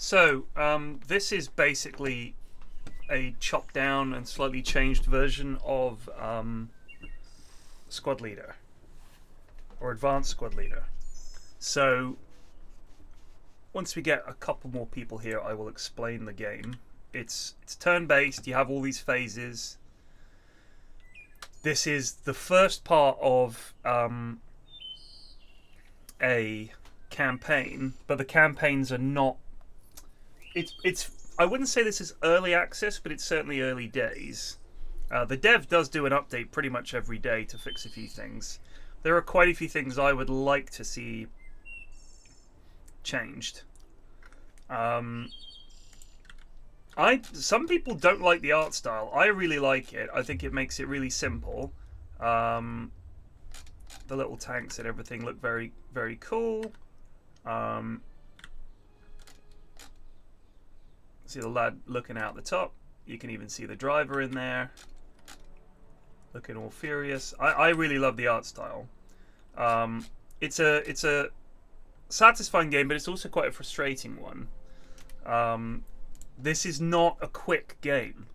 So, this is basically a chopped down and slightly changed version of Squad Leader, or Advanced Squad Leader. So, once we get a couple more people here, I will explain the game. It's turn-based, you have all these phases. This is the first part of a campaign, but the campaigns are not... It's I wouldn't say this is early access, but it's certainly early days. The dev does do an update pretty much every day to fix a few things. There are quite a few things I would like to see changed. Some people don't like the art style. I really like it. I think it makes it really simple. The little tanks and everything look very, very cool. See the lad looking out the top. You can even see the driver in there, looking all furious. I really love the art style. It's a satisfying game, but it's also quite a frustrating one. This is not a quick game.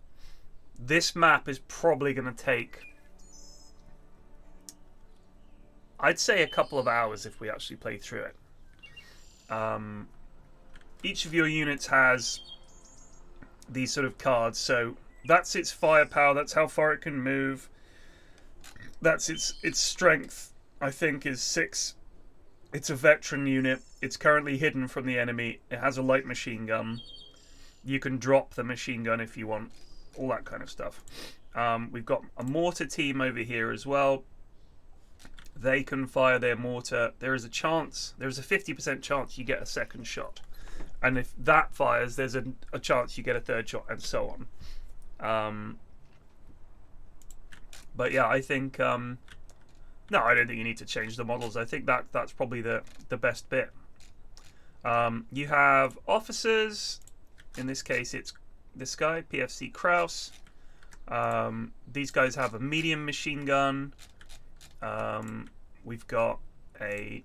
This map is probably going to take, I'd say, a couple of hours if we actually play through it. Each of your units has these sort of cards, so that's its firepower, that's how far it can move, that's its strength, I think, is 6. It's a veteran unit, it's currently hidden from the enemy, it has a light machine gun, you can drop the machine gun if you want, all that kind of stuff. We've got a mortar team over here as well. They can fire their mortar. There is a 50% chance you get a second shot. And if that fires, there's a chance you get a third shot, and so on. But yeah, I think... no, I don't think you need to change the models. I think that's probably the best bit. You have officers. In this case, it's this guy, PFC Kraus. These guys have a medium machine gun. We've got a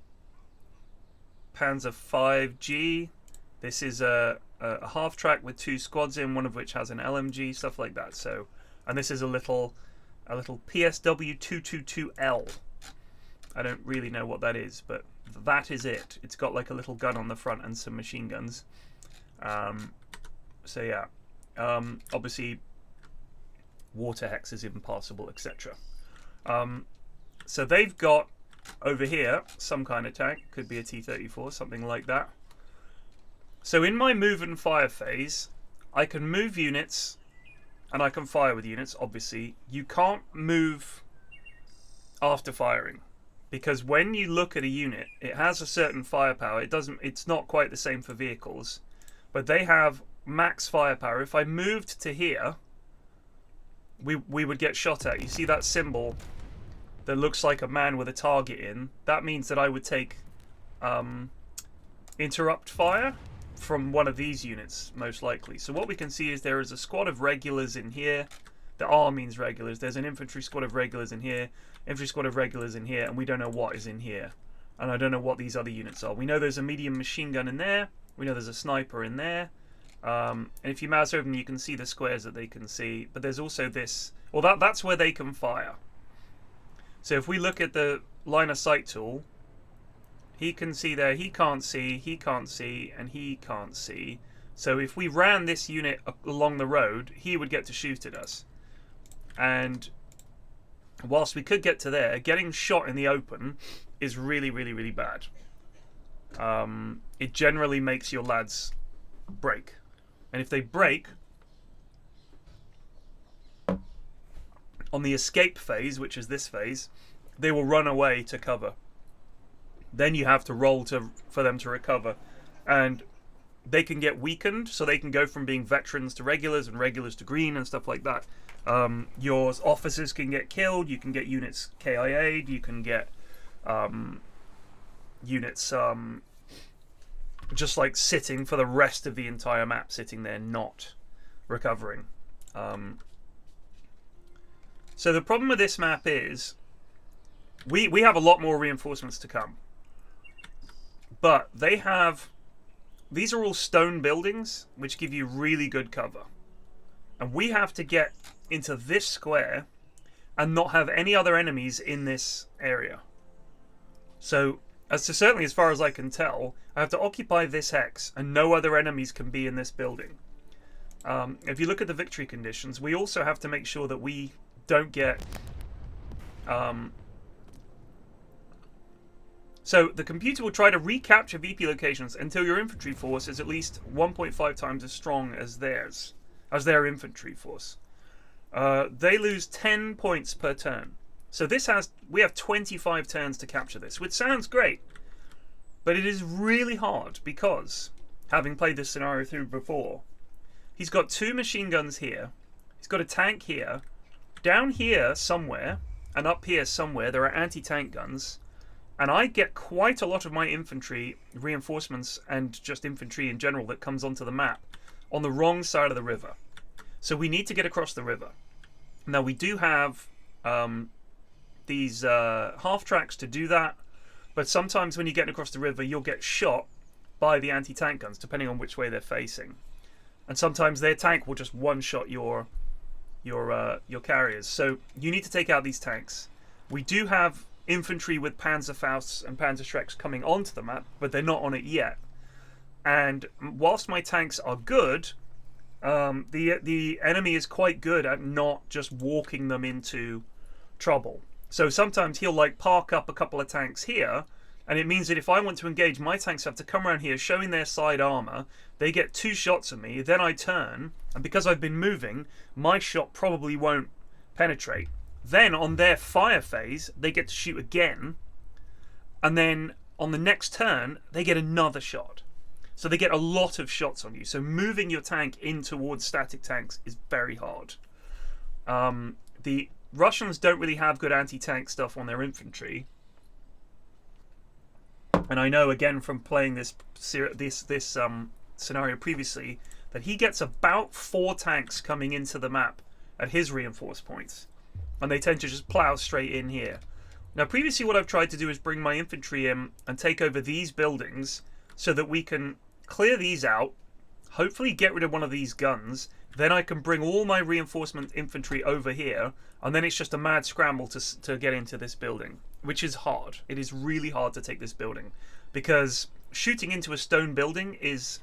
Panzer 5G. This is a half track with 2 squads in, one of which has an LMG, stuff like that. So, and this is a little PSW 222L. I don't really know what that is, but that is it. It's got like a little gun on the front and some machine guns. So yeah, obviously water hex is impassable, etc. So they've got over here some kind of tank, could be a T-34, something like that. So in my move and fire phase, I can move units and I can fire with units, obviously. You can't move after firing, because when you look at a unit, it has a certain firepower. It's not quite the same for vehicles, but they have max firepower. If I moved to here, we would get shot at. You see that symbol that looks like a man with a target in? That means that I would take interrupt fire from one of these units, most likely. So what we can see is there is a squad of regulars in here. The R means regulars. There's an infantry squad of regulars in here, infantry squad of regulars in here, and we don't know what is in here. And I don't know what these other units are. We know there's a medium machine gun in there. We know there's a sniper in there. And if you mouse over them, you can see the squares that they can see. But there's also this Well, that's where they can fire. So if we look at the line of sight tool, he can see there, he can't see, and he can't see. So if we ran this unit along the road, he would get to shoot at us. And whilst we could get to there, getting shot in the open is really, really, really bad. It generally makes your lads break. And if they break, on the escape phase, which is this phase, they will run away to cover. Then you have to roll for them to recover. And they can get weakened, so they can go from being veterans to regulars and regulars to green and stuff like that. Your officers can get killed, you can get units KIA'd, you can get units just like sitting for the rest of the entire map, sitting there not recovering. So the problem with this map is we have a lot more reinforcements to come. But these are all stone buildings which give you really good cover. And we have to get into this square and not have any other enemies in this area. So, certainly as far as I can tell, I have to occupy this hex and no other enemies can be in this building. If you look at the victory conditions, we also have to make sure that we don't get... So the computer will try to recapture VP locations until your infantry force is at least 1.5 times as strong as theirs, as their infantry force. They lose 10 points per turn. So we have 25 turns to capture this, which sounds great. But it is really hard because, having played this scenario through before, he's got 2 machine guns here, he's got a tank here, down here somewhere, and up here somewhere there are anti-tank guns. And I get quite a lot of my infantry reinforcements and just infantry in general that comes onto the map on the wrong side of the river. So we need to get across the river. Now we do have these half tracks to do that, but sometimes when you get across the river you'll get shot by the anti-tank guns depending on which way they're facing. And sometimes their tank will just one-shot your carriers. So you need to take out these tanks. We do have infantry with Panzerfausts and Panzerschrecks coming onto the map, but they're not on it yet. And whilst my tanks are good, the enemy is quite good at not just walking them into trouble. So sometimes he'll like park up a couple of tanks here, and it means that if I want to engage, my tanks have to come around here showing their side armor. They get 2 shots at me, then I turn, and because I've been moving, my shot probably won't penetrate. Then on their fire phase, they get to shoot again. And then on the next turn, they get another shot. So they get a lot of shots on you. So moving your tank in towards static tanks is very hard. The Russians don't really have good anti-tank stuff on their infantry. And I know again from playing this scenario previously that he gets about 4 tanks coming into the map at his reinforce points. And they tend to just plow straight in here. Now previously what I've tried to do is bring my infantry in and take over these buildings so that we can clear these out, hopefully get rid of one of these guns, then I can bring all my reinforcement infantry over here, and then it's just a mad scramble to get into this building, which is hard. It is really hard to take this building, because shooting into a stone building is,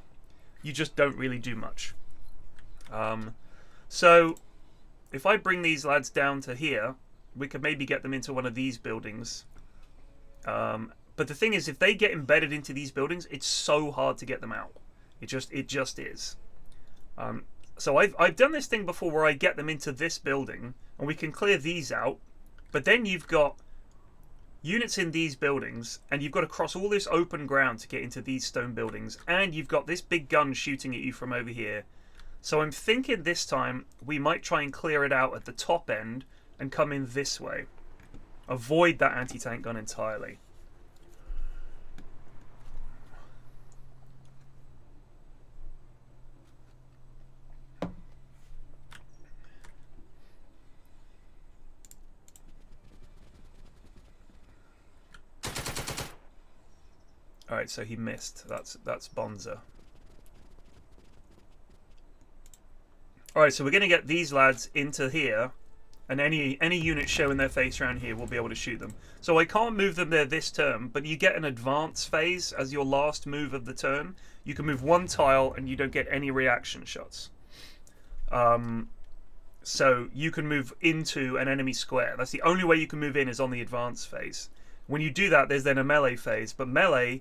you just don't really do much. So if I bring these lads down to here, we could maybe get them into one of these buildings. But the thing is, if they get embedded into these buildings, it's so hard to get them out. It just is. So I've done this thing before where I get them into this building, and we can clear these out. But then you've got units in these buildings, and you've got to cross all this open ground to get into these stone buildings, and you've got this big gun shooting at you from over here. So I'm thinking this time we might try and clear it out at the top end and come in this way. Avoid that anti-tank gun entirely. Alright, so he missed. That's Bonza. Alright, so we're going to get these lads into here and any unit showing their face around here will be able to shoot them. So I can't move them there this turn, but you get an advance phase as your last move of the turn. You can move one tile and you don't get any reaction shots. So you can move into an enemy square. That's the only way you can move in, is on the advance phase. When you do that, there's then a melee phase, but melee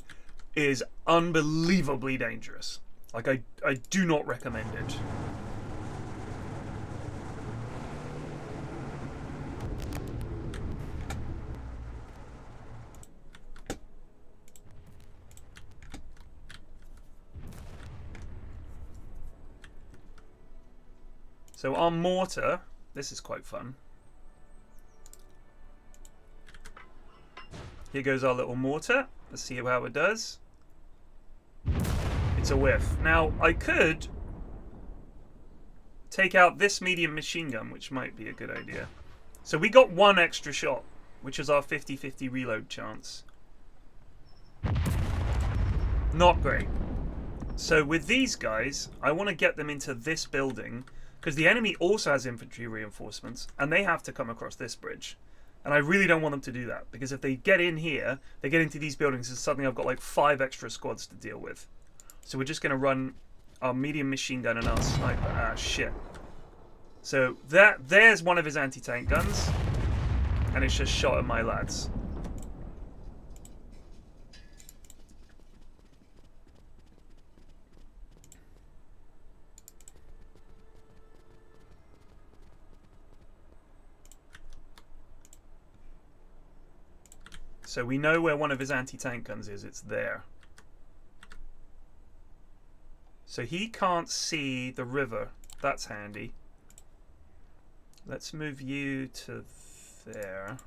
is unbelievably dangerous. Like, I do not recommend it. So our mortar, this is quite fun. Here goes our little mortar. Let's see how it does. It's a whiff. Now, I could take out this medium machine gun, which might be a good idea. So we got one extra shot, which is our 50-50 reload chance. Not great. So with these guys, I want to get them into this building, because the enemy also has infantry reinforcements, and they have to come across this bridge. And I really don't want them to do that, because if they get in here, they get into these buildings, and suddenly I've got like 5 extra squads to deal with. So we're just going to run our medium machine gun and our sniper. Ah, shit. So there's one of his anti-tank guns, and it's just shot at my lads. So we know where one of his anti-tank guns is. It's there. So he can't see the river. That's handy. Let's move you to there.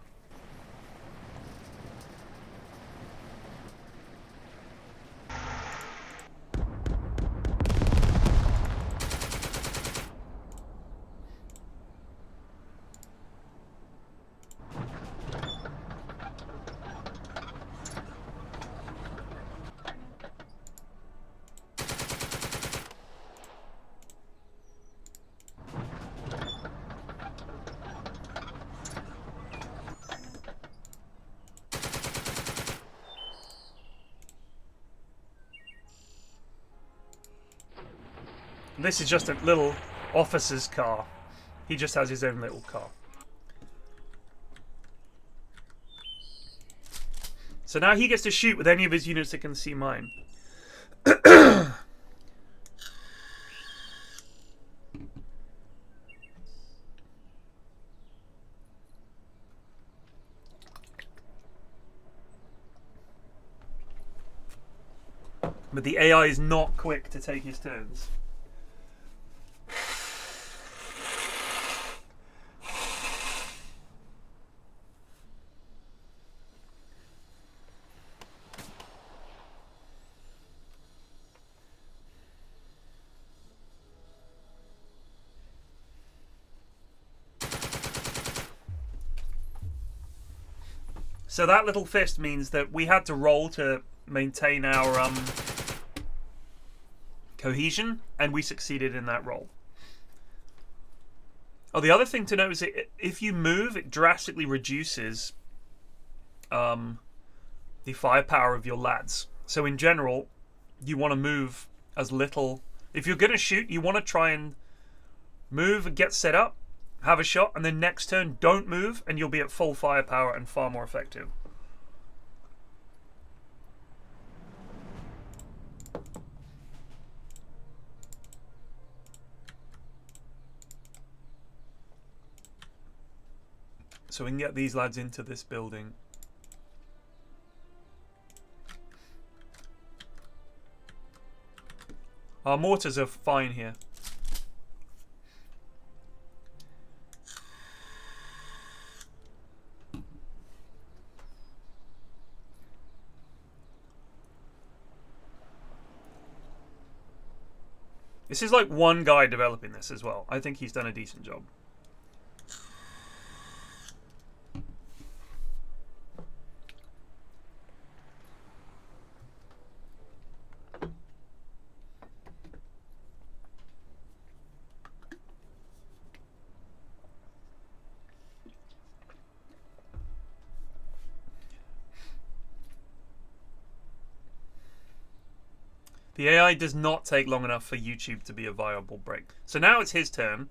This is just a little officer's car. He just has his own little car. So now he gets to shoot with any of his units that can see mine. But the AI is not quick to take his turns. So that little fist means that we had to roll to maintain our cohesion, and we succeeded in that roll. Oh, the other thing to note is that if you move, it drastically reduces the firepower of your lads. So in general, you want to move as little. If you're going to shoot, you want to try and move and get set up, have a shot, and then next turn don't move, and you'll be at full firepower and far more effective. So we can get these lads into this building. Our mortars are fine here. This is like one guy developing this as well. I think he's done a decent job. The AI does not take long enough for YouTube to be a viable break. So now it's his turn.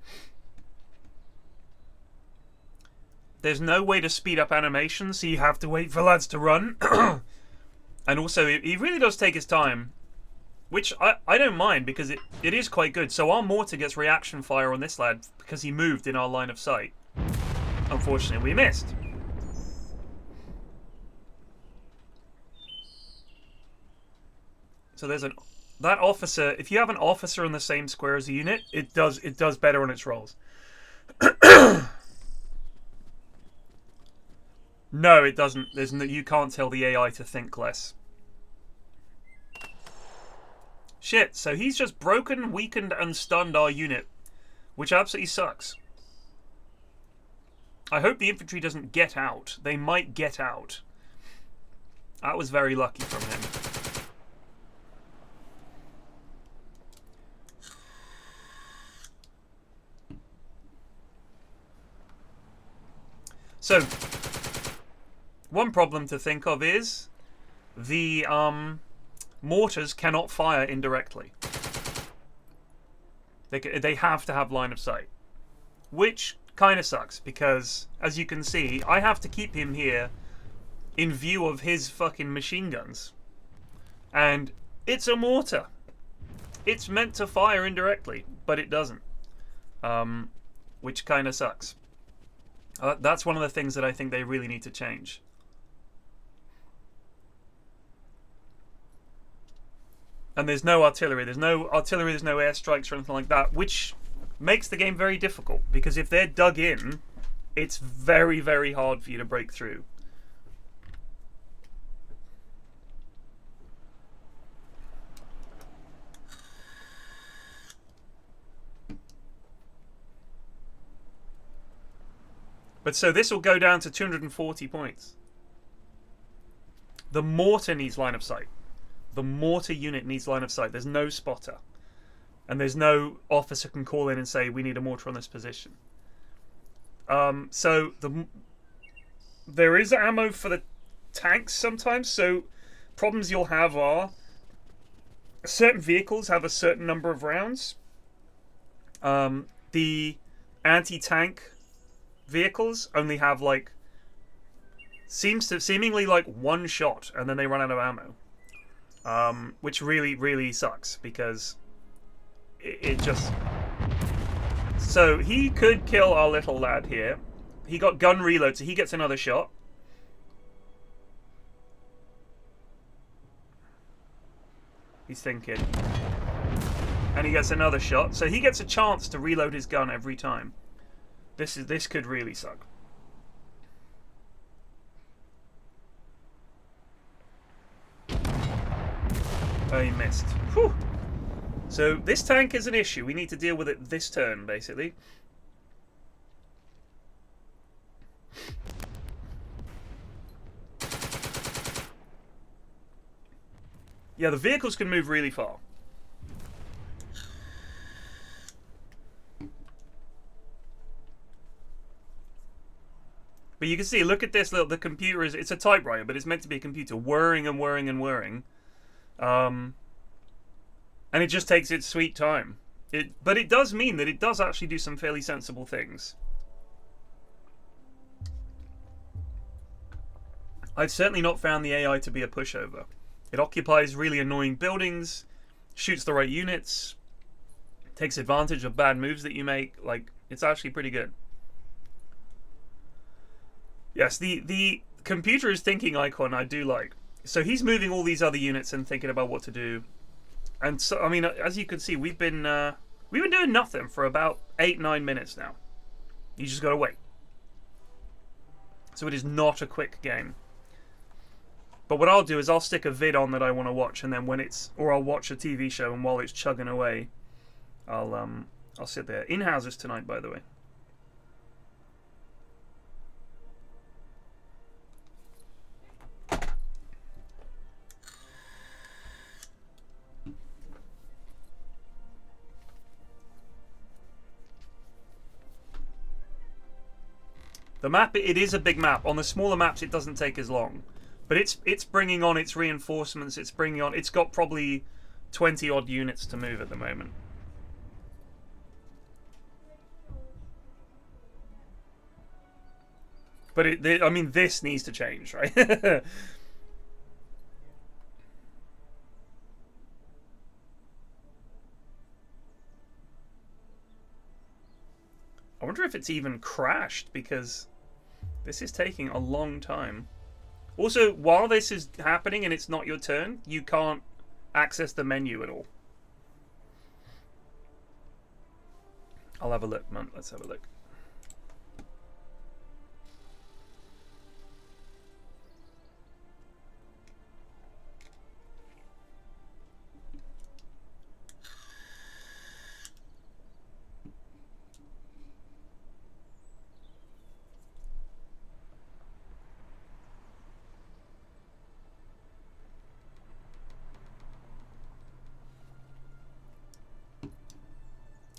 There's no way to speed up animation, so you have to wait for lads to run. And also, he really does take his time, which I don't mind, because it is quite good. So our mortar gets reaction fire on this lad because he moved in our line of sight. Unfortunately, we missed. So there's that officer. If you have an officer in the same square as a unit, it does better on its rolls. No, it doesn't. You can't tell the AI to think less. Shit, so he's just broken, weakened, and stunned our unit, which absolutely sucks. I hope the infantry doesn't get out. They might get out. That was very lucky from him. So, one problem to think of is the mortars cannot fire indirectly. They have to have line of sight, which kind of sucks because, as you can see, I have to keep him here in view of his fucking machine guns. And it's a mortar. It's meant to fire indirectly, but it doesn't. Which kind of sucks. That's one of the things that I think they really need to change. And there's no artillery. There's no airstrikes or anything like that, which makes the game very difficult. Because if they're dug in, it's very, very hard for you to break through. But so this will go down to 240 points. The mortar needs line of sight. The mortar unit needs line of sight. There's no spotter. And there's no officer can call in and say, we need a mortar on this position. So there is ammo for the tanks sometimes. So problems you'll have are certain vehicles have a certain number of rounds. The anti-tank vehicles only have like seemingly like one shot, and then they run out of ammo. Which really, really sucks because it just... So he could kill our little lad here. He got gun reload, so he gets another shot. He's thinking. And he gets another shot, so he gets a chance to reload his gun every time. This could really suck. Oh, he missed. Whew. So this tank is an issue. We need to deal with it this turn, basically. Yeah, the vehicles can move really far. But you can see, look at this, the computer it's a typewriter, but it's meant to be a computer, whirring and whirring and whirring. And it just takes its sweet time. But it does mean that it does actually do some fairly sensible things. I've certainly not found the AI to be a pushover. It occupies really annoying buildings, shoots the right units, takes advantage of bad moves that you make. Like, it's actually pretty good. Yes, the computer is thinking icon I do like. So he's moving all these other units and thinking about what to do. And so, I mean, as you can see, we've been doing nothing for about 8-9 minutes now. You just got to wait. So it is not a quick game. But what I'll do is I'll stick a vid on that I want to watch, and then when or I'll watch a TV show, and while it's chugging away, I'll sit there. In-houses tonight, by the way. The map, it is a big map. On the smaller maps, it doesn't take as long. But it's bringing on its reinforcements. It's got probably 20 odd units to move at the moment. But I mean, this needs to change, right? I wonder if it's even crashed, because this is taking a long time. Also, while this is happening and it's not your turn, you can't access the menu at all. I'll have a look, man. Let's have a look.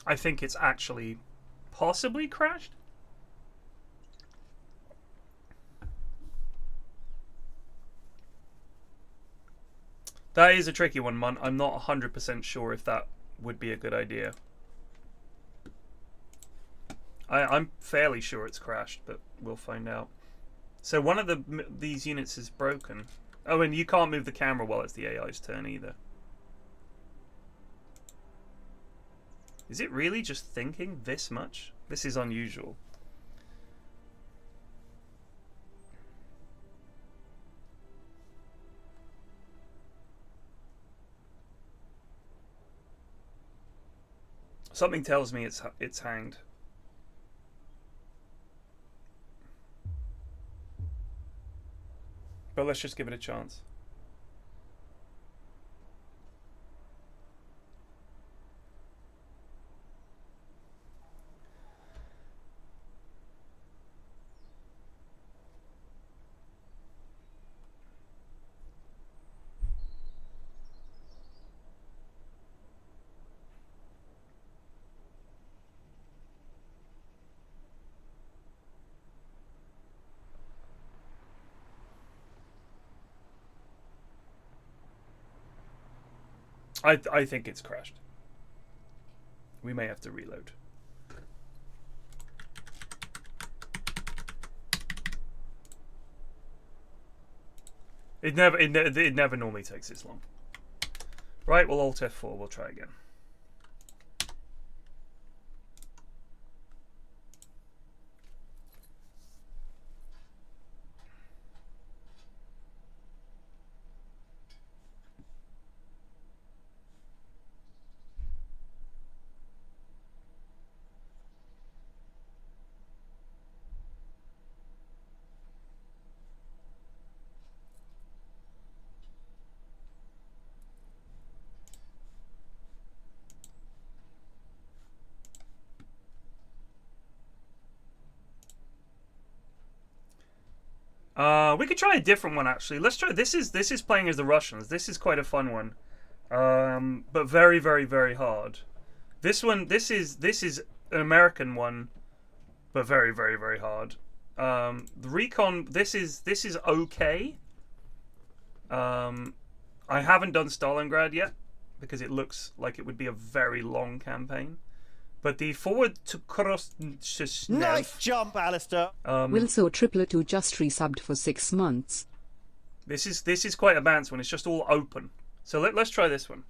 I think it's actually possibly crashed. That is a tricky one, man. I'm not 100% sure if that would be a good idea. I'm fairly sure it's crashed, but we'll find out. So one of these units is broken. Oh, and you can't move the camera while it's the AI's turn either. Is it really just thinking this much? This is unusual. Something tells me it's hanged. But let's just give it a chance. I think it's crashed. We may have to reload. It never normally takes this long. Right, we'll Alt F4. We'll try again. We could try a different one actually. Let's try this is playing as the Russians. This is quite a fun one. But very, very, very hard. This is an American one, but very, very, very hard. The Recon, this is okay. I haven't done Stalingrad yet because it looks like it would be a very long campaign. But the forward to Krasnoyarsk. Nice jump, Alistair. Wilso Tripler 2 just resubbed for 6 months. This is quite advanced when it's just all open. So let's try this one.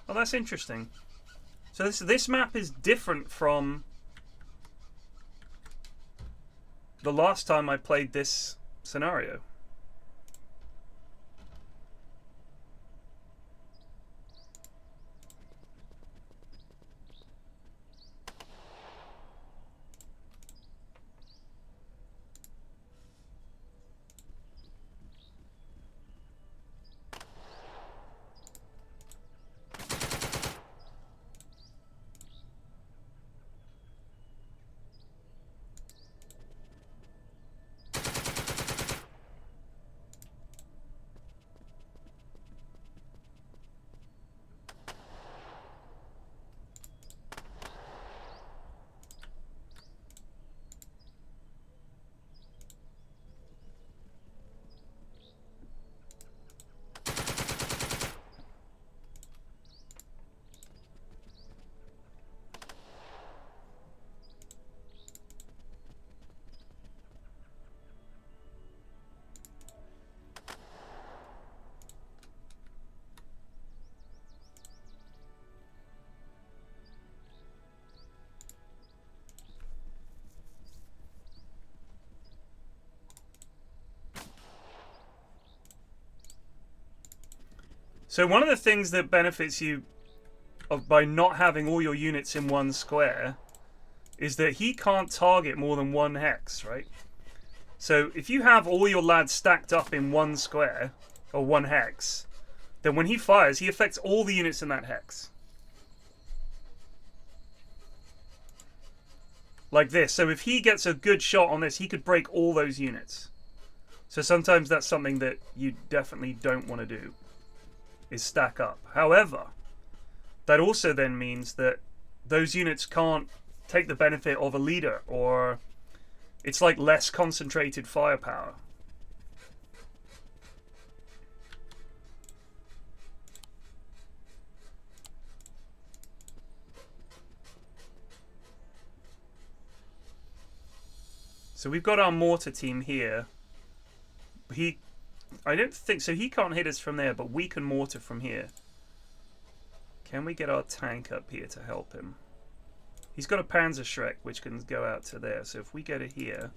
Oh, that's interesting. So this map is different from the last time I played this scenario. So one of the things that benefits you by not having all your units in one square is that he can't target more than one hex, right? So if you have all your lads stacked up in one square, or one hex, then when he fires, he affects all the units in that hex. Like this. So if he gets a good shot on this, he could break all those units. So sometimes that's something that you definitely don't want to do, is stack up. However, that also then means that those units can't take the benefit of a leader, or it's like less concentrated firepower. So we've got our mortar team here. I don't think so. He can't hit us from there, but we can mortar from here. Can we get our tank up here to help him? He's got a Panzerschreck which can go out to there. So if we go to here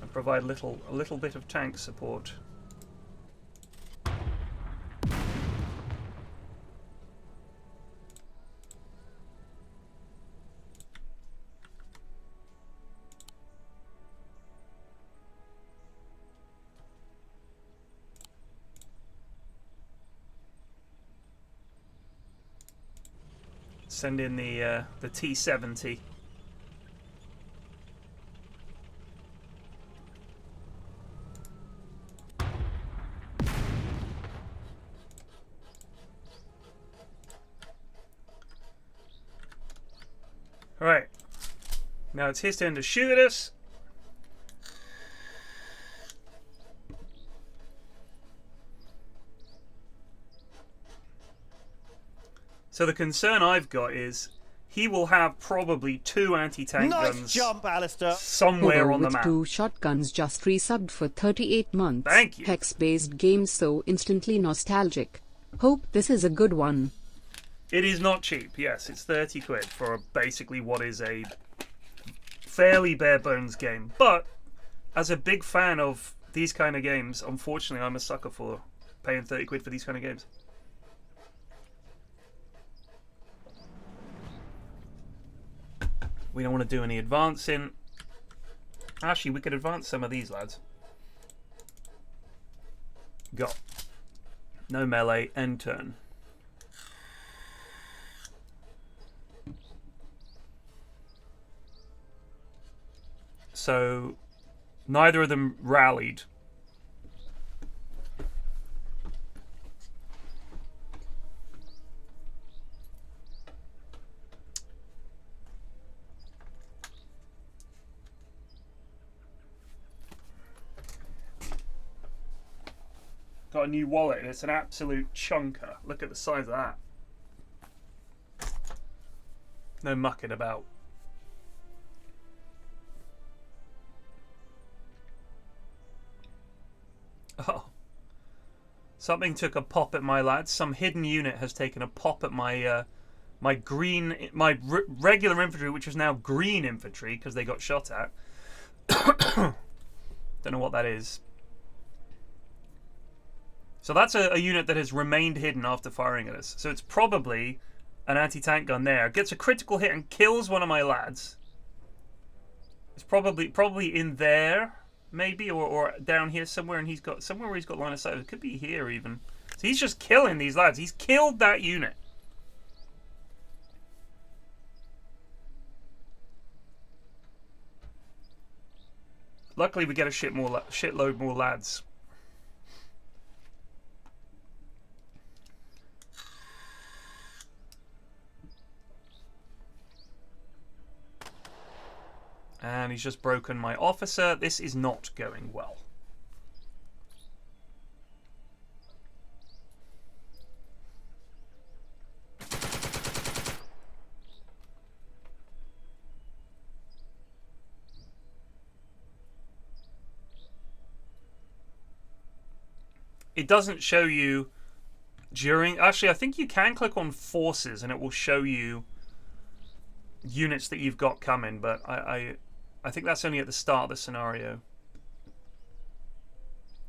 and provide a little bit of tank support. Send in the T-70. Alright. Now it's his turn to shoot at us. So the concern I've got is he will have probably 2 anti-tank guns jump, Alistair. somewhere on the with map. 2 shotguns just resubbed for 38 months. Thank you. Hex-based games so instantly nostalgic. Hope this is a good one. It is not cheap, yes. It's 30 quid for basically what is a fairly bare bones game. But as a big fan of these kind of games, unfortunately I'm a sucker for paying 30 quid for these kind of games. We don't want to do any advancing. Actually, we could advance some of these lads. Go. No melee, end turn. So, neither of them rallied. Got a new wallet and it's an absolute chunker. Look at the size of that. No mucking about. Oh. Something took a pop at my lads. Some hidden unit has taken a pop at my my regular infantry, which is now green infantry because they got shot at. Don't know what that is. So that's a unit that has remained hidden after firing at us. So it's probably an anti-tank gun there. Gets a critical hit and kills one of my lads. It's probably in there, maybe, or down here somewhere, and he's got somewhere where he's got line of sight. It could be here even. So he's just killing these lads. He's killed that unit. Luckily, we get a shitload more lads. And he's just broken my officer. This is not going well. It doesn't show you during... Actually, I think you can click on forces and it will show you units that you've got coming, but I think that's only at the start of the scenario.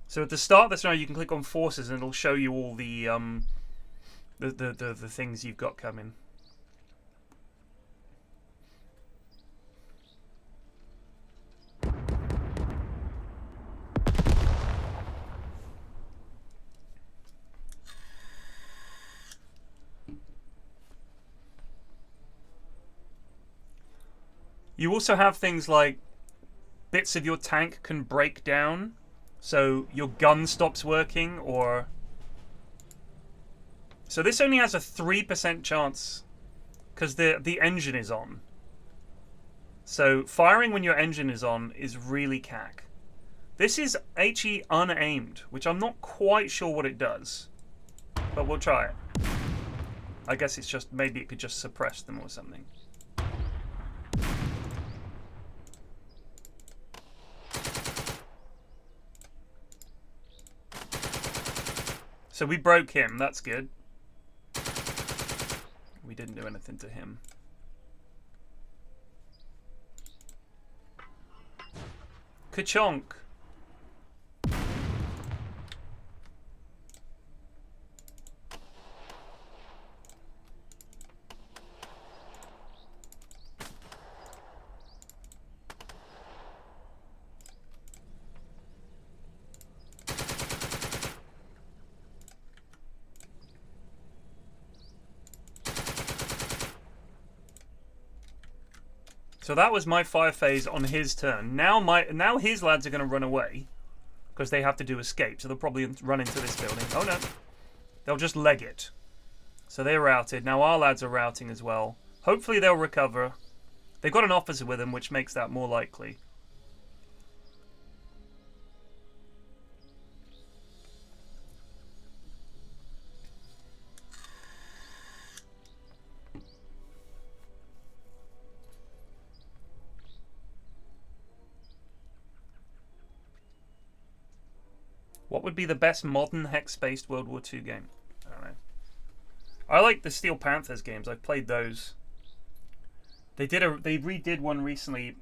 So at the start of the scenario, you can click on forces, and it'll show you all the things you've got coming. You also have things like bits of your tank can break down, so your gun stops working, or... So this only has a 3% chance because the engine is on. So firing when your engine is on is really cack. This is HE unaimed, which I'm not quite sure what it does, but we'll try it. I guess it's just, maybe it could just suppress them or something. So we broke him, that's good. We didn't do anything to him. Ka-chonk. So that was my fire phase on his turn. Now his lads are going to run away because they have to do escape. So they'll probably run into this building. Oh no, they'll just leg it. So they're routed. Now our lads are routing as well. Hopefully they'll recover. They've got an officer with them, which makes that more likely. What would be the best modern hex-based World War II game? I don't know. I like the Steel Panthers games. I've played those. They redid one recently,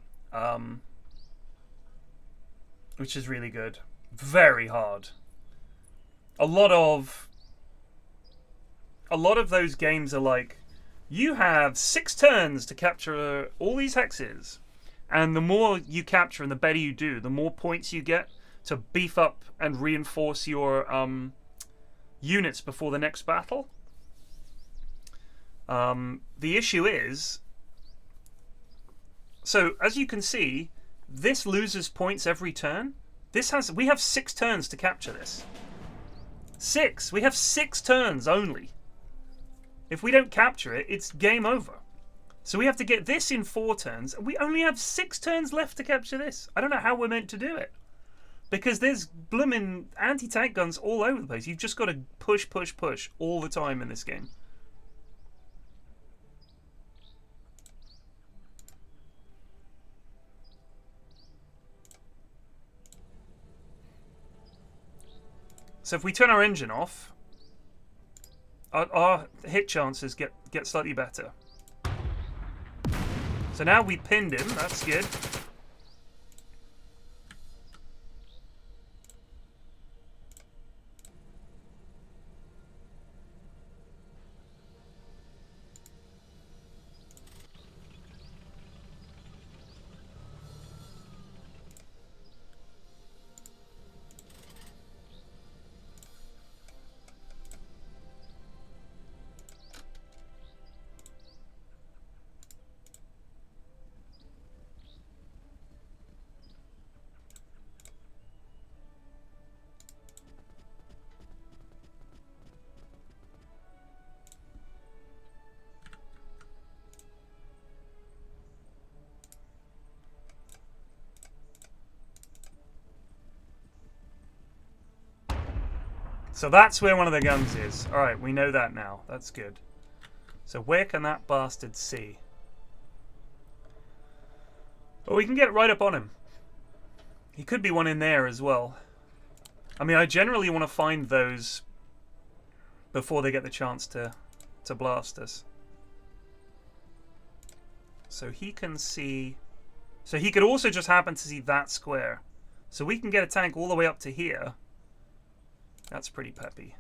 which is really good. Very hard. A lot of those games are like, you have 6 turns to capture all these hexes, and the more you capture and the better you do, the more points you get to beef up and reinforce your units before the next battle. The issue is, so as you can see, this loses points every turn. We have 6 turns to capture this. 6. We have 6 turns only. If we don't capture it, it's game over. So we have to get this in 4 turns, and we only have 6 turns left to capture this. I don't know how we're meant to do it. Because there's blooming anti-tank guns all over the place. You've just got to push, push, push all the time in this game. So if we turn our engine off, our hit chances get slightly better. So now we pinned him. That's good. So that's where one of the guns is. Alright, we know that now. That's good. So where can that bastard see? Well, we can get right up on him. He could be one in there as well. I mean, I generally want to find those before they get the chance to blast us. So he can see... So he could also just happen to see that square. So we can get a tank all the way up to here That's pretty peppy.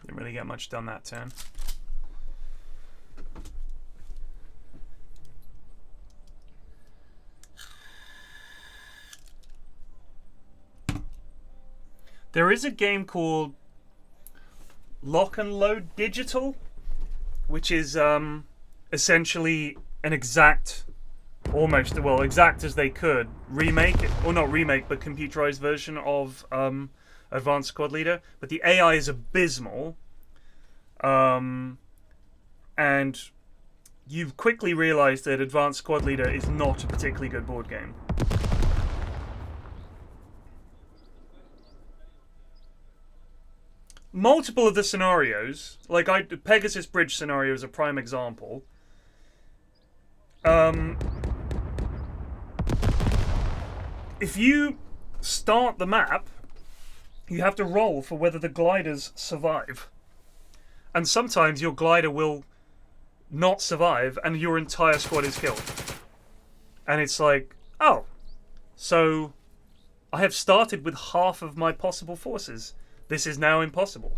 Didn't really get much done that turn. There is a game called Lock and Load Digital, which is essentially an exact, almost, well, exact as they could, remake, or not remake, but computerized version of Advanced Squad Leader. But the AI is abysmal. And you've quickly realized that Advanced Squad Leader is not a particularly good board game. Multiple of the scenarios, like Pegasus Bridge scenario is a prime example. If you start the map, you have to roll for whether the gliders survive. And sometimes your glider will not survive and your entire squad is killed. And it's like, oh, so I have started with half of my possible forces. This is now impossible.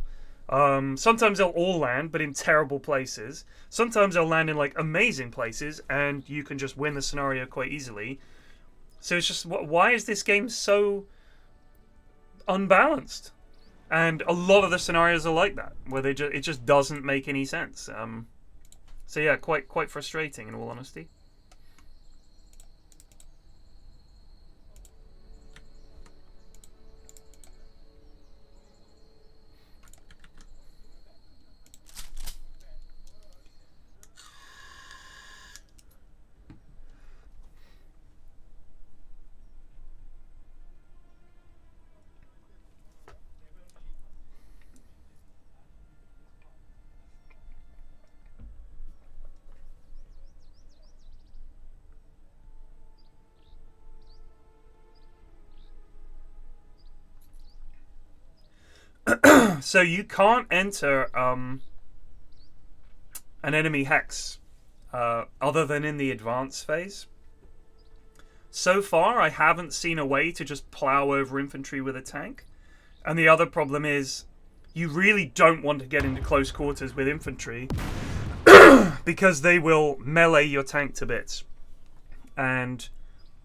Sometimes they'll all land, but in terrible places. Sometimes they'll land in like amazing places, and you can just win the scenario quite easily. So it's just, why is this game so unbalanced? And a lot of the scenarios are like that, where it just doesn't make any sense. So yeah, quite frustrating in all honesty. So you can't enter an enemy hex other than in the advance phase. So far, I haven't seen a way to just plow over infantry with a tank. And the other problem is, you really don't want to get into close quarters with infantry because they will melee your tank to bits. And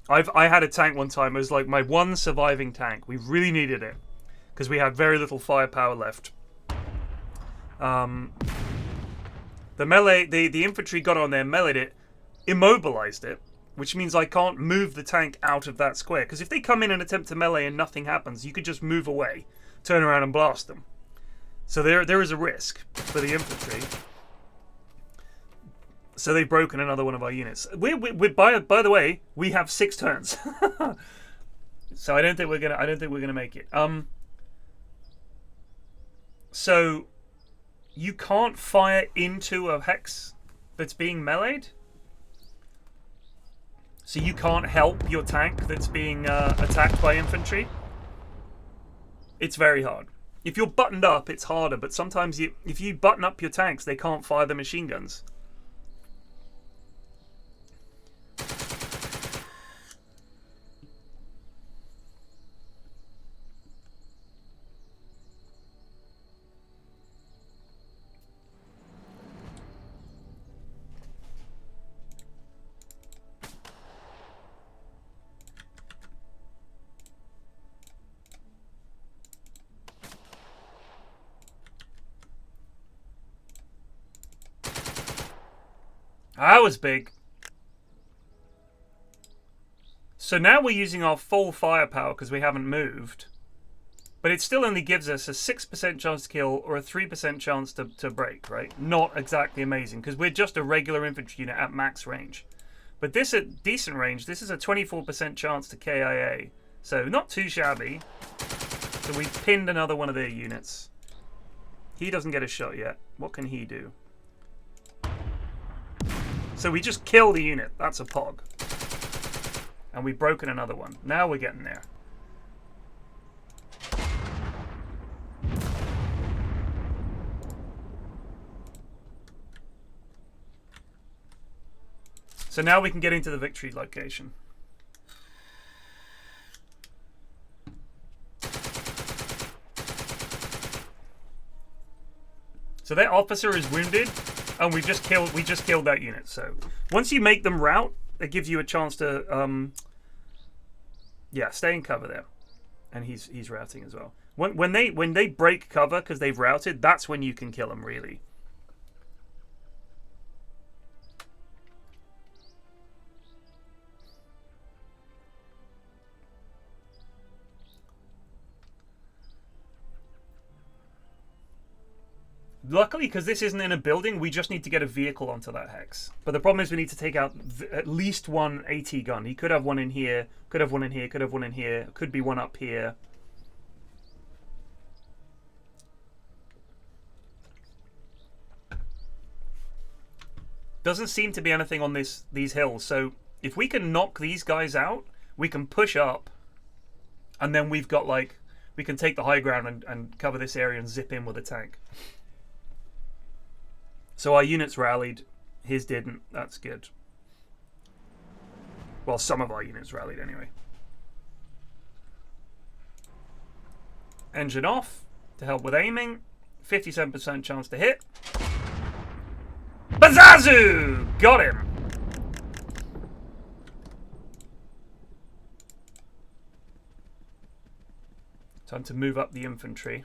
I had a tank one time. It was like my one surviving tank. We really needed it because we had very little firepower left. The infantry got on there, meleeed it, immobilized it, which means I can't move the tank out of that square. Because if they come in and attempt to melee and nothing happens, you could just move away, turn around and blast them. So there is a risk for the infantry. So they've broken another one of our units. By the way, we have 6 turns. So I don't think we're gonna make it. So you can't fire into a hex that's being meleeed. So you can't help your tank that's being attacked by infantry. It's very hard. If you're buttoned up, it's harder, but sometimes if you button up your tanks, they can't fire the machine guns. That was big. So now we're using our full firepower because we haven't moved. But it still only gives us a 6% chance to kill or a 3% chance to break, right? Not exactly amazing because we're just a regular infantry unit at max range. But this at decent range, this is a 24% chance to KIA. So not too shabby. So we pinned another one of their units. He doesn't get a shot yet. What can he do? So we just killed a unit. That's a pog. And we've broken another one. Now we're getting there. So now we can get into the victory location. So their officer is wounded. And we just killed that unit. So once you make them rout, it gives you a chance to yeah, stay in cover there. And he's routing as well. When they break cover because they've routed, that's when you can kill them really. Luckily, because this isn't in a building, we just need to get a vehicle onto that hex. But the problem is we need to take out at least one AT gun. He could have one in here, could have one in here, could have one in here, could be one up here. Doesn't seem to be anything on these hills. So if we can knock these guys out, we can push up. And then we've got like, we can take the high ground and cover this area and zip in with a tank. So our units rallied, his didn't. That's good. Well, some of our units rallied anyway. Engine off to help with aiming. 57% chance to hit. Bazazu! Got him! Time to move up the infantry.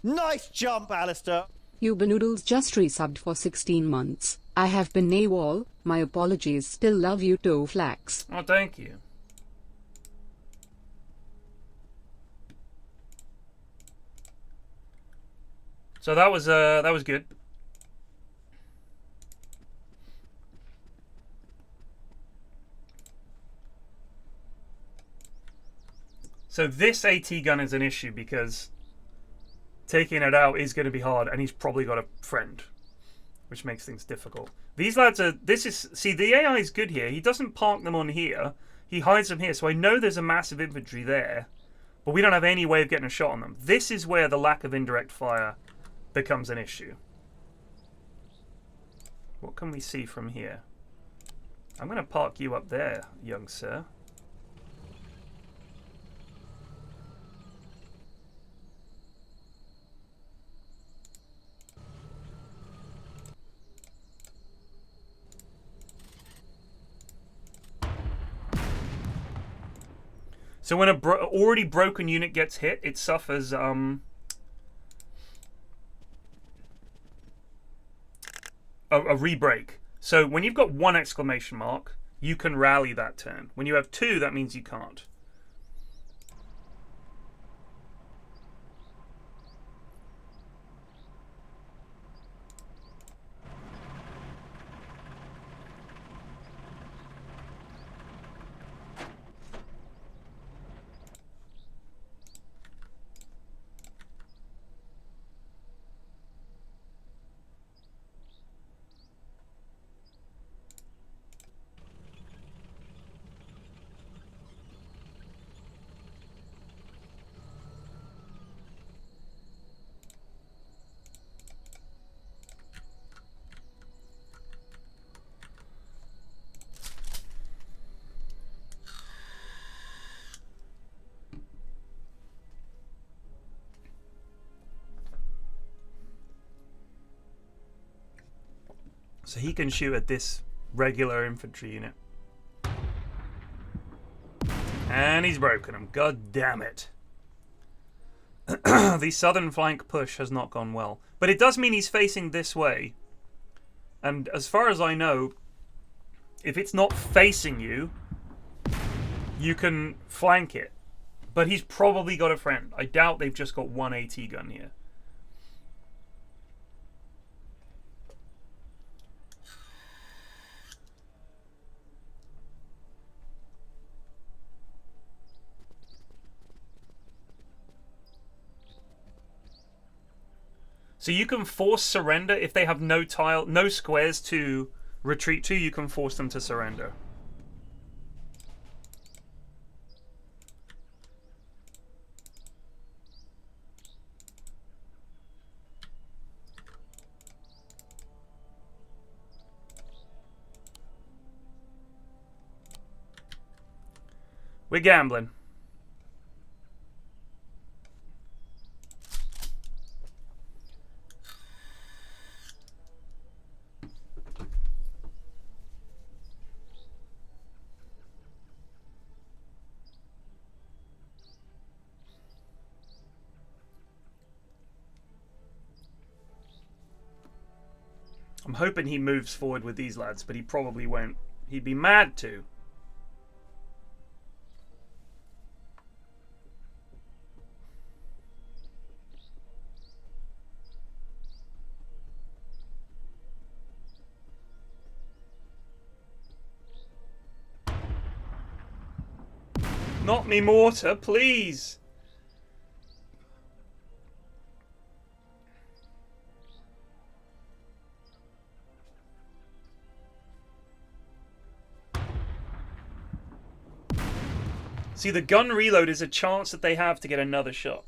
Nice jump, Alistair. Ubanoodles just resubbed for 16 months. I have been AWOL. My apologies. Still love you, PFlax. Oh, thank you. So that was good. So this AT gun is an issue because taking it out is going to be hard, and he's probably got a friend, which makes things difficult. These lads are... See, the AI is good here. He doesn't park them on here. He hides them here, so I know there's a massive infantry there, but we don't have any way of getting a shot on them. This is where the lack of indirect fire becomes an issue. What can we see from here? I'm going to park you up there, young sir. So when a already broken unit gets hit, it suffers a re-break. So when you've got one exclamation mark, you can rally that turn. When you have two, that means you can't. So he can shoot at this regular infantry unit. And he's broken him. God damn it. The southern flank push has not gone well. But it does mean he's facing this way. And as far as I know, if it's not facing you, you can flank it. But he's probably got a friend. I doubt they've just got one AT gun here. So you can force surrender if they have no squares to retreat to. You can force them to surrender. We're gambling. I'm hoping he moves forward with these lads, but he probably won't. He'd be mad to. Not me mortar, please. See, the gun reload is a chance that they have to get another shot.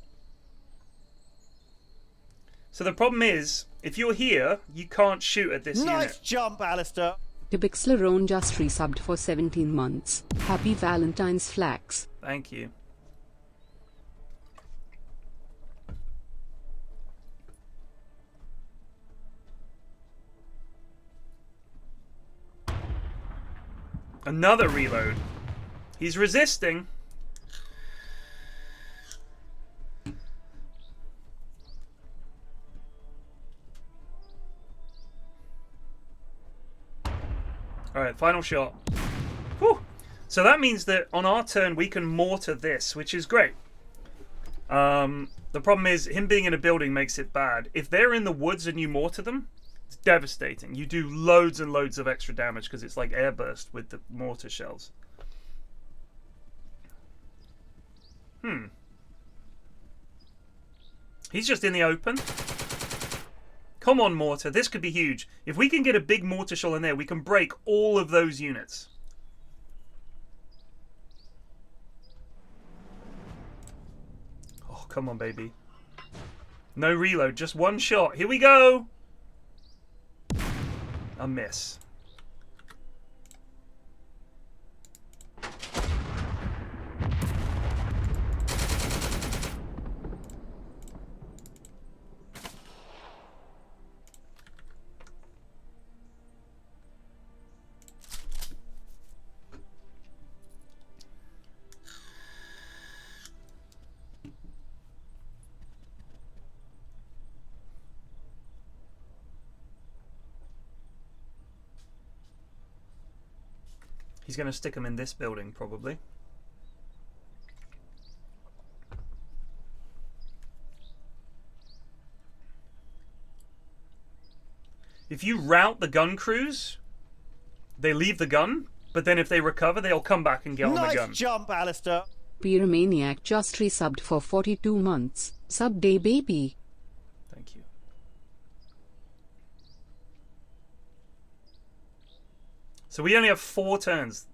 So the problem is, if you're here, you can't shoot at this unit. Nice jump, Alistair. Tibixleron just resubbed for 17 months. Happy Valentine's Flax. Thank you. Another reload. He's resisting. Alright, final shot. Whew. So that means that on our turn we can mortar this, which is great. The problem is, him being in a building makes it bad. If they're in the woods and you mortar them, it's devastating. You do loads and loads of extra damage because it's like airburst with the mortar shells. He's just in the open. Come on, mortar. This could be huge. If we can get a big mortar shell in there, we can break all of those units. Oh, come on, baby. No reload. Just one shot. Here we go. A miss. He's going to stick them in this building, probably. If you rout the gun crews, they leave the gun, but then if they recover, they'll come back and get on the gun. Nice jump, Alistair. Pyromaniac just resubbed for 42 months. Sub day, baby. Thank you. So we only have 4 turns.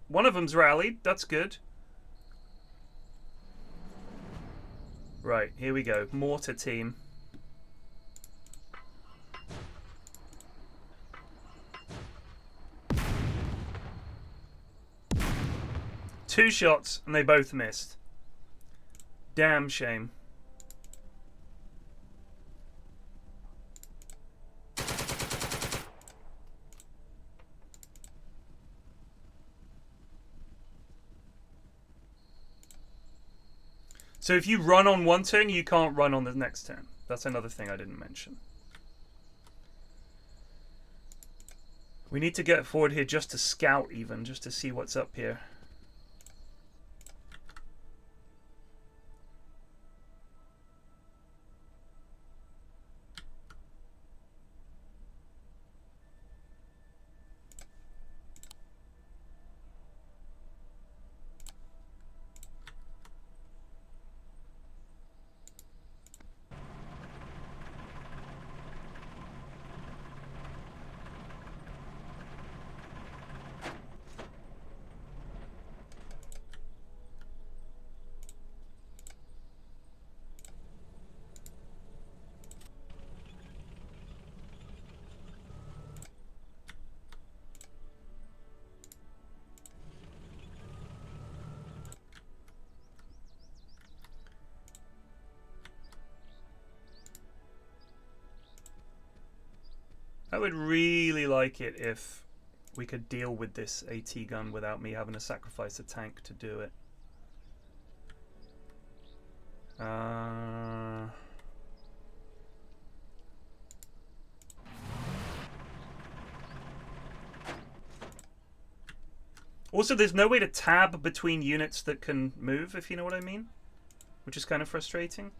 One of them's rallied. That's good. Right, here we go. Mortar team. Two shots and they both missed. Damn shame. So if you run on one turn, you can't run on the next turn. That's another thing I didn't mention. We need to get forward here just to scout even, just to see what's up here. I would really like it if we could deal with this AT gun without me having to sacrifice a tank to do it. Also, there's no way to tab between units that can move, if you know what I mean, which is kind of frustrating.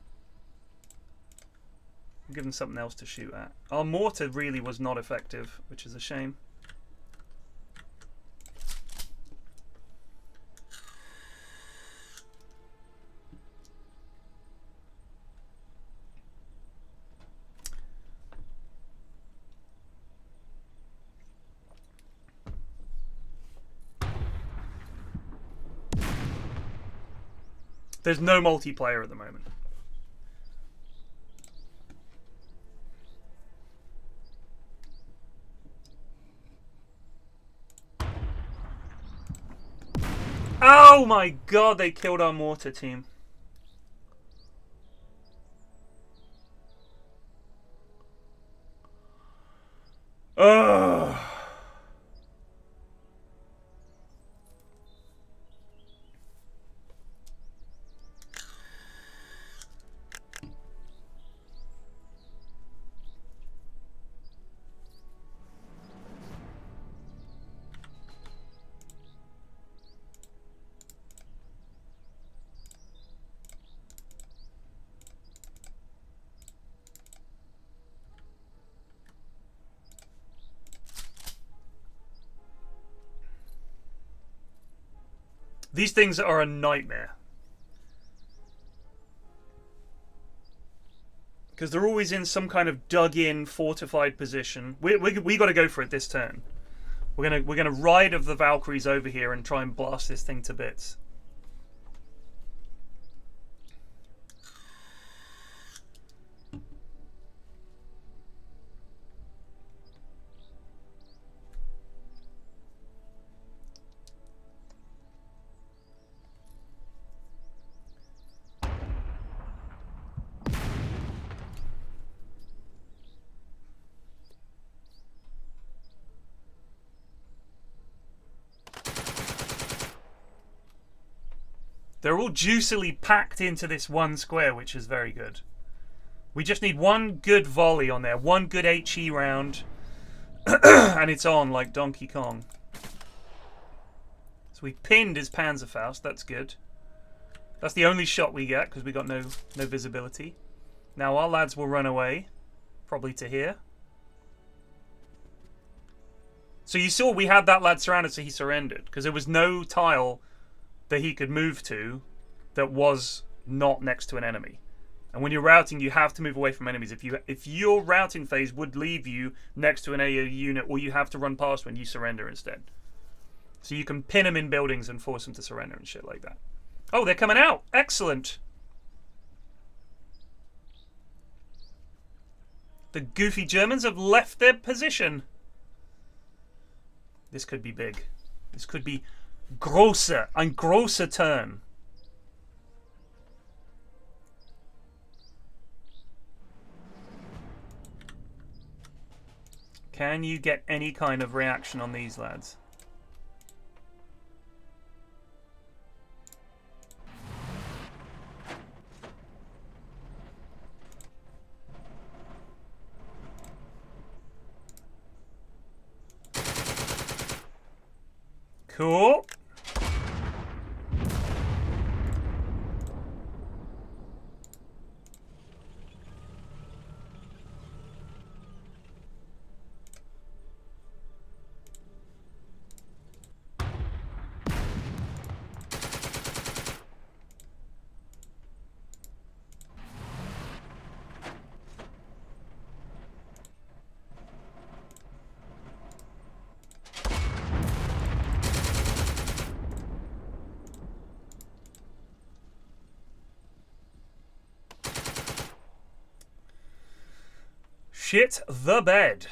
Give them something else to shoot at. Our mortar really was not effective, which is a shame. There's no multiplayer at the moment. Oh my god, they killed our mortar team. Ugh. These things are a nightmare. Because they're always in some kind of dug-in, fortified position. We got to go for it this turn. We're gonna ride of the Valkyries over here and try and blast this thing to bits. They're all juicily packed into this one square, which is very good. We just need one good volley on there, one good HE round, and it's on like Donkey Kong. So we pinned his Panzerfaust, that's good. That's the only shot we get, because we got no visibility. Now our lads will run away, probably to here. So you saw we had that lad surrounded, so he surrendered, because there was no tile that he could move to that was not next to an enemy. And when you're routing, you have to move away from enemies. If your routing phase would leave you next to an AO unit, or you have to run past when you surrender instead. So you can pin them in buildings and force them to surrender and shit like that. Oh, they're coming out! Excellent! The goofy Germans have left their position. This could be big. This could be grosser, ein grosser turn. Can you get any kind of reaction on these lads? Cool. Shit the bed.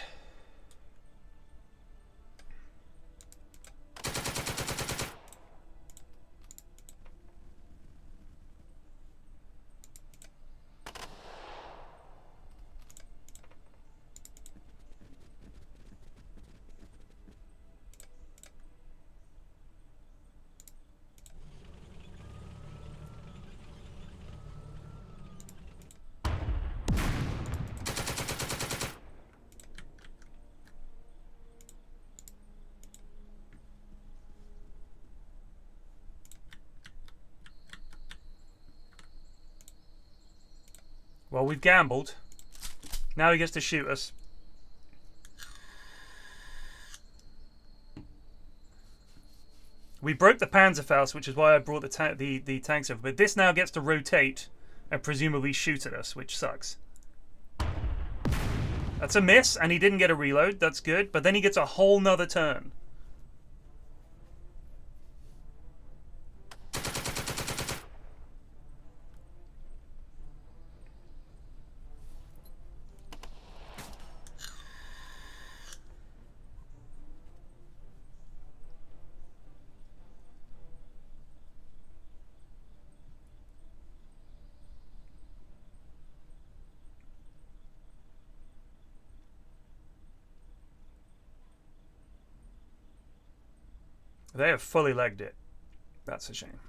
Well, we've gambled. Now he gets to shoot us. We broke the Panzerfaust, which is why I brought the tanks over. But this now gets to rotate and presumably shoot at us, which sucks. That's a miss, and he didn't get a reload. That's good. But then he gets a whole nother turn. They have fully legged it. That's a shame.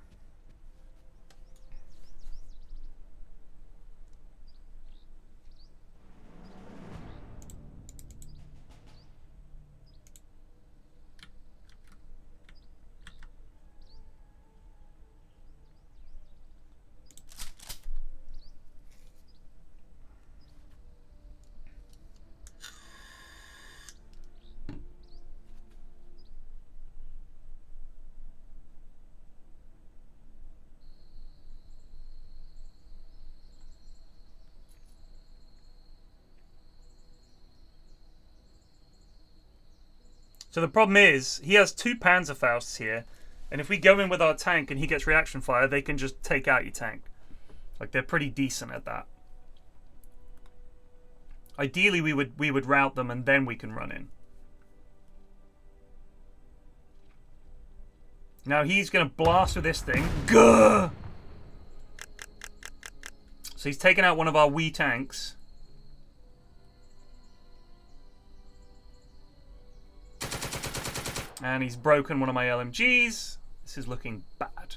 So the problem is, he has two Panzerfausts here, and if we go in with our tank and he gets reaction fire, they can just take out your tank. Like, they're pretty decent at that. Ideally, we would rout them and then we can run in. Now he's going to blast with this thing. Gah! So he's taken out one of our wee tanks. And he's broken one of my LMGs. This is looking bad.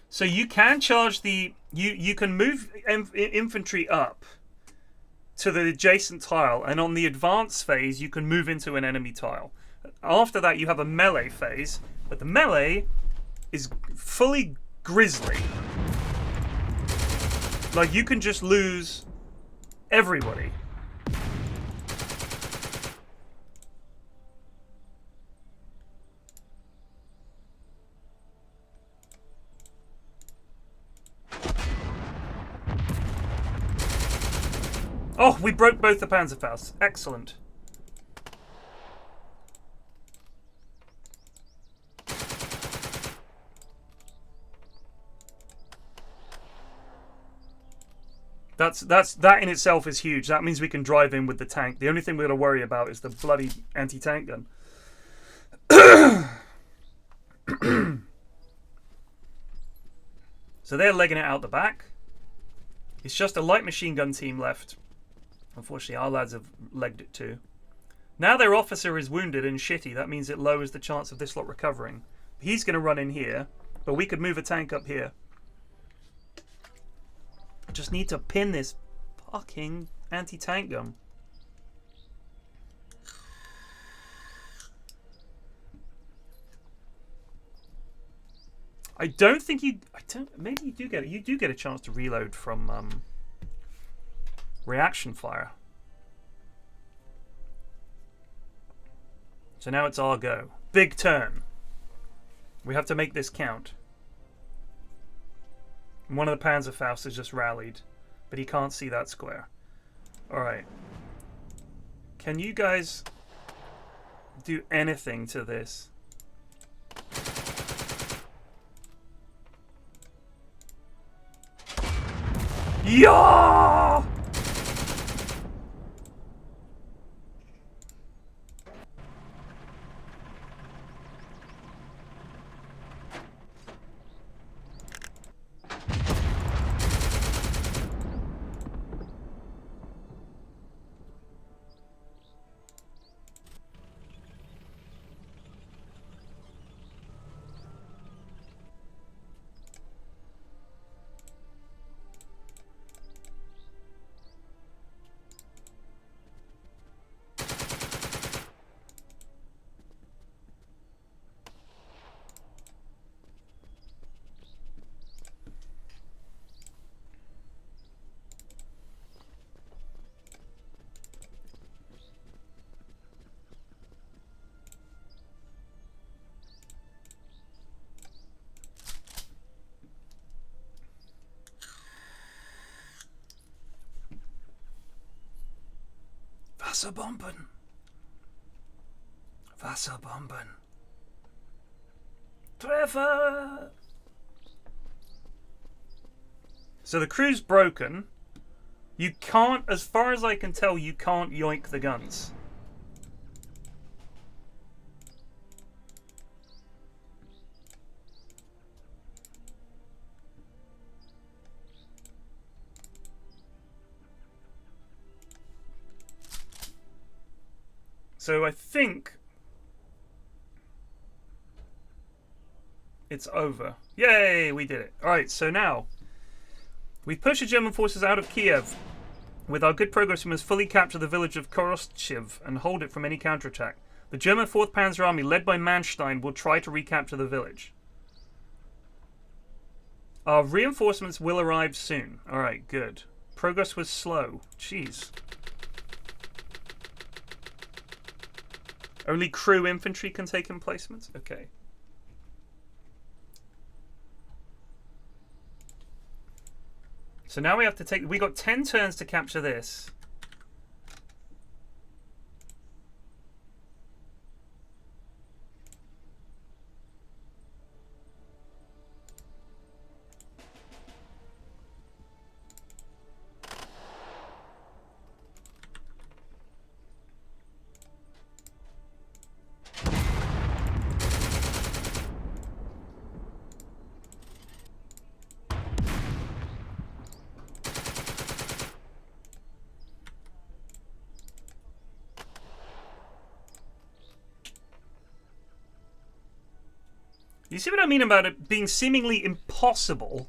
So you can charge the... You can move infantry up to the adjacent tile, and on the advanced phase you can move into an enemy tile. After that you have a melee phase, but the melee is fully grisly. Like, you can just lose everybody. Oh, we broke both the Panzerfausts. Excellent. That in itself is huge. That means we can drive in with the tank. The only thing we're going to worry about is the bloody anti-tank gun. So they're legging it out the back. It's just a light machine gun team left. Unfortunately, our lads have legged it too. Now their officer is wounded and shitty. That means it lowers the chance of this lot recovering. He's going to run in here, but we could move a tank up here. I just need to pin this fucking anti-tank gun. I don't think you. I don't. Maybe you do get it. You do get a chance to reload from reaction fire. So now it's our go. Big turn. We have to make this count. And one of the Panzerfaust has just rallied, but he can't see that square. All right. Can you guys do anything to this? Yeah! Wasserbomben. Wasserbomben. Treffer! So the crew's broken. You can't, as far as I can tell, you can't yoink the guns. So I think it's over. Yay, we did it. Alright, so now we've pushed the German forces out of Kiev. With our good progress, we must fully capture the village of Korostchev and hold it from any counterattack. The German 4th Panzer Army, led by Manstein, will try to recapture the village. Our reinforcements will arrive soon. Alright, good. Progress was slow. Jeez. Only crew infantry can take emplacements? Okay. So now we have to take... We got 10 turns to capture this. You see what I mean about it being seemingly impossible?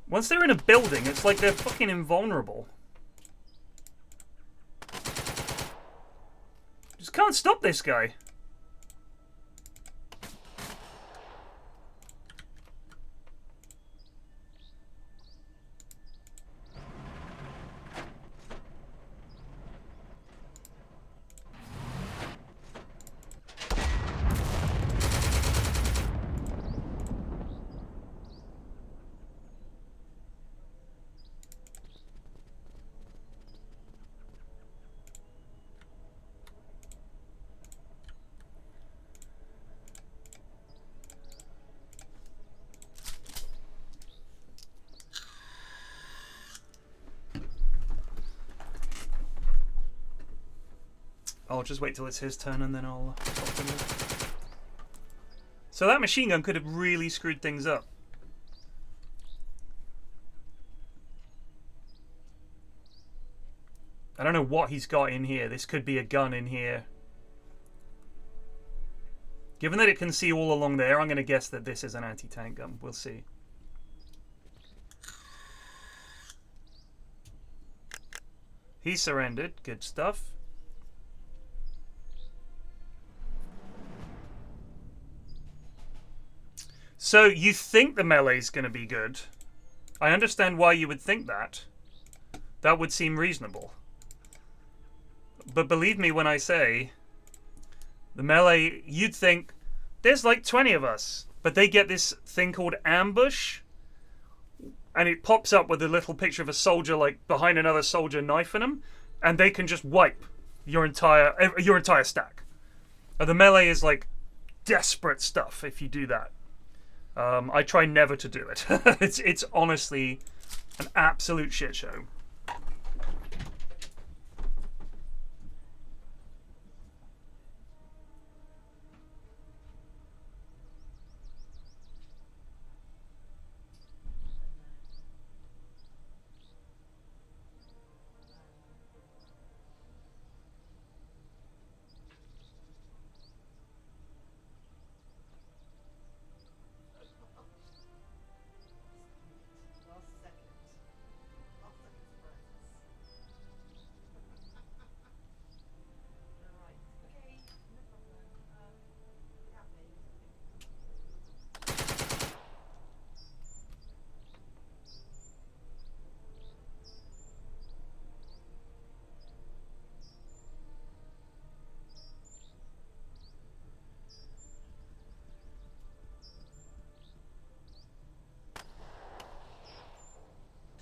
Once they're in a building, it's like they're fucking invulnerable. Just can't stop this guy. I'll just wait till it's his turn and then I'll... So that machine gun could have really screwed things up. I don't know what he's got in here. This could be a gun in here. Given that it can see all along there, I'm going to guess that this is an anti-tank gun. We'll see. He surrendered. Good stuff. So you think the melee's going to be good. I understand why you would think that. That would seem reasonable. But believe me when I say, the melee, you'd think, there's like 20 of us. But they get this thing called ambush. And it pops up with a little picture of a soldier like behind another soldier knifing him. And they can just wipe your entire stack. The melee is like desperate stuff if you do that. I try never to do it. It's honestly an absolute shit show.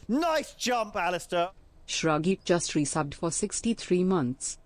Nice jump, Alistair. Shruggy just resubbed for 63 months.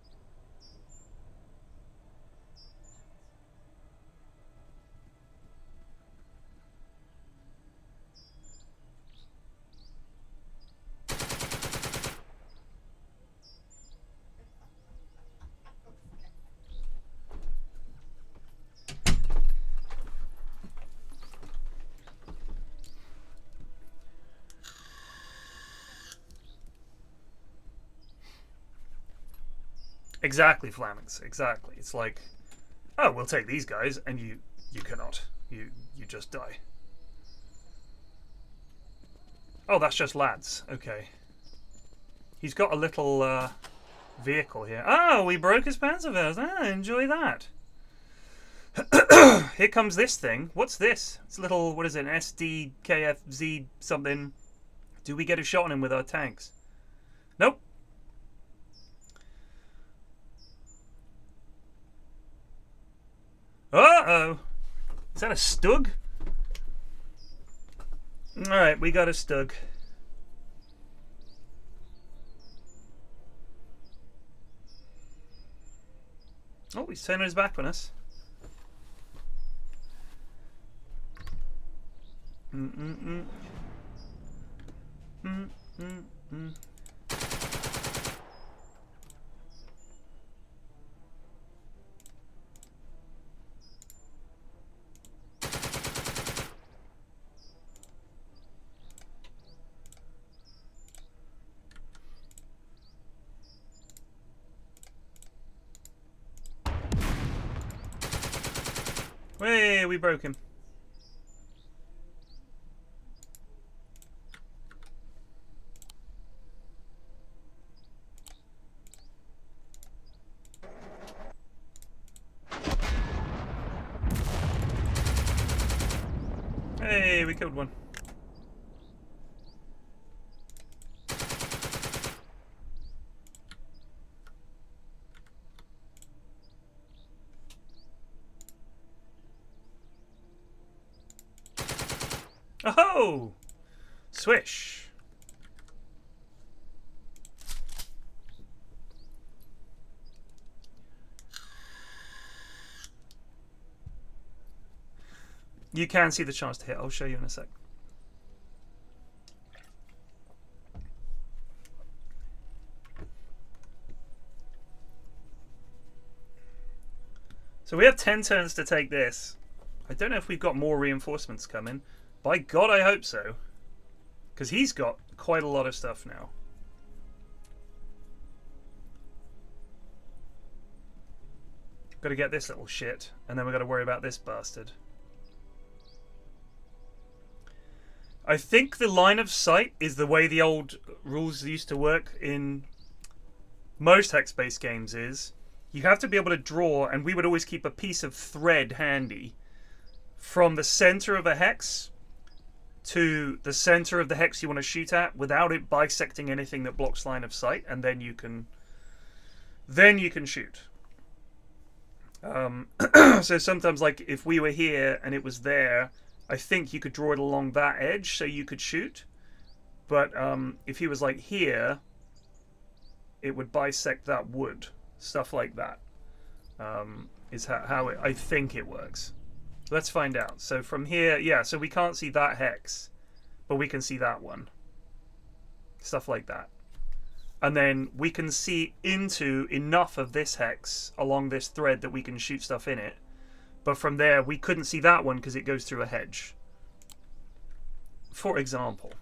Exactly, Flamings. Exactly. It's like, oh, we'll take these guys, and you cannot. You just die. Oh, that's just lads. Okay. He's got a little vehicle here. Oh, we broke his panzerfaust. Ah, enjoy that. Here comes this thing. What's this? It's a little, what is it, an SDKFZ something. Do we get a shot on him with our tanks? Nope. Uh-oh. Is that a Stug? Alright, we got a Stug. Oh, he's turning his back on us. Mm-mm-mm. Mm-mm-mm. Hey, we broke him. Hey, we killed one. Oh! Swish. You can see the chance to hit. I'll show you in a sec. So we have 10 turns to take this. I don't know if we've got more reinforcements coming. By God, I hope so. Because he's got quite a lot of stuff now. Got to get this little shit. And then we've got to worry about this bastard. I think the line of sight is the way the old rules used to work in most hex-based games is. You have to be able to draw, and we would always keep a piece of thread handy from the center of a hex to the center of the hex you want to shoot at without it bisecting anything that blocks line of sight, and then you can shoot. So sometimes, like if we were here and it was there, I think you could draw it along that edge so you could shoot. But if he was like here, it would bisect that wood. Stuff like that is how I think it works. Let's find out. So from here, yeah, so we can't see that hex, but we can see that one. Stuff like that. And then we can see into enough of this hex along this thread that we can shoot stuff in it. But from there, we couldn't see that one because it goes through a hedge. For example.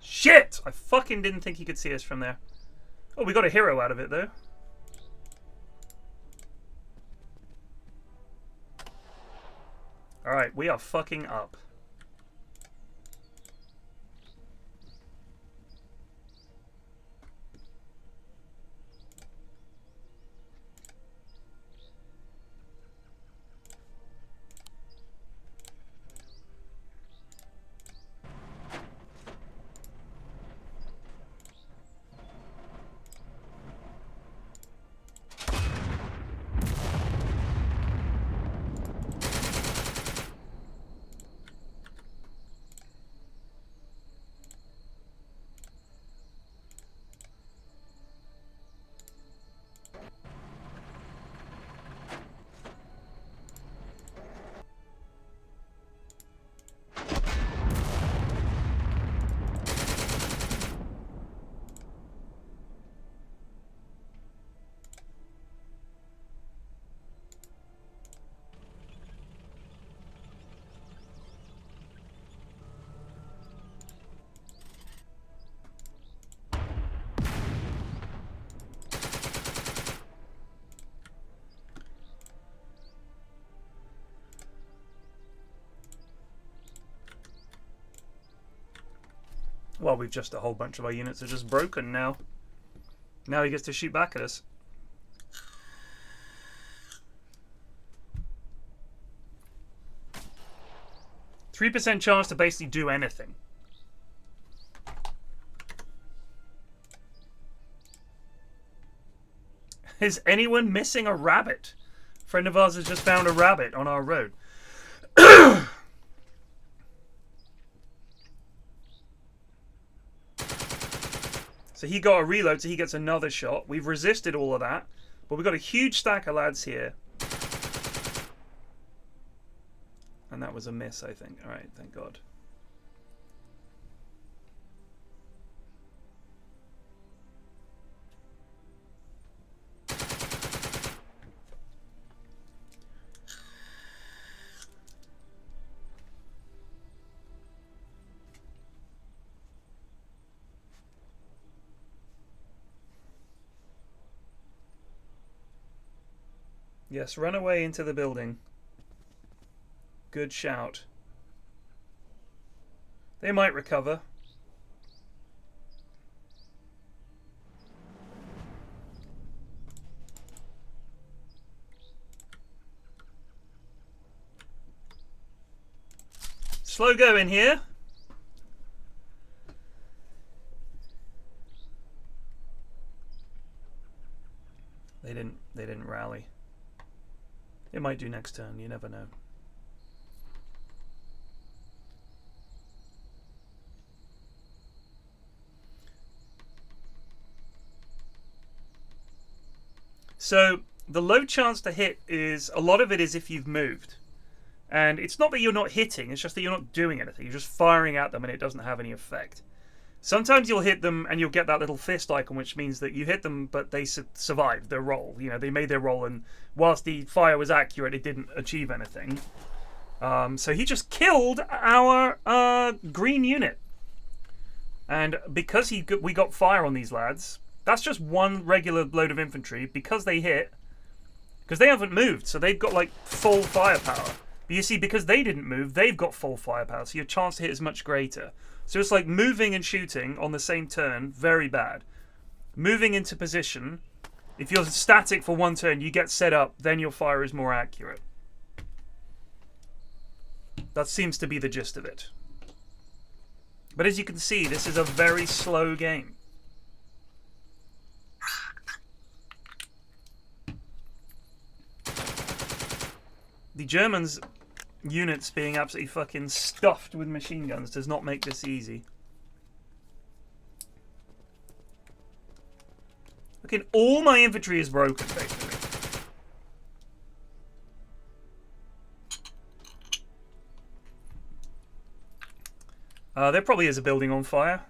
Shit! I fucking didn't think he could see us from there. Oh, we got a hero out of it, though. Alright, we are fucking up. Well, we've just a whole bunch of our units are just broken now. Now he gets to shoot back at us. %3 chance to basically do anything. Is anyone missing a rabbit? A friend of ours has just found a rabbit on our road. So he got a reload, so he gets another shot. We've resisted all of that. But we've got a huge stack of lads here. And that was a miss, I think. Alright, thank God. Yes, run away into the building. Good shout. They might recover. Slow going here. They didn't rally. It might do next turn, you never know. So the low chance to hit is, a lot of it is if you've moved. And it's not that you're not hitting, it's just that you're not doing anything. You're just firing at them and it doesn't have any effect. Sometimes you'll hit them and you'll get that little fist icon, which means that you hit them, but they survived their roll. You know, they made their roll, and whilst the fire was accurate, it didn't achieve anything. So he just killed our green unit. And because we got fire on these lads, that's just one regular load of infantry. Because they hit, because they haven't moved, so they've got like full firepower. But you see, because they didn't move, they've got full firepower, so your chance to hit is much greater. So it's like moving and shooting on the same turn, very bad. Moving into position, if you're static for one turn, you get set up, then your fire is more accurate. That seems to be the gist of it. But as you can see, this is a very slow game. The Germans' units being absolutely fucking stuffed with machine guns does not make this easy. Okay, all my infantry is broken, basically. There probably is a building on fire.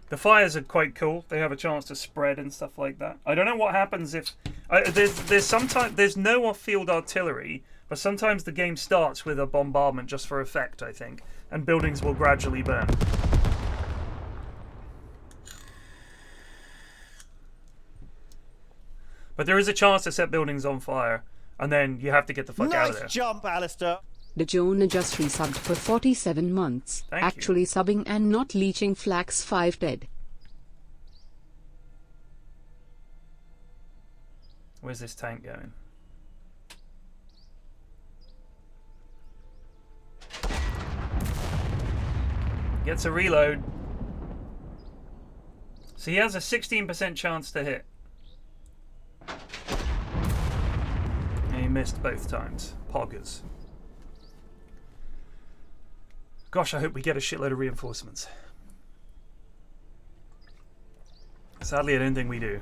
The fires are quite cool. They have a chance to spread and stuff like that. I don't know what happens if there's no off-field artillery, but sometimes the game starts with a bombardment just for effect, I think, and buildings will gradually burn. But there is a chance to set buildings on fire, and then you have to get the fuck out of there. Nice jump, Alistair. The Jonah just resubbed for 47 months. Thank Actually you. subbing and not leeching. Flax 5 dead. Where's this tank going? Gets a reload. So he has a 16% chance to hit. And he missed both times. Poggers. Gosh, I hope we get a shitload of reinforcements. Sadly, I don't think we do.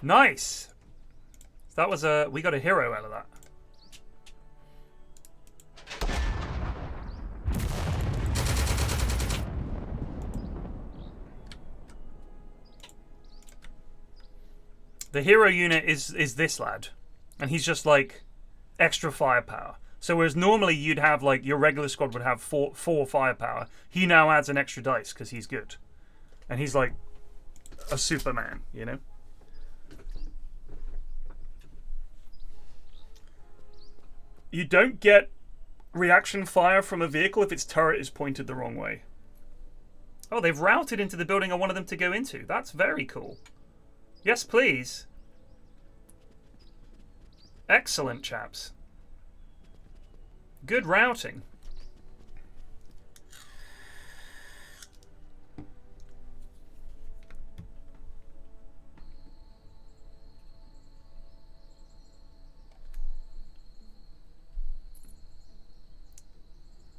Nice! That was we got a hero out of that. The hero unit is this lad, and he's just like extra firepower. So whereas normally you'd have like your regular squad would have four firepower, he now adds an extra dice because he's good, and he's like a Superman, you know. You don't get reaction fire from a vehicle if its turret is pointed the wrong way. Oh, they've routed into the building I wanted them to go into. That's very cool. Yes, please. Excellent, chaps. Good routing.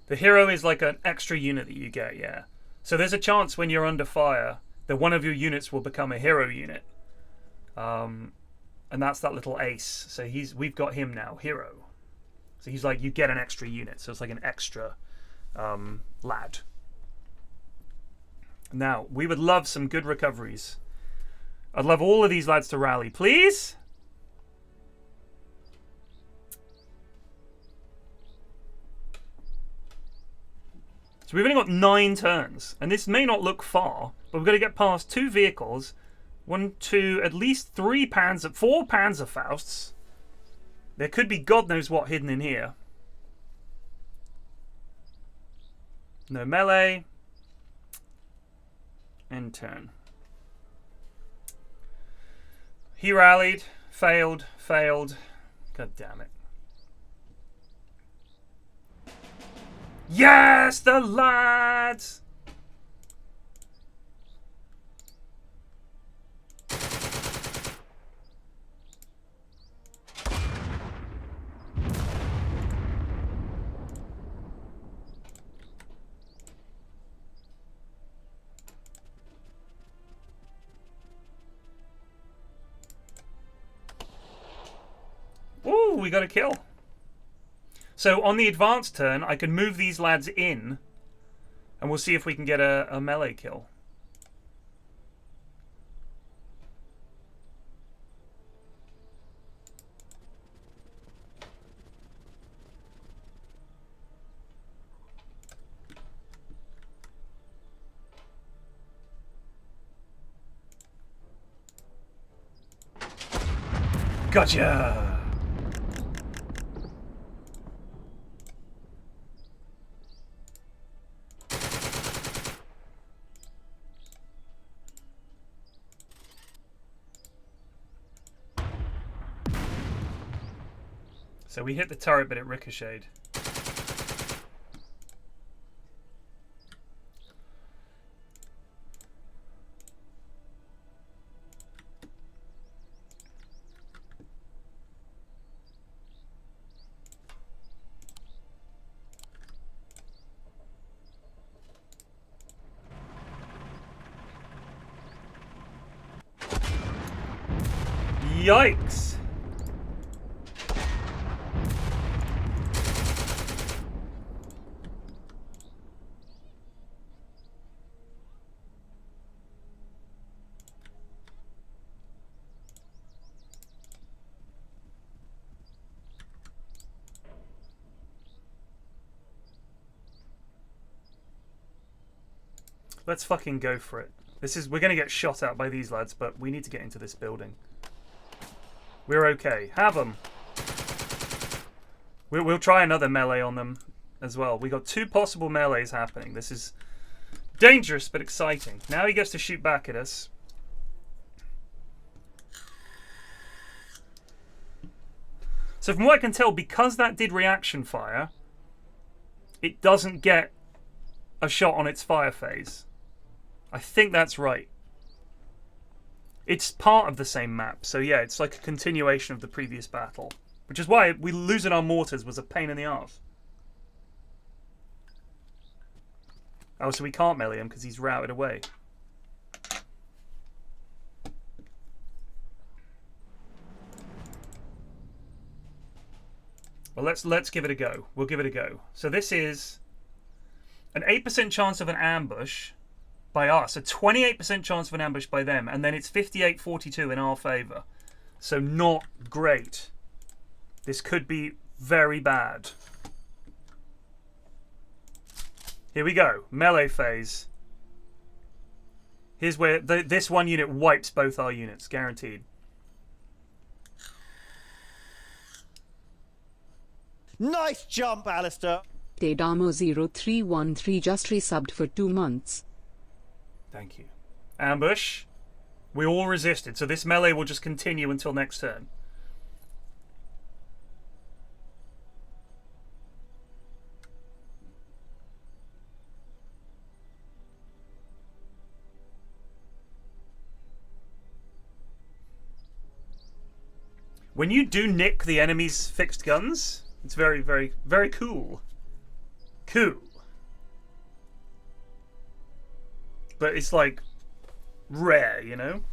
The hero is like an extra unit that you get, yeah. So there's a chance when you're under fire that one of your units will become a hero unit. And that's that little ace. So we've got him now, hero. So he's like, you get an extra unit. So it's like an extra lad. Now, we would love some good recoveries. I'd love all of these lads to rally, please. So we've only got 9 turns, and this may not look far, but we've got to get past 2 vehicles, 1, 2, at least 4 Panzerfausts. There could be God knows what hidden in here. No melee. End turn. He rallied, failed. God damn it. Yes, the lads! Ooh, we got a kill. So on the advanced turn, I can move these lads in, and we'll see if we can get a melee kill. Gotcha! So we hit the turret, but it ricocheted. Yikes! Let's fucking go for it. We're gonna get shot at by these lads, but we need to get into this building. We're okay. Have them. We'll try another melee on them as well. We got 2 possible melees happening. This is dangerous but exciting. Now he gets to shoot back at us. So from what I can tell, because that did reaction fire, it doesn't get a shot on its fire phase. I think that's right. It's part of the same map, so yeah, it's like a continuation of the previous battle. Which is why losing our mortars was a pain in the arse. Oh, so we can't melee him because he's routed away. Well, let's give it a go. We'll give it a go. So this is an 8% chance of an ambush by us, a 28% chance of an ambush by them, and then it's 58-42 in our favour. So not great. This could be very bad. Here we go. Melee phase. Here's where this one unit wipes both our units, guaranteed. Nice jump, Alistair. Tadamo0313 just resubbed for 2 months. Thank you. Ambush. We all resisted, so this melee will just continue until next turn. When you do nick the enemy's fixed guns, it's very, very, very cool. Cool. But it's like rare, you know?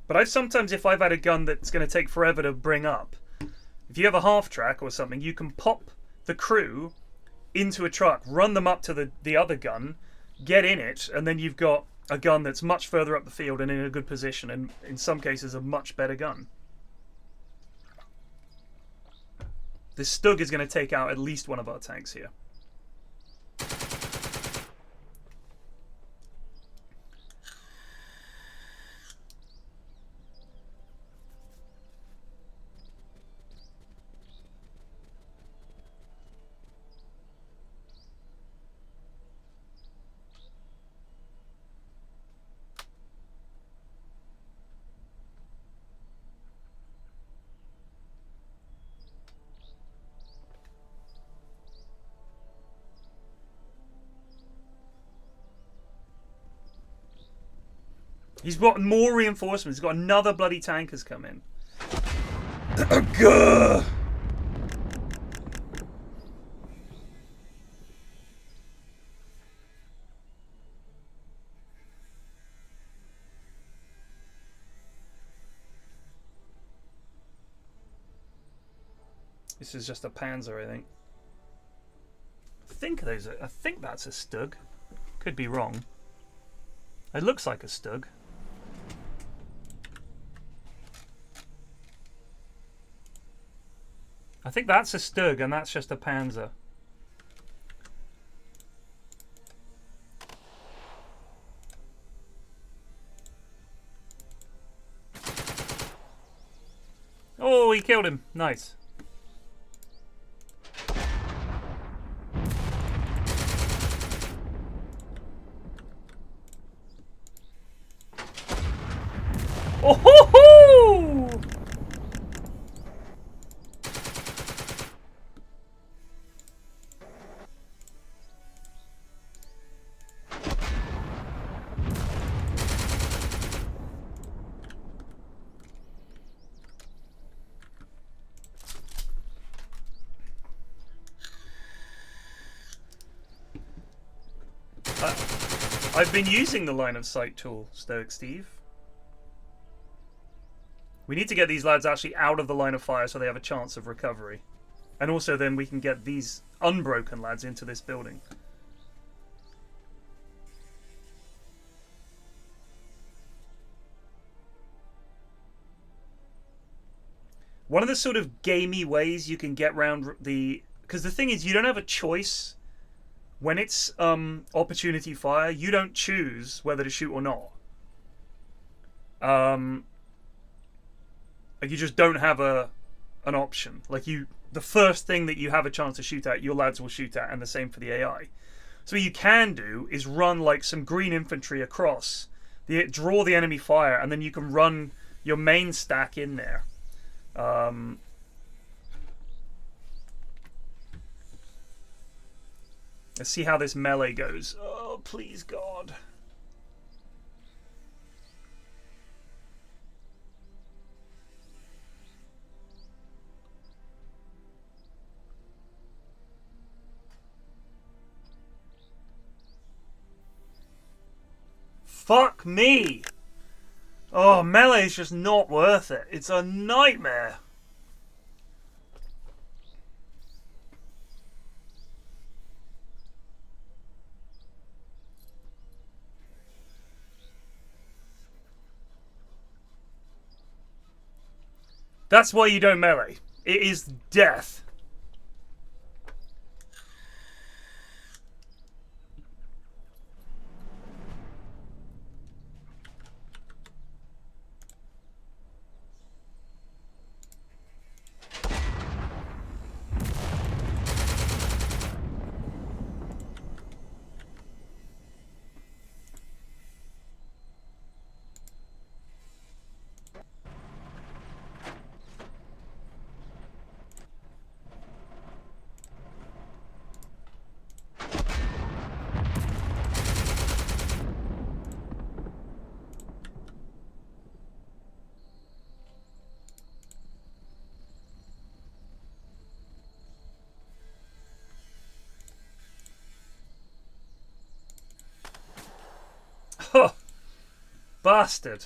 But sometimes if I've had a gun that's going to take forever to bring up, if you have a half track or something, you can pop the crew into a truck, run them up to the other gun, get in it, and then you've got a gun that's much further up the field and in a good position, and in some cases a much better gun. This Stug is going to take out at least one of our tanks here. He's got more reinforcements. He's got another bloody tank has come in. Gah! This is just a Panzer, I think. I think that's a Stug. Could be wrong. It looks like a Stug. I think that's a Stug and that's just a Panzer. Oh, he killed him. Nice. Oh ho ho! I've been using the line of sight tool, Stoic Steve. We need to get these lads actually out of the line of fire so they have a chance of recovery. And also then we can get these unbroken lads into this building. One of the sort of gamey ways you can get around the... Because the thing is, you don't have a choice. When it's opportunity fire, you don't choose whether to shoot or not. Like you just don't have an option. Like the first thing that you have a chance to shoot at, your lads will shoot at, and the same for the AI. So what you can do is run like some green infantry across, draw the enemy fire, and then you can run your main stack in there. Let's see how this melee goes. Oh, please God. Fuck me! Oh, melee is just not worth it. It's a nightmare. That's why you don't melee. It is death. Huh. Bastard.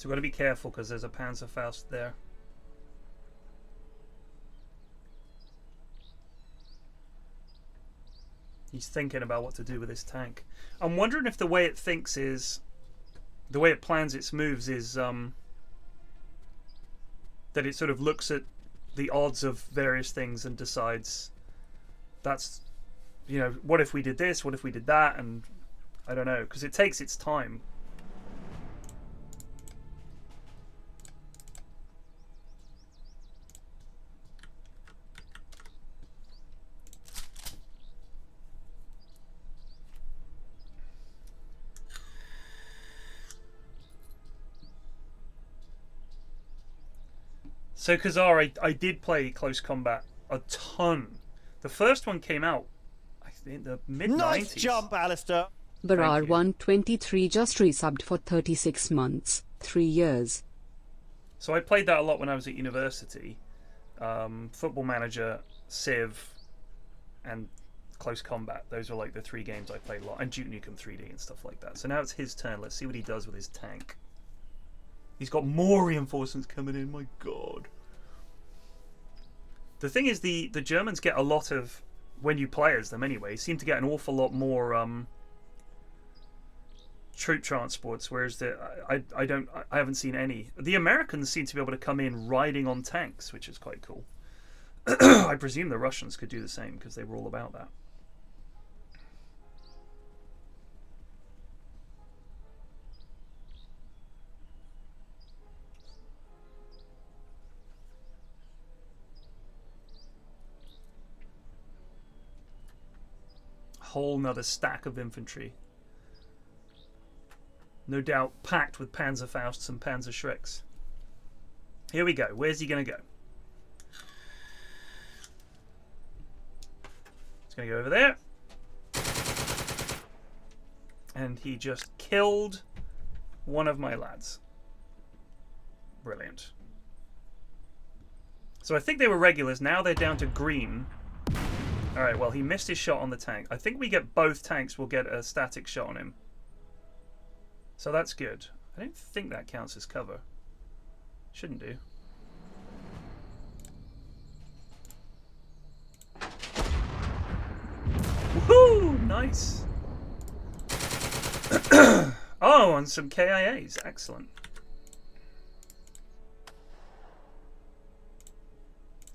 So we've got to be careful because there's a Panzerfaust there. He's thinking about what to do with his tank. I'm wondering if the way it thinks is... The way it plans its moves is... that it sort of looks at the odds of various things and decides... That's... You know, what if we did this? What if we did that? And... I don't know. Because it takes its time. So Kazar, I did play Close Combat a ton. The first one came out in the mid-90s. Nice jump, Alistair. Barar 123 just resubbed for 36 months, 3 years. So I played that a lot when I was at university. Football Manager, Civ, and Close Combat. Those were like the 3 games I played a lot. And Duke Nukem 3D and stuff like that. So now it's his turn. Let's see what he does with his tank. He's got more reinforcements coming in. My God. The thing is, the Germans get a lot of, when you play as them anyway, seem to get an awful lot more troop transports, whereas I haven't seen any. The Americans seem to be able to come in riding on tanks, which is quite cool. I presume the Russians could do the same because they were all about that. Whole nother stack of infantry. No doubt packed with Panzerfausts and Panzerschrecks. Here we go. Where's he going to go? He's going to go over there. And he just killed one of my lads. Brilliant. So I think they were regulars. Now they're down to green. Alright, well, he missed his shot on the tank. I think we get both tanks, we'll get a static shot on him. So that's good. I don't think that counts as cover. Shouldn't do. Woohoo! Nice! Oh, and some KIAs. Excellent.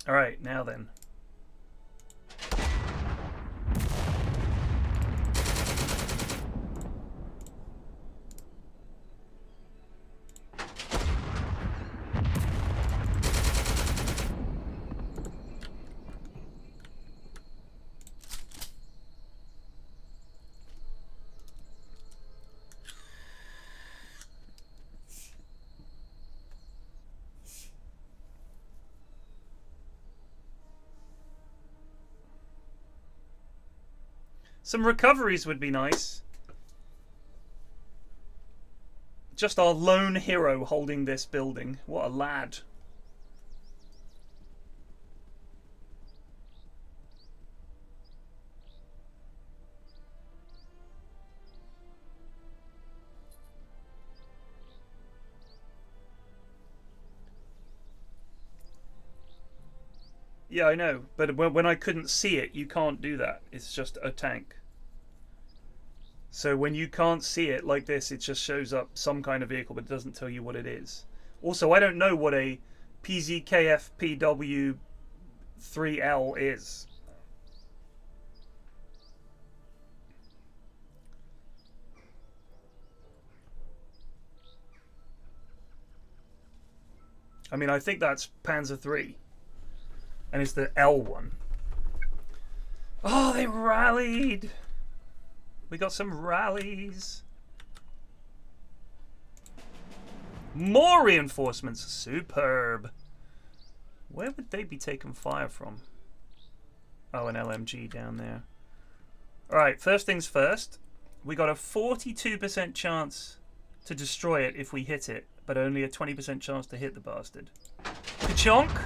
Alright, now then. Some recoveries would be nice. Just our lone hero holding this building. What a lad. Yeah, I know, but when I couldn't see it, you can't do that. It's just a tank. So when you can't see it like this, it just shows up some kind of vehicle, but it doesn't tell you what it is. Also, I don't know what a PZKFPW3L is. I mean, I think that's Panzer III. And it's the L one. Oh, they rallied! We got some rallies. More reinforcements. Superb. Where would they be taking fire from? Oh, an LMG down there. Alright, first things first. We got a 42% chance to destroy it if we hit it, but only a 20% chance to hit the bastard. Ka-chonk!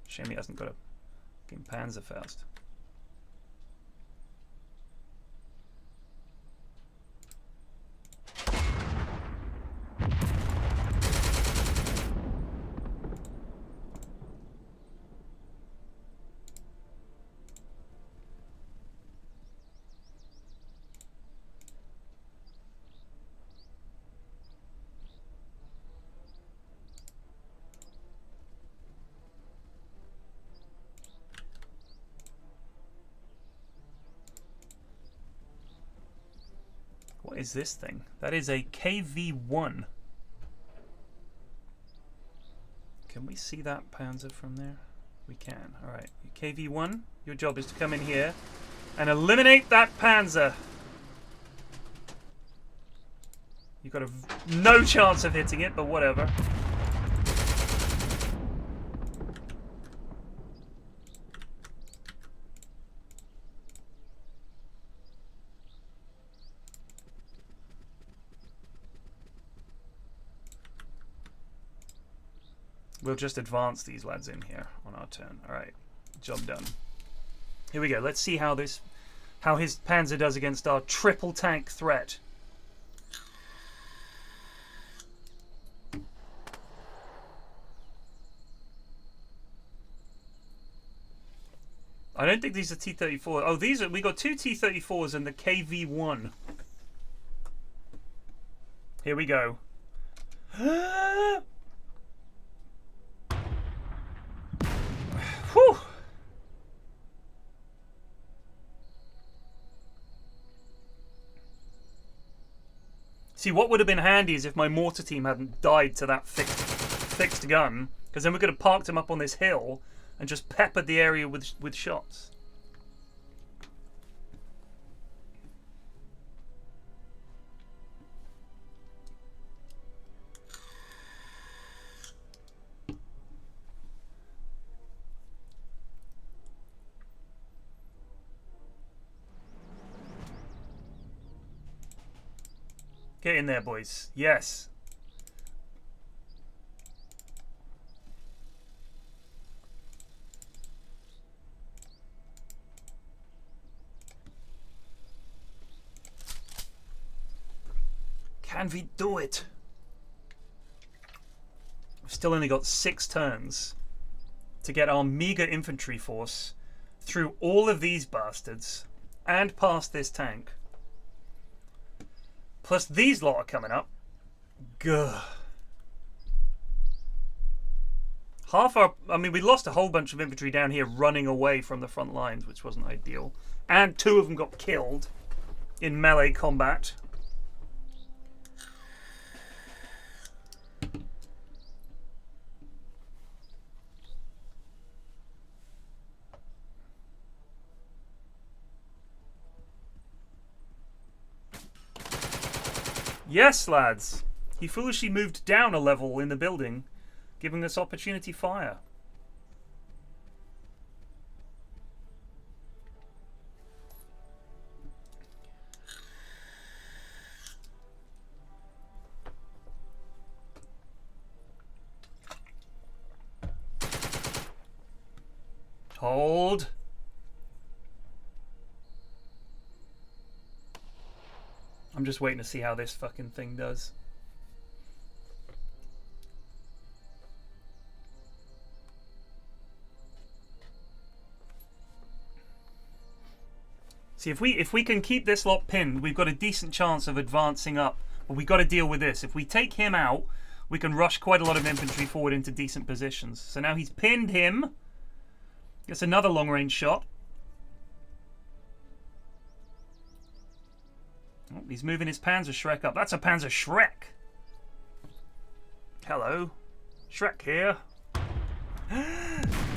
Shame he hasn't got a fucking Panzerfaust. What is this thing? That is a KV-1. Can we see that Panzer from there? We can. Alright. KV-1, your job is to come in here and eliminate that Panzer. You've got no chance of hitting it, but whatever. We'll just advance these lads in here on our turn. Alright, job done. Here we go. Let's see how his Panzer does against our triple tank threat. I don't think these are T-34. Oh, these are. We got two T-34s and the KV-1. Here we go. Whew. See, what would have been handy is if my mortar team hadn't died to that fixed gun, because then we could have parked them up on this hill and just peppered the area with shots. Get in there, boys. Yes. Can we do it? We've still only got 6 turns to get our meager infantry force through all of these bastards and past this tank. Plus these lot are coming up. Gah. I mean, we lost a whole bunch of infantry down here running away from the front lines, which wasn't ideal. And 2 of them got killed in melee combat. Yes, lads. He foolishly moved down a level in the building, giving us opportunity fire. Hold. I'm just waiting to see how this fucking thing does. See, if we can keep this lot pinned, we've got a decent chance of advancing up. But we've got to deal with this. If we take him out, we can rush quite a lot of infantry forward into decent positions. So now he's pinned him. Gets another long-range shot. Oh, he's moving his Panzer Shrek up. That's a Panzer Shrek. Hello. Shrek here.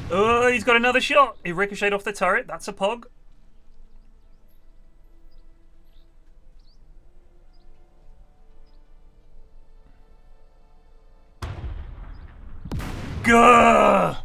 Oh, he's got another shot. He ricocheted off the turret. That's a pog. Gah!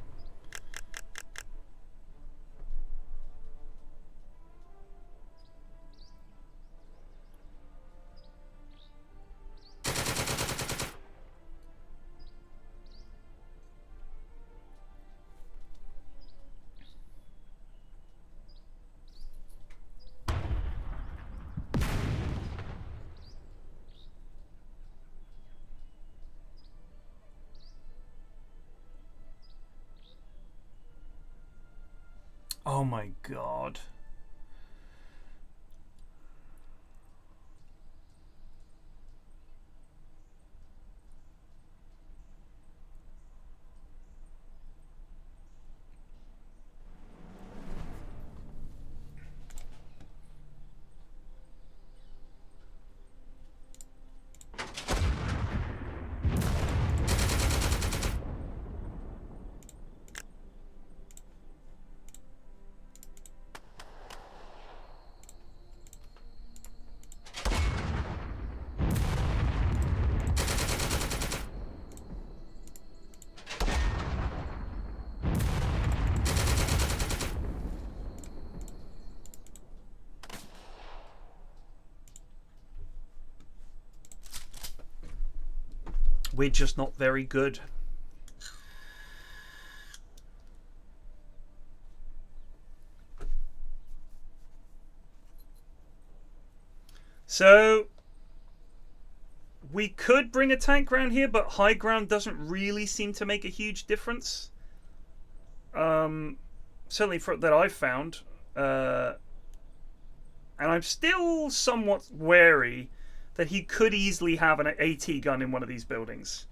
Oh my god. We're just not very good. So we could bring a tank round here, but high ground doesn't really seem to make a huge difference. Certainly that I've found. And I'm still somewhat wary that he could easily have an AT gun in one of these buildings.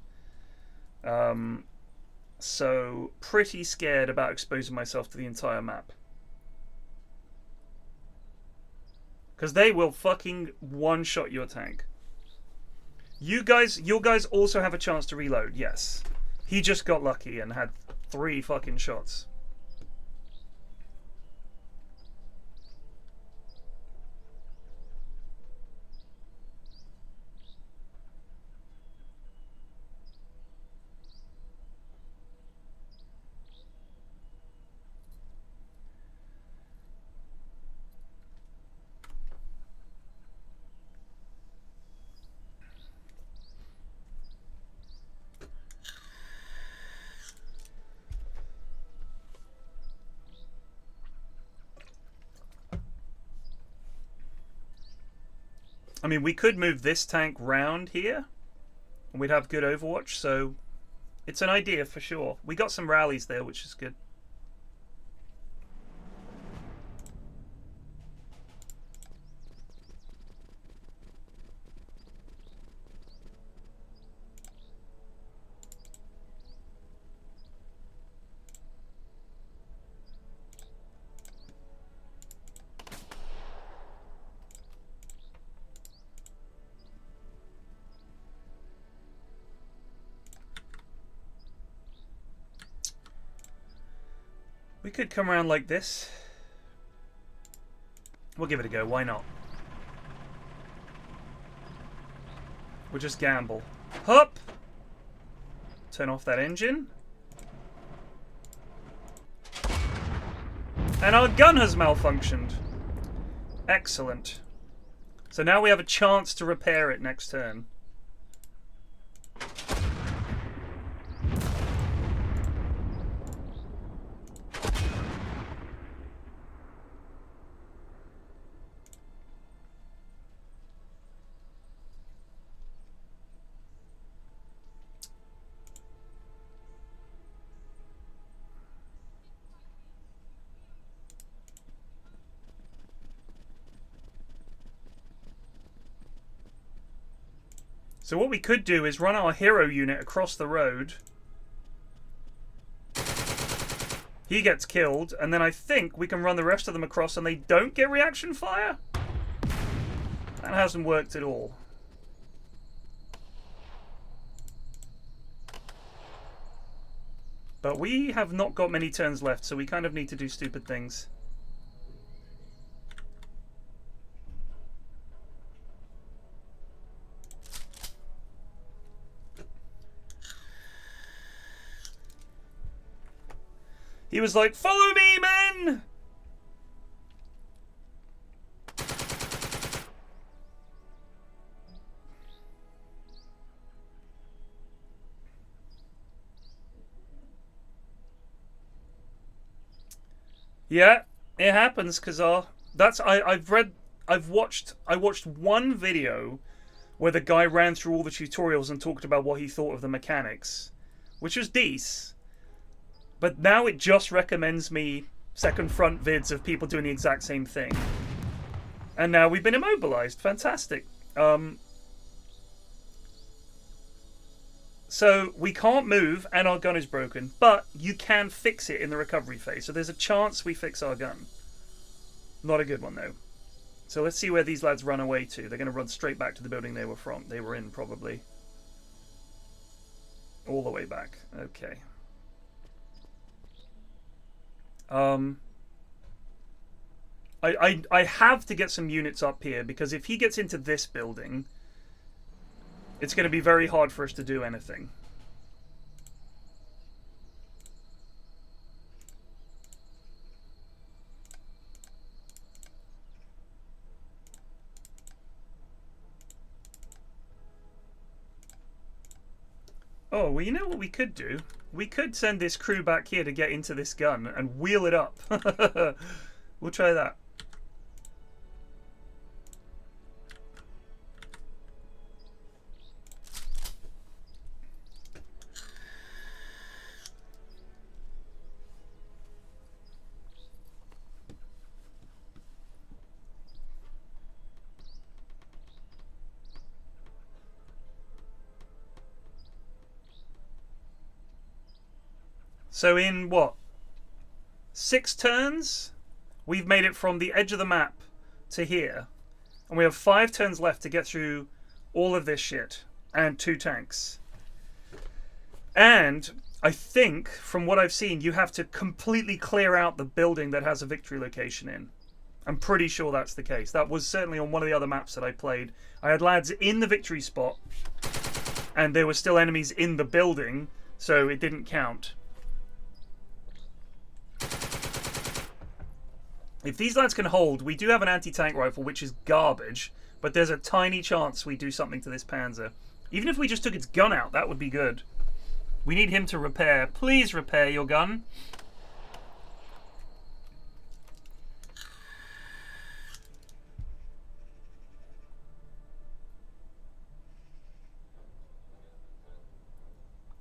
So pretty scared about exposing myself to the entire map. Because they will fucking one-shot your tank. Your guys also have a chance to reload, yes. He just got lucky and had 3 fucking shots. I mean, we could move this tank round here, and we'd have good overwatch, so it's an idea for sure. We got some rallies there, which is good. We could come around like this. We'll give it a go, why not? We'll just gamble. Hup! Turn off that engine. And our gun has malfunctioned. Excellent. So now we have a chance to repair it next turn. So what we could do is run our hero unit across the road. He gets killed, and then I think we can run the rest of them across and they don't get reaction fire? That hasn't worked at all. But we have not got many turns left, so we kind of need to do stupid things. He was like, "Follow me, men!" Yeah, it happens, Kazar. I watched one video where the guy ran through all the tutorials and talked about what he thought of the mechanics, which was decent. But now it just recommends me second front vids of people doing the exact same thing. And now we've been immobilized. Fantastic. So we can't move and our gun is broken, but you can fix it in the recovery phase. So there's a chance we fix our gun. Not a good one though. So let's see where these lads run away to. They're going to run straight back to the building they were in probably. All the way back. Okay. I have to get some units up here because if he gets into this building, it's going to be very hard for us to do anything. Oh, well, you know what we could do? We could send this crew back here to get into this gun and wheel it up. We'll try that. So in what? 6 turns? We've made it from the edge of the map to here. And we have 5 turns left to get through all of this shit. And 2 tanks. And I think, from what I've seen, you have to completely clear out the building that has a victory location in. I'm pretty sure that's the case. That was certainly on one of the other maps that I played. I had lads in the victory spot. And there were still enemies in the building. So it didn't count. If these lads can hold, we do have an anti-tank rifle, which is garbage, but there's a tiny chance we do something to this Panzer. Even if we just took its gun out, that would be good. We need him to repair. Please repair your gun.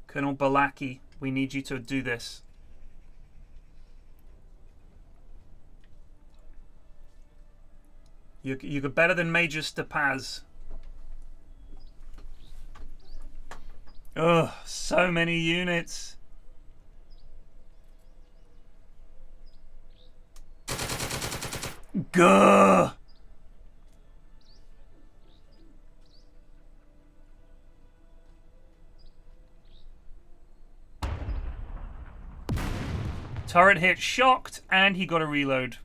Colonel Balaki, we need you to do this. You're better than Major Stapaz. Ugh, so many units. Gah! Turret hit, shocked, and he got a reload.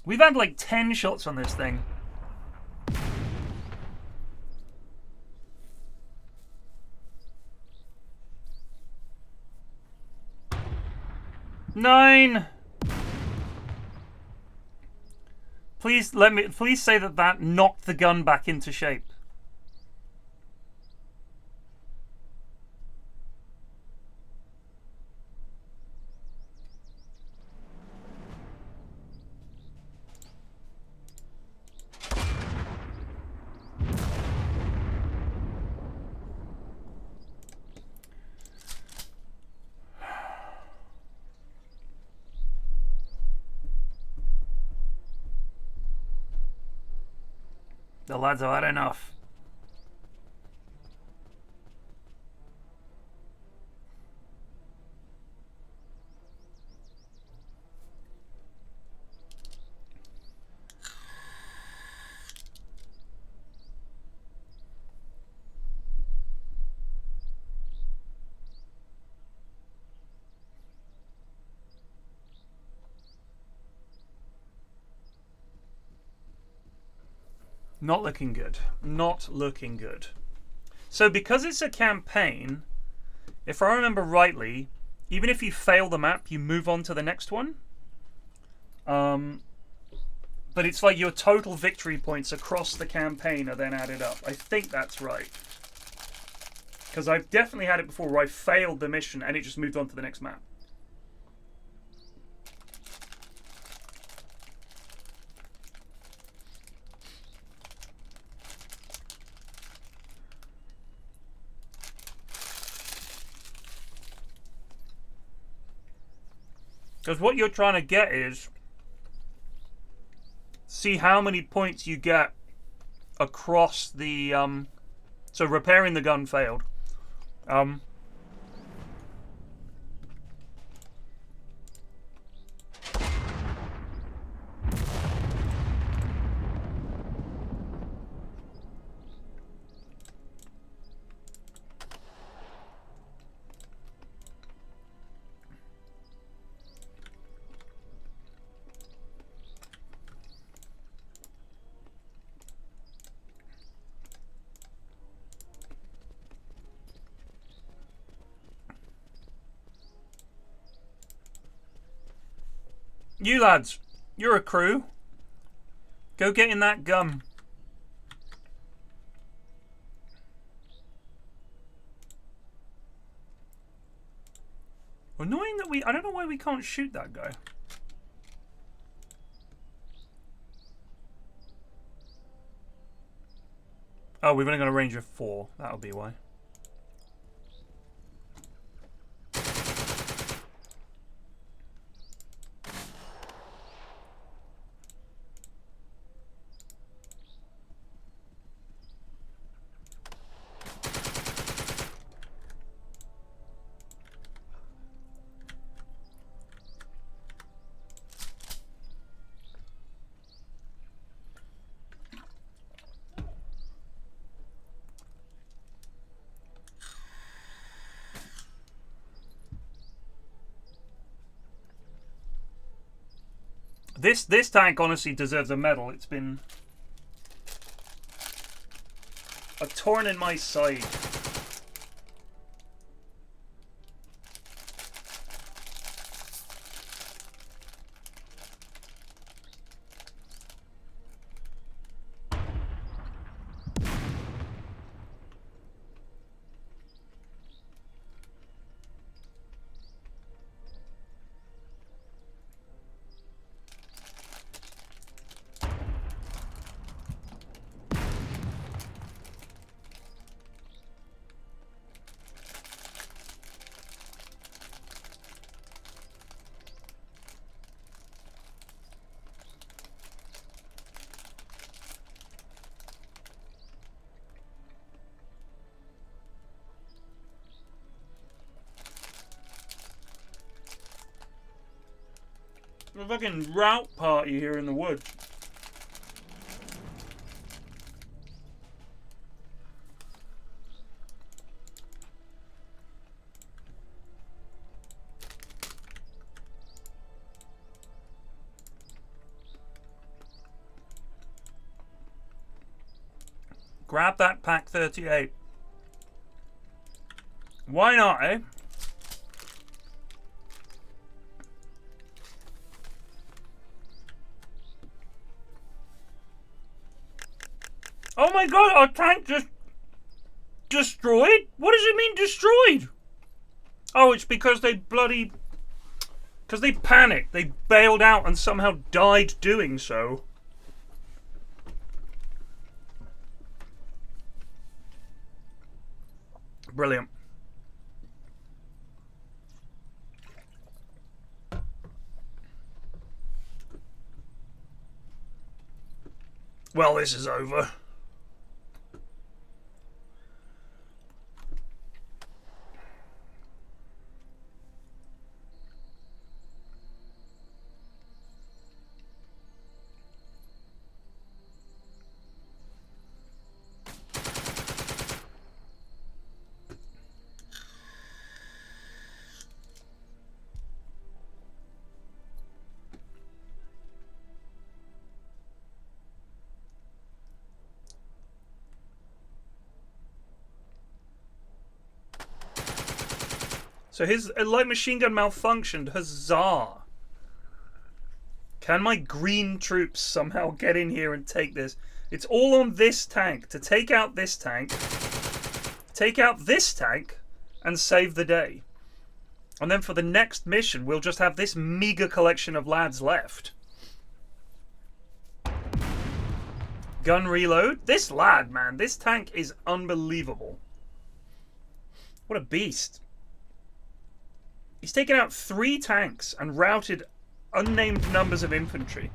We've had like 10 shots on this thing. Nine. Please say that knocked the gun back into shape. The lads have had enough. Not looking good. Not looking good. So because it's a campaign, if I remember rightly, even if you fail the map, you move on to the next one. But it's like your total victory points across the campaign are then added up. I think that's right. Because I've definitely had it before where I failed the mission and it just moved on to the next map. Because what you're trying to get is see how many points you get across the so repairing the gun failed. You lads, you're a crew. Go get in that gum. Annoying that I don't know why we can't shoot that guy. Oh, we've only got a range of 4. That'll be why. This tank honestly deserves a medal. It's been a thorn in my side. A fucking route party here in the woods. Grab that pack 38. Why not, eh? Oh my god, our tank just destroyed? What does it mean destroyed? Oh, it's because they bloody... Because they panicked. They bailed out and somehow died doing so. Brilliant. Well, this is over. So his light machine gun malfunctioned. Huzzah! Can my green troops somehow get in here and take this? It's all on this tank. To take out this tank, and save the day. And then for the next mission, we'll just have this meager collection of lads left. Gun reload. This lad, man. This tank is unbelievable. What a beast. He's taken out 3 tanks and routed unnamed numbers of infantry.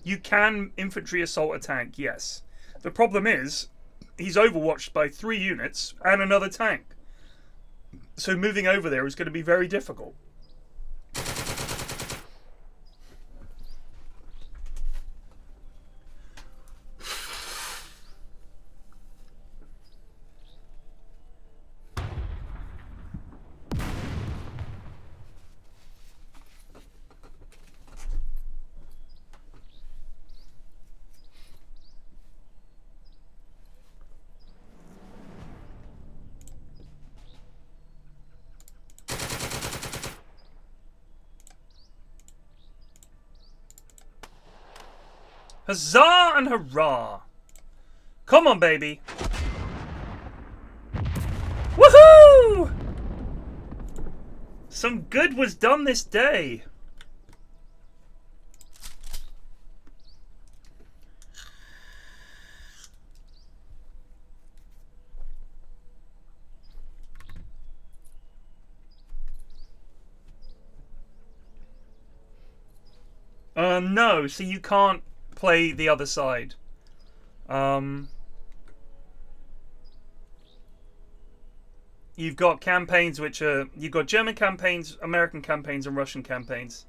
You can infantry assault a tank, yes. The problem is, he's overwatched by 3 units and another tank. So moving over there is going to be very difficult. Huzzah and hurrah! Come on, baby! Woohoo! Some good was done this day. No, so you can't play the other side. You've got campaigns which are... You've got German campaigns, American campaigns, and Russian campaigns.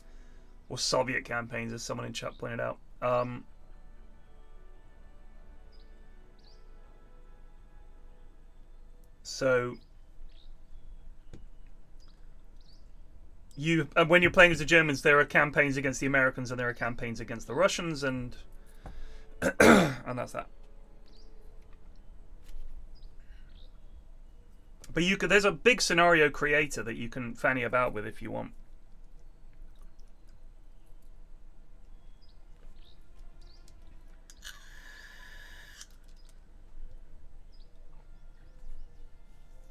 Or Soviet campaigns, as someone in chat pointed out. So... when you're playing as the Germans, there are campaigns against the Americans and there are campaigns against the Russians, and and that's that. But there's a big scenario creator that you can fanny about with if you want.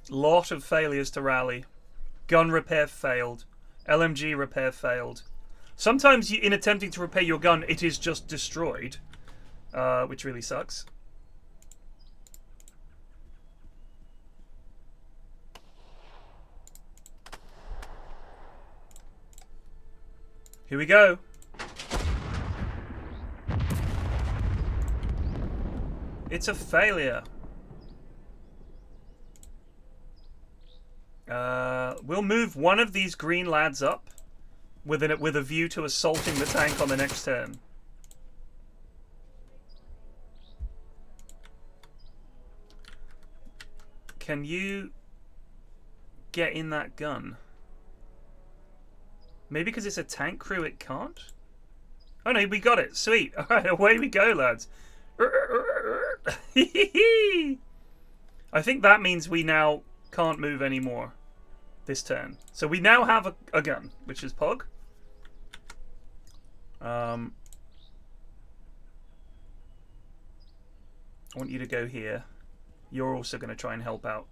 Lot of failures to rally. Gun repair failed. LMG repair failed. Sometimes in attempting to repair your gun, it is just destroyed, which really sucks. Here we go. It's a failure. We'll move one of these green lads up with a view to assaulting the tank on the next turn. Can you get in that gun? Maybe because it's a tank crew it can't? Oh no, we got it. Sweet. Alright, away we go, lads. I think that means we now can't move anymore this turn. So we now have a gun, which is Pog. I want you to go here. You're also going to try and help out.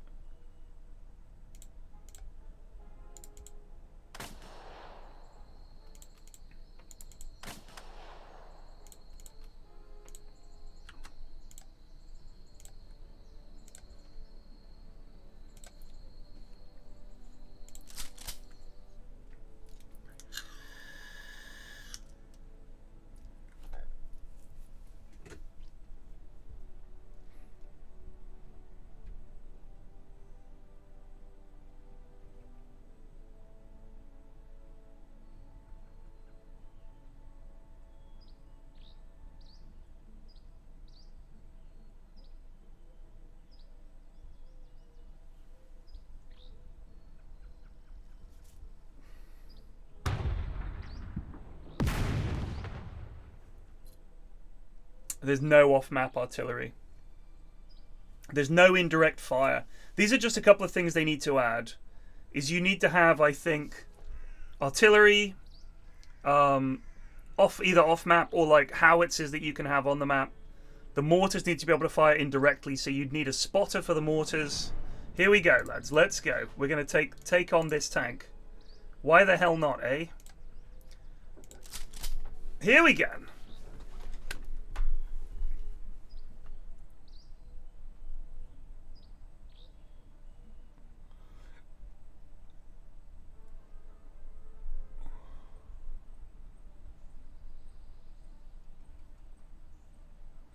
There's no off-map artillery. There's no indirect fire. These are just a couple of things they need to add. Is you need to have, I think, artillery, either off-map or like howitzers that you can have on the map. The mortars need to be able to fire indirectly, so you'd need a spotter for the mortars. Here we go, lads. Let's go. We're going to take on this tank. Why the hell not, eh? Here we go.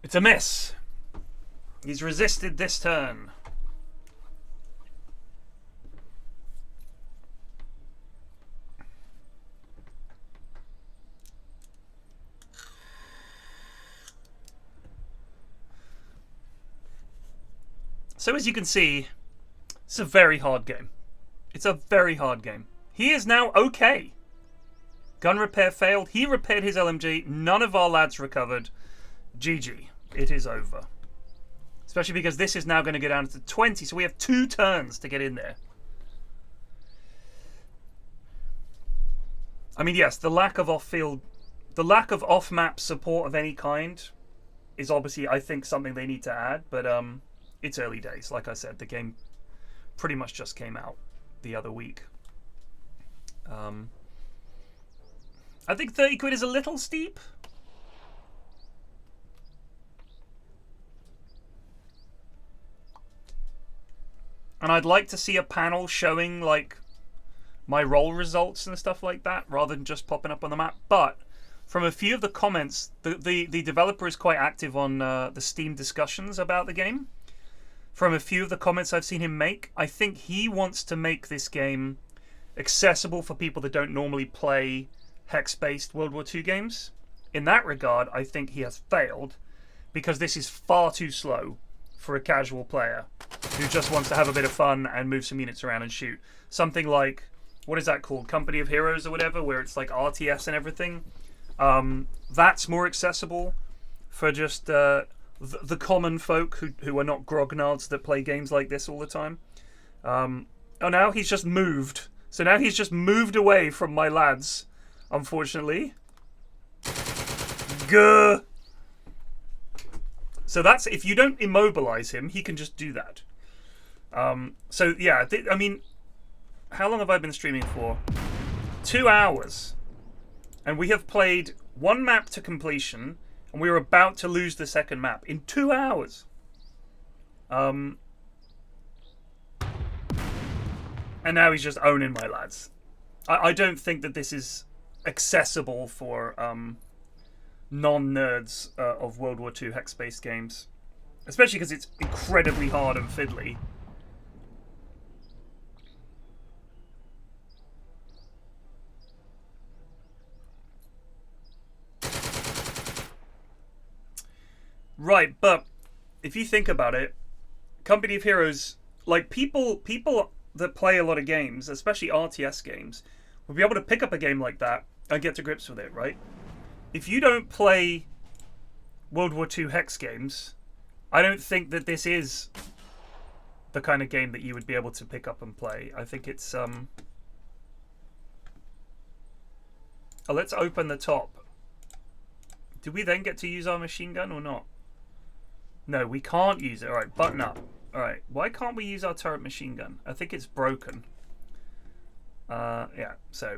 It's a miss. He's resisted this turn. So as you can see, it's a very hard game. It's a very hard game. He is now okay. Gun repair failed. He repaired his LMG. None of our lads recovered. GG. It is over. Especially because this is now going to go down to 20, so we have 2 turns to get in there. I mean, yes, the lack of off-field the lack of off-map support of any kind is obviously, I think, something they need to add. But it's early days. Like I said, the game pretty much just came out the other week. I think 30 quid is a little steep. And I'd like to see a panel showing like my roll results and stuff like that, rather than just popping up on the map. But from a few of the comments, the developer is quite active on the Steam discussions about the game. From a few of the comments I've seen him make, I think he wants to make this game accessible for people that don't normally play hex-based World War II games. In that regard, I think he has failed, because this is far too slow for a casual player who just wants to have a bit of fun and move some units around and shoot. Something like, what is that called? Company of Heroes or whatever, where it's like RTS and everything. That's more accessible for just the common folk who are not grognards that play games like this all the time. Oh, now he's just moved. So now he's just moved away from my lads, unfortunately. Gah! So that's, if you don't immobilize him, he can just do that. So yeah, I mean, how long have I been streaming for? 2 hours. And we have played one map to completion, and we were about to lose the second map in 2 hours. And now he's just owning my lads. I don't think that this is accessible for non-nerds of World War II hex-based games. Especially because it's incredibly hard and fiddly. Right, but if you think about it, Company of Heroes, like people that play a lot of games, especially RTS games, will be able to pick up a game like that and get to grips with it, right? If you don't play World War II hex games, I don't think that this is the kind of game that you would be able to pick up and play. I think it's Oh, let's open the top. Do we then get to use our machine gun or not? No, we can't use it. Alright, button up. Alright, why can't we use our turret machine gun? I think it's broken. Yeah, so.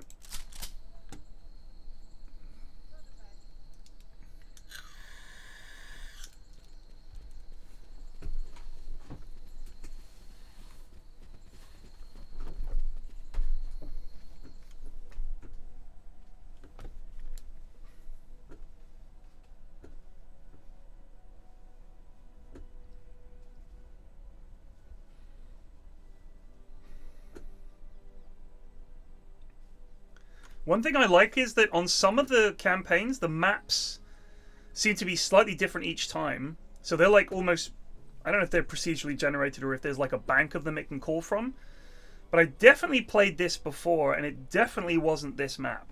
One thing I like is that on some of the campaigns, the maps seem to be slightly different each time. So they're like almost, I don't know if they're procedurally generated or if there's like a bank of them it can call from. But I definitely played this before, and it definitely wasn't this map.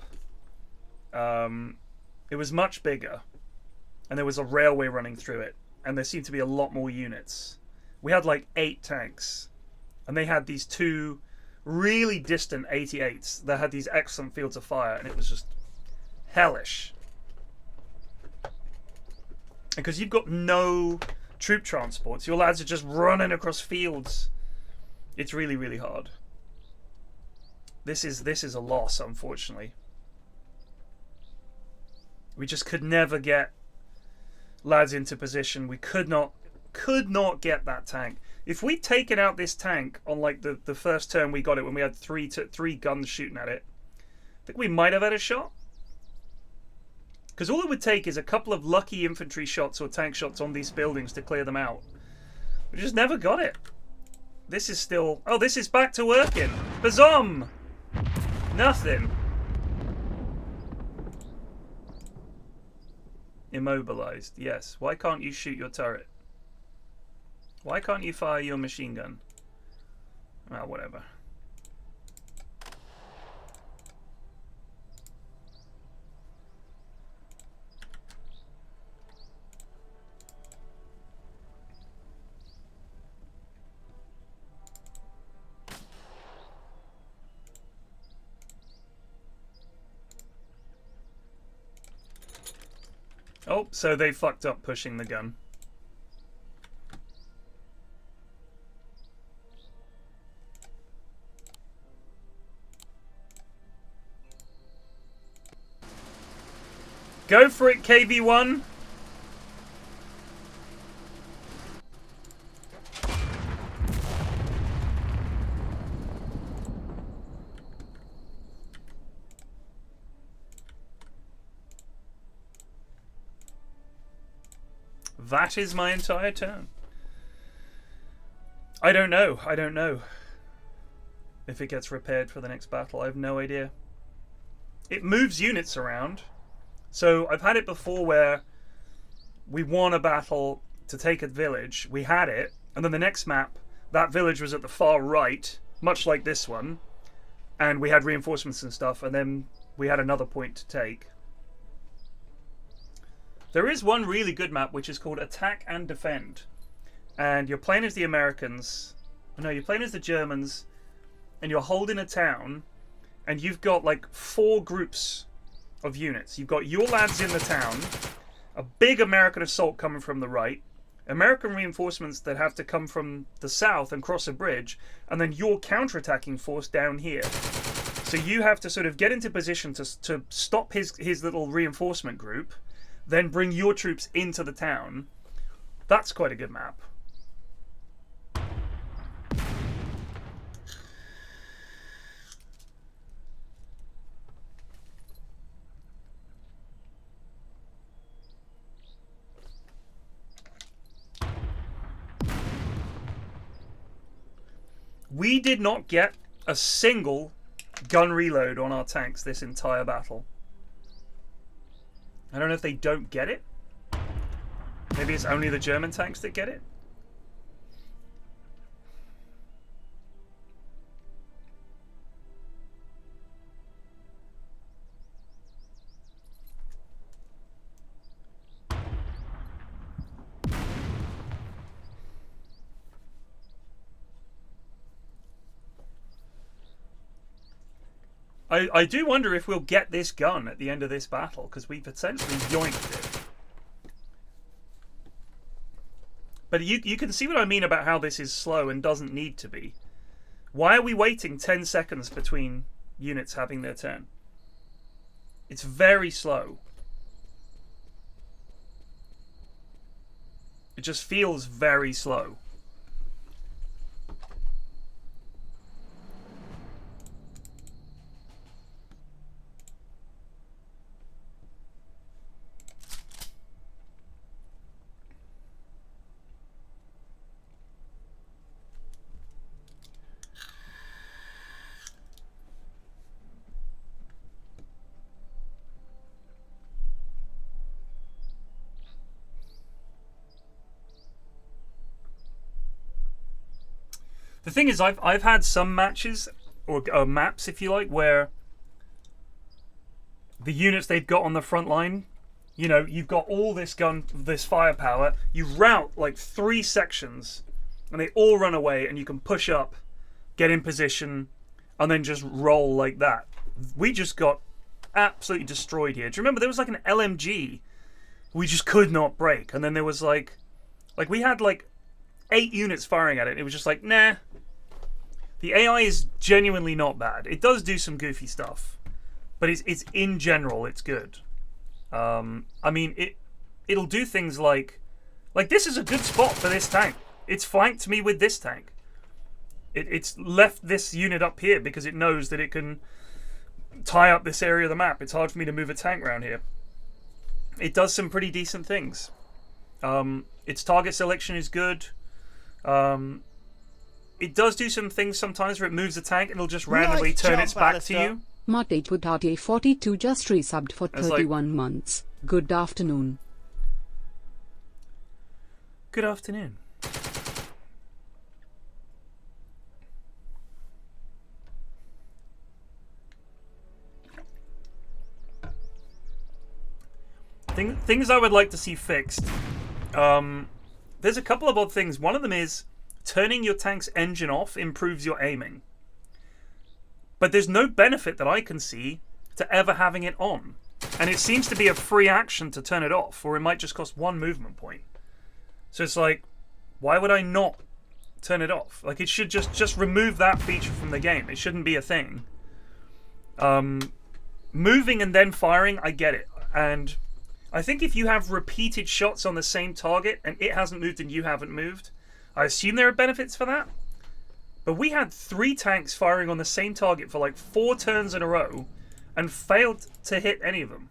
It was much bigger, and there was a railway running through it, and there seemed to be a lot more units. We had like 8 tanks, and they had these 2 really distant 88s that had these excellent fields of fire, and it was just hellish. Because you've got no troop transports, your lads are just running across fields. It's really, really hard. This is a loss, unfortunately. We just could never get lads into position. We could not get that tank. If we'd taken out this tank on like the first turn we got it, when we had three guns shooting at it, I think we might have had a shot. Because all it would take is a couple of lucky infantry shots or tank shots on these buildings to clear them out. We just never got it. This is still... Oh, this is back to working. Bazom! Nothing. Immobilized. Yes. Why can't you shoot your turret? Why can't you fire your machine gun? Well, whatever. Oh, so they fucked up pushing the gun. Go for it, KB1. That is my entire turn. I don't know. I don't know if it gets repaired for the next battle. I have no idea. It moves units around. So I've had it before where we won a battle to take a village. We had it. And then the next map, that village was at the far right, much like this one. And we had reinforcements and stuff. And then we had another point to take. There is one really good map which is called Attack and Defend. And you're playing as the Americans. No, you're playing as the Germans. And you're holding a town. And you've got like 4 groups of units. You've got your lads in the town. A big American assault coming from the right. American reinforcements that have to come from the south and cross a bridge. And then your counterattacking force down here. So you have to sort of get into position to stop his little reinforcement group. Then bring your troops into the town. That's quite a good map. We did not get a single gun reload on our tanks this entire battle. I don't know if they don't get it. Maybe it's only the German tanks that get it. I do wonder if we'll get this gun at the end of this battle, because we've essentially yoinked it. But you can see what I mean about how this is slow and doesn't need to be. Why are we waiting 10 seconds between units having their turn? It's very slow. It just feels very slow. The thing is, I've had some matches, or maps if you like, where the units they've got on the front line, you know, you've got all this firepower, you rout like 3 sections, and they all run away, and you can push up, get in position, and then just roll like that. We just got absolutely destroyed here. Do you remember there was like an LMG we just could not break, and then there was like we had like 8 units firing at it. It was just like, nah. The AI is genuinely not bad. It does do some goofy stuff, but it's in general, it's good. I mean, it'll do things like this is a good spot for this tank. It's flanked me with this tank. It's left this unit up here because it knows that it can tie up this area of the map. It's hard for me to move a tank around here. It does some pretty decent things. Its target selection is good. It does do some things sometimes where it moves a tank and it'll just randomly turn its back to you. Mate42 just resubbed for 31 months. Good afternoon. Good afternoon. Things I would like to see fixed. There's a couple of odd things. One of them is turning your tank's engine off improves your aiming. But there's no benefit that I can see to ever having it on. And it seems to be a free action to turn it off, or it might just cost 1 movement point. So it's like, why would I not turn it off? Like, it should just remove that feature from the game. It shouldn't be a thing. Moving and then firing, I get it. And I think if you have repeated shots on the same target and it hasn't moved and you haven't moved, I assume there are benefits for that. But we had 3 tanks firing on the same target for like 4 turns in a row and failed to hit any of them.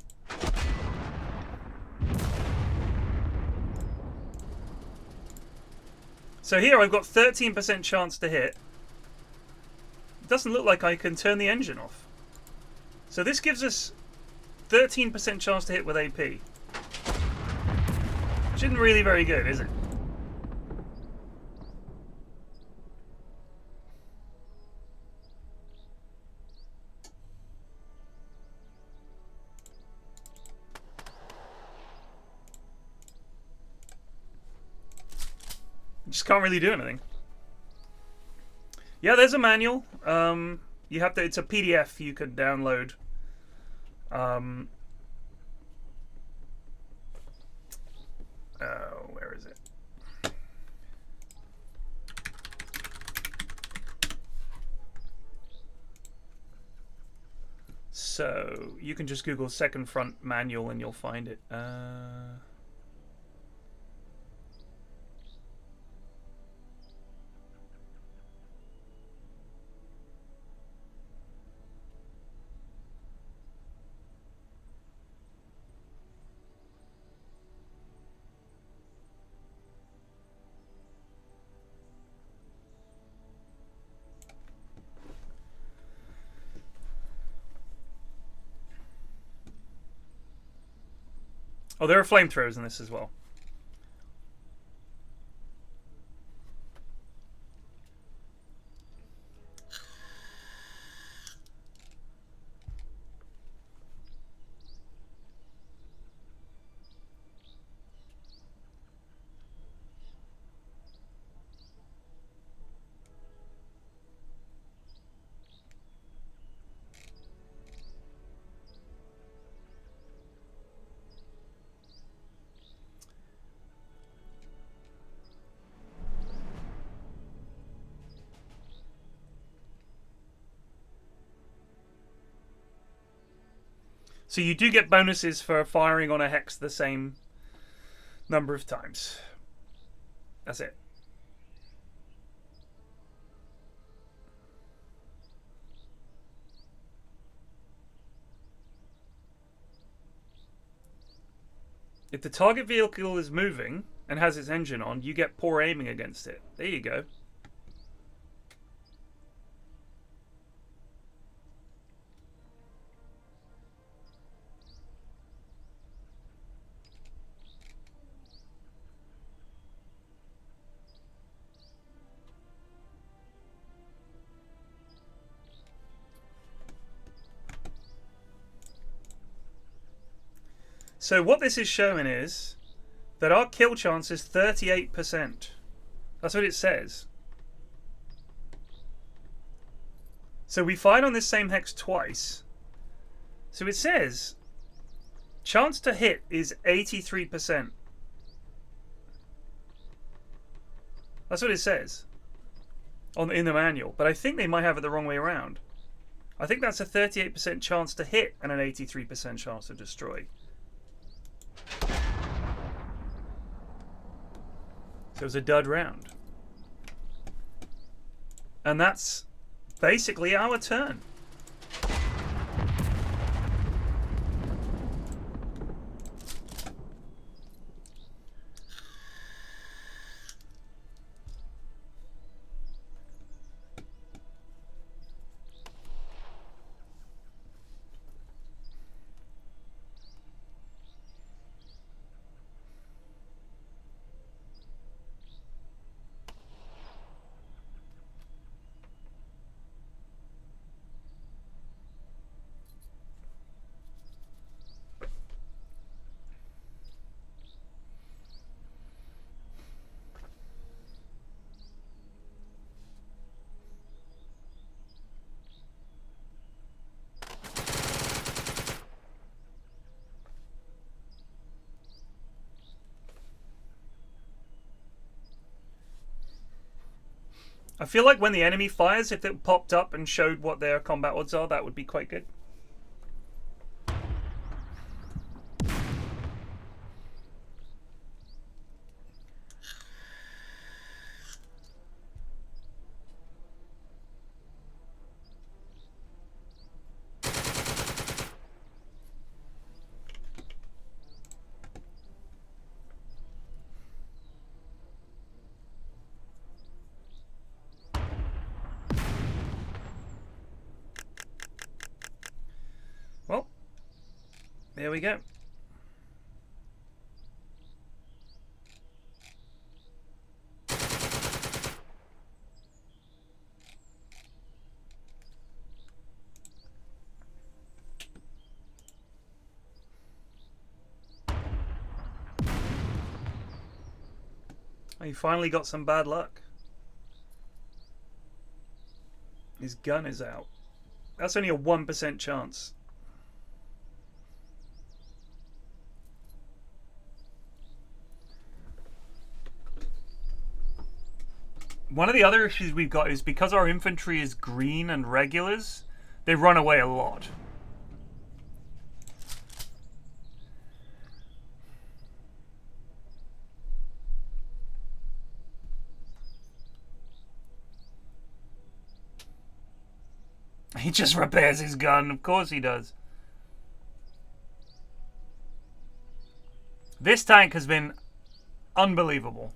So here I've got 13% chance to hit. It doesn't look like I can turn the engine off. So this gives us 13% chance to hit with AP. Which isn't really very good, is it? Just can't really do anything. Yeah, there's a manual. You have to. It's a PDF you could download. Where is it? So you can just Google second front manual and you'll find it. Oh, there are flamethrowers in this as well. So you do get bonuses for firing on a hex the same number of times. That's it. If the target vehicle is moving and has its engine on, you get poor aiming against it. There you go. So what this is showing is that our kill chance is 38%. That's what it says. So we fired on this same hex twice. So it says chance to hit is 83%. That's what it says in the manual. But I think they might have it the wrong way around. I think that's a 38% chance to hit and an 83% chance to destroy. So it was a dud round. And that's basically our turn. I feel like when the enemy fires, if it popped up and showed what their combat odds are, that would be quite good. Well, there we go. Oh, he finally got some bad luck. His gun is out. That's only a 1% chance. One of the other issues we've got is because our infantry is green and regulars, they run away a lot. He just repairs his gun, of course he does. This tank has been unbelievable.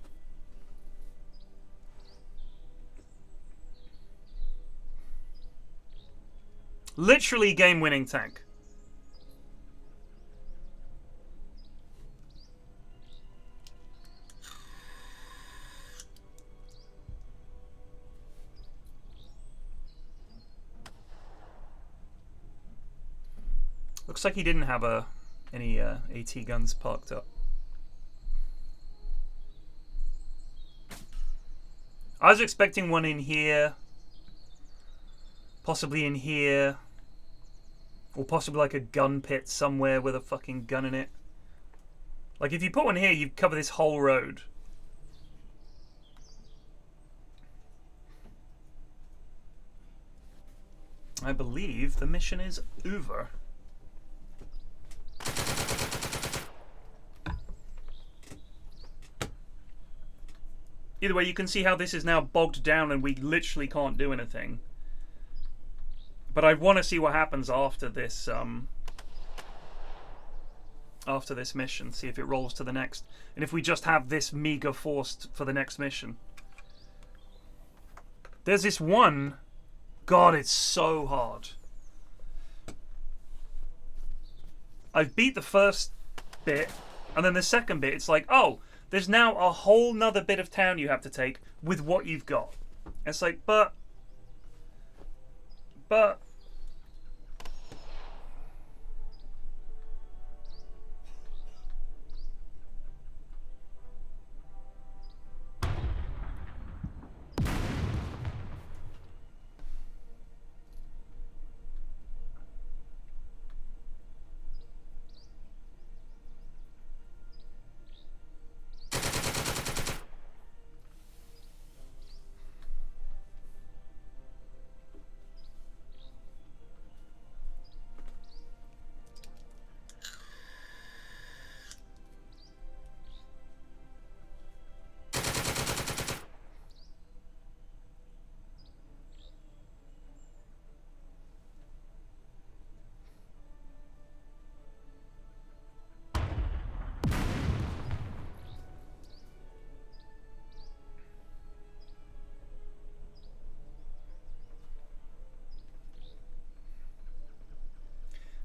Literally game-winning tank. Looks like he didn't have any AT guns parked up. I was expecting one in here, possibly in here, or possibly like a gun pit somewhere with a fucking gun in it. Like if you put one here, you'd cover this whole road. I believe the mission is over. Either way, you can see how this is now bogged down and we literally can't do anything. But I want to see what happens after this mission. See if it rolls to the next. And if we just have this meager force for the next mission. There's this one. God, it's so hard. I've beat the first bit. And then the second bit, it's like, oh, there's now a whole nother bit of town you have to take with what you've got. It's like, but...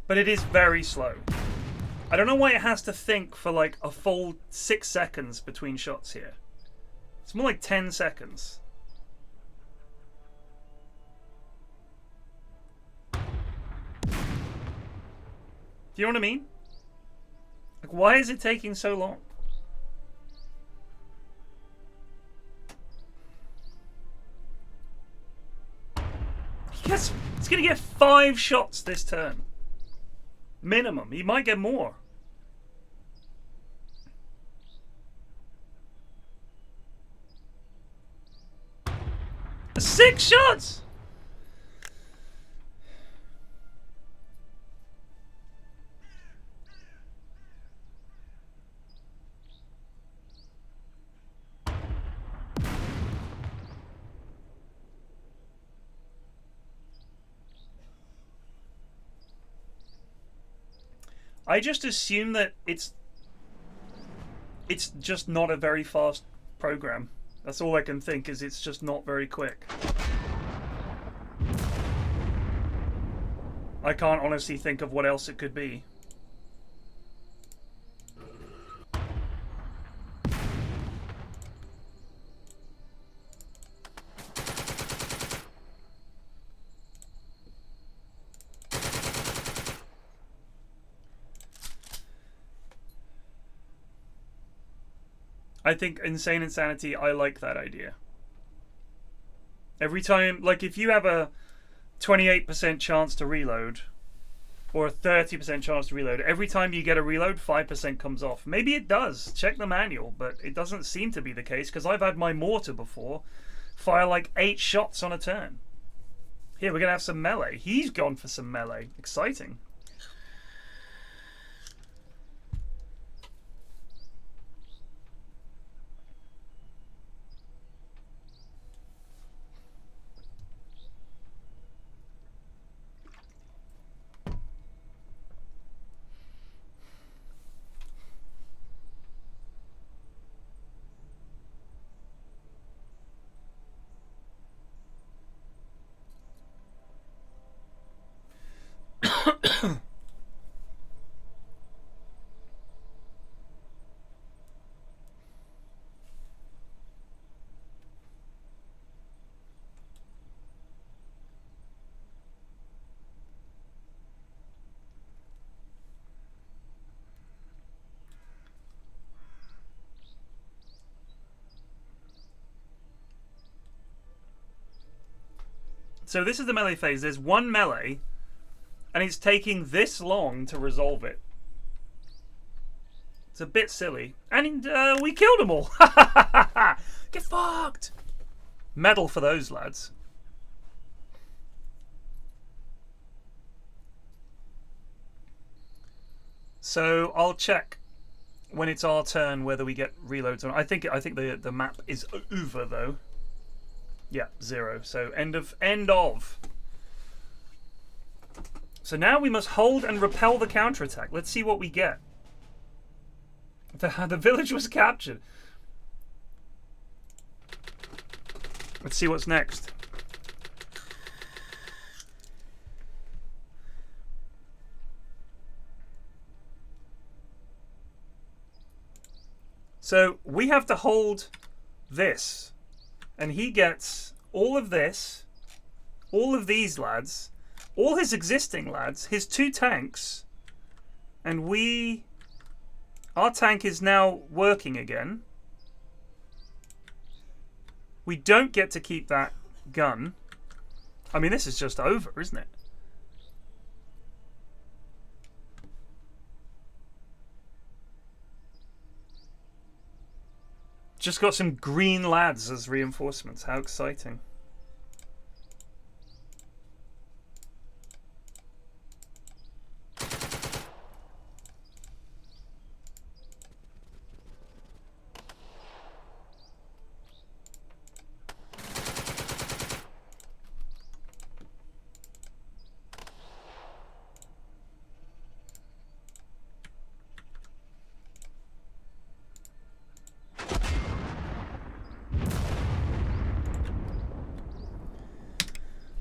But it is very slow. I don't know why it has to think for like a full 6 seconds between shots here. It's more like 10 seconds. Do you know what I mean? Like, why is it taking so long? He's gonna get 5 shots this turn. Minimum. He might get more. 6 shots! I just assume that it's just not a very fast program. That's all I can think, is it's just not very quick. I can't honestly think of what else it could be. I think Insane Insanity, I like that idea. Every time, like if you have a 28% chance to reload, or a 30% chance to reload, every time you get a reload, 5% comes off. Maybe it does. Check the manual, but it doesn't seem to be the case, because I've had my mortar before fire like 8 shots on a turn. Here, we're going to have some melee. He's gone for some melee. Exciting. So this is the melee phase. There's one melee, and it's taking this long to resolve it. It's a bit silly. And we killed them all. Get fucked. Medal for those lads. So I'll check when it's our turn whether we get reloads or not. I think the map is over though. Yeah, 0. So end of. So now we must hold and repel the counterattack. Let's see what we get. The village was captured. Let's see what's next. So we have to hold this. And he gets all of this, all of these lads, all his existing lads, his 2 tanks, and our tank is now working again. We don't get to keep that gun. I mean, this is just over, isn't it? Just got some green lads as reinforcements. How exciting.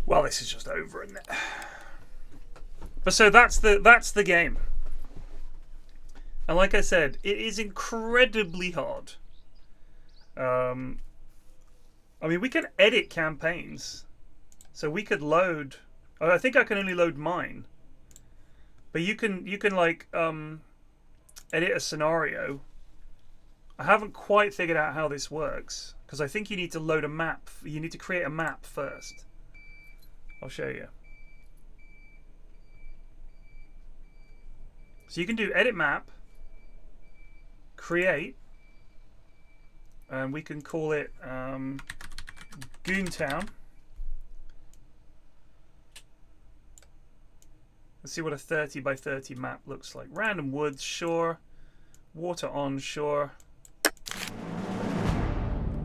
Well, this is just over, isn't it? But so that's the game. And like I said, it is incredibly hard. I mean, we can edit campaigns. So we could load. Oh, I think I can only load mine. But you can like edit a scenario. I haven't quite figured out how this works, because I think you need to load a map. You need to create a map first. I'll show you. So you can do edit map, create, and we can call it Goontown. Let's see what a 30 by 30 map looks like. Random woods, sure. Water on, sure.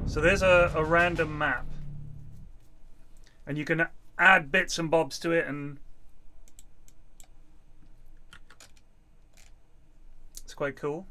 So there's a random map. And you can add bits and bobs to it, and it's quite cool.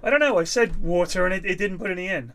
I don't know, I said water and it didn't put any in.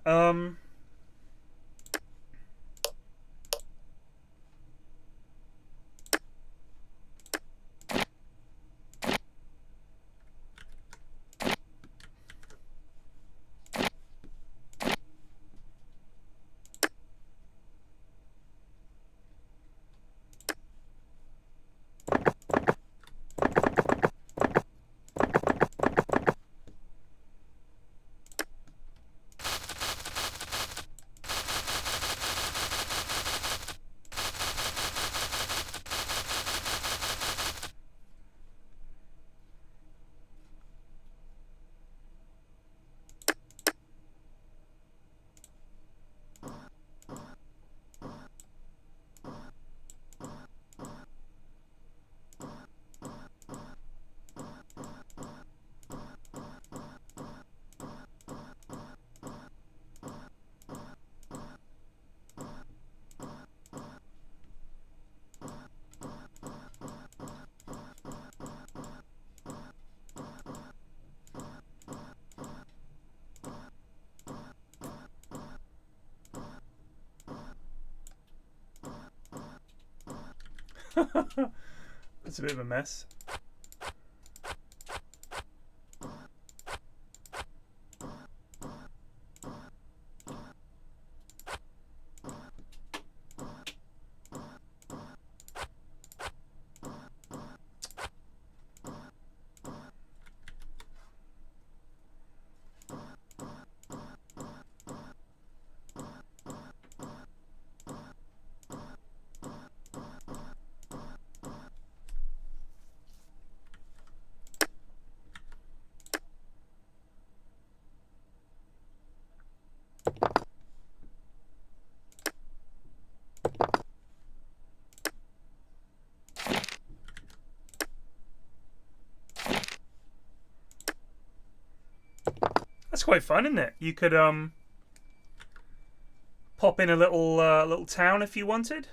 That's a bit of a mess. That's quite fun, isn't it? You could pop in a little town if you wanted.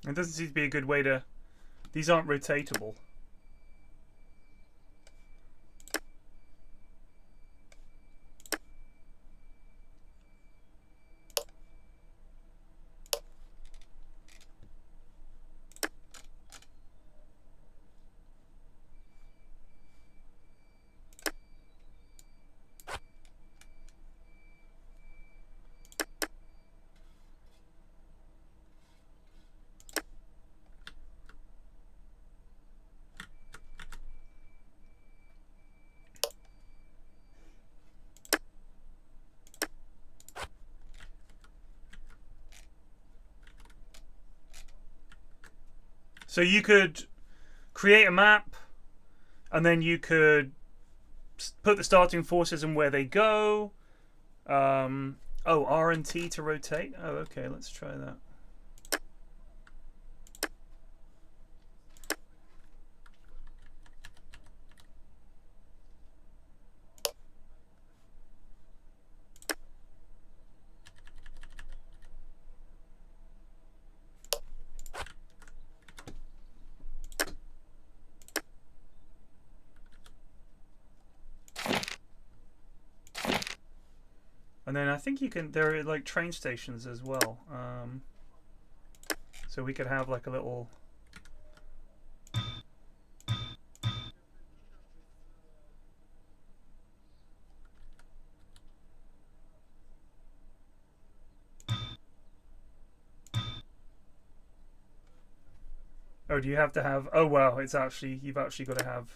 It doesn't seem to be a good way to... These aren't rotatable. So you could create a map, and then you could put the starting forces and where they go. Oh, R and T to rotate. Oh, okay, let's try that. And then I think you can, there are like train stations as well. So we could have like a little... Oh, do you have to have... Oh, wow, it's actually... You've actually got to have...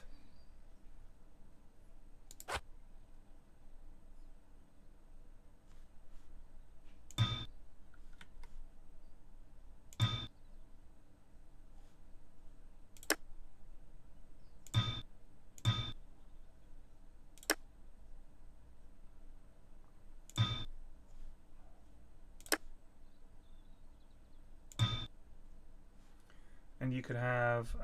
And you could have...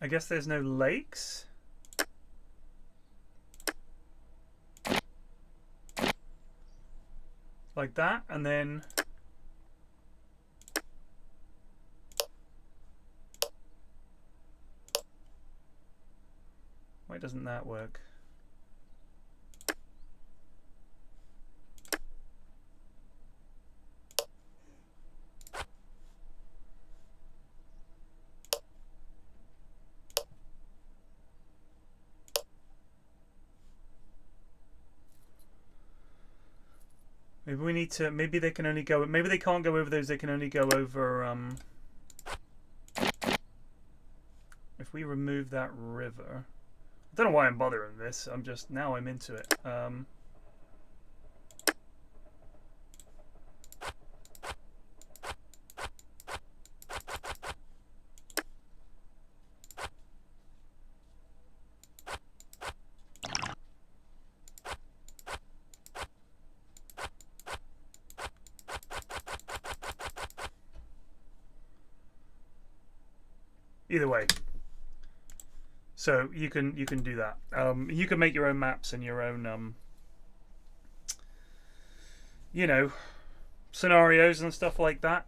I guess there's no lakes. Like that, and then... Why doesn't that work? Maybe we need to... Maybe they can only go... Maybe they can't go over those. They can only go over... If we remove that river... I don't know why I'm bothering this. I'm just... Now I'm into it. Either way. So you can do that. You can make your own maps and your own you know, scenarios and stuff like that.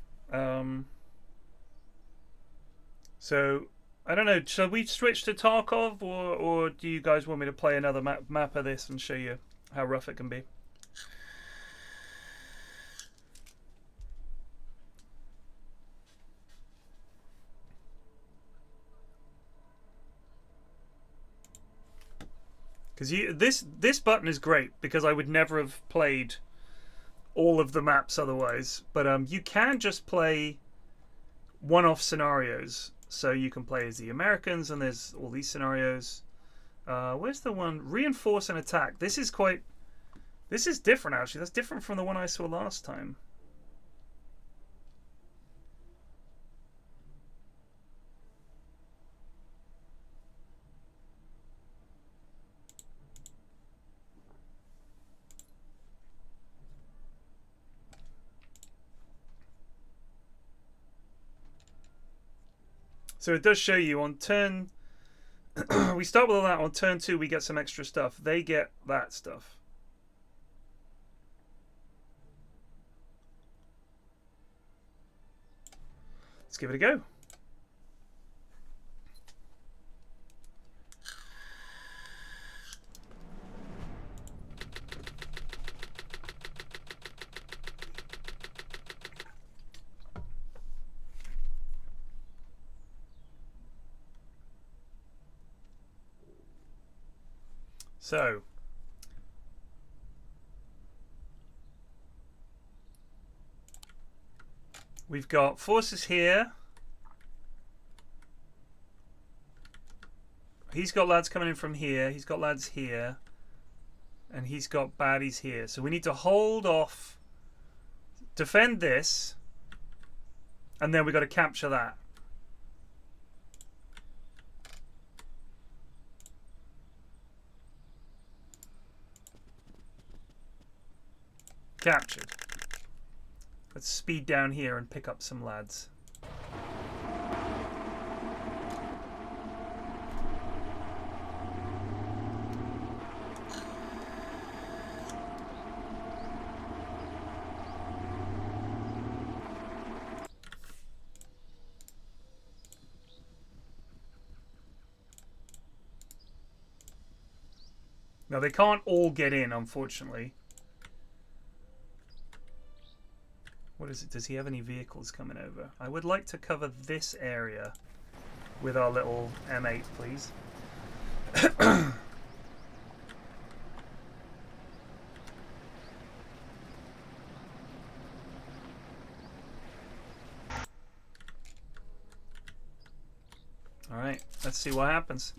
So I don't know. Shall we switch to Tarkov, or do you guys want me to play another map of this and show you how rough it can be? Because this button is great because I would never have played all of the maps otherwise. But you can just play one-off scenarios. So you can play as the Americans, and there's all these scenarios. Where's the one? Reinforce and attack. This is different actually. That's different from the one I saw last time. So it does show you on turn... we start with all that. On turn 2, we get some extra stuff. They get that stuff. Let's give it a go. So, we've got forces here. He's got lads coming in from here. He's got lads here. And he's got baddies here. So we need to hold off, defend this, and then we've got to capture that. Captured. Let's speed down here and pick up some lads. Now they can't all get in, unfortunately. What is it? Does he have any vehicles coming over? I would like to cover this area with our little M8, please. All right, let's see what happens.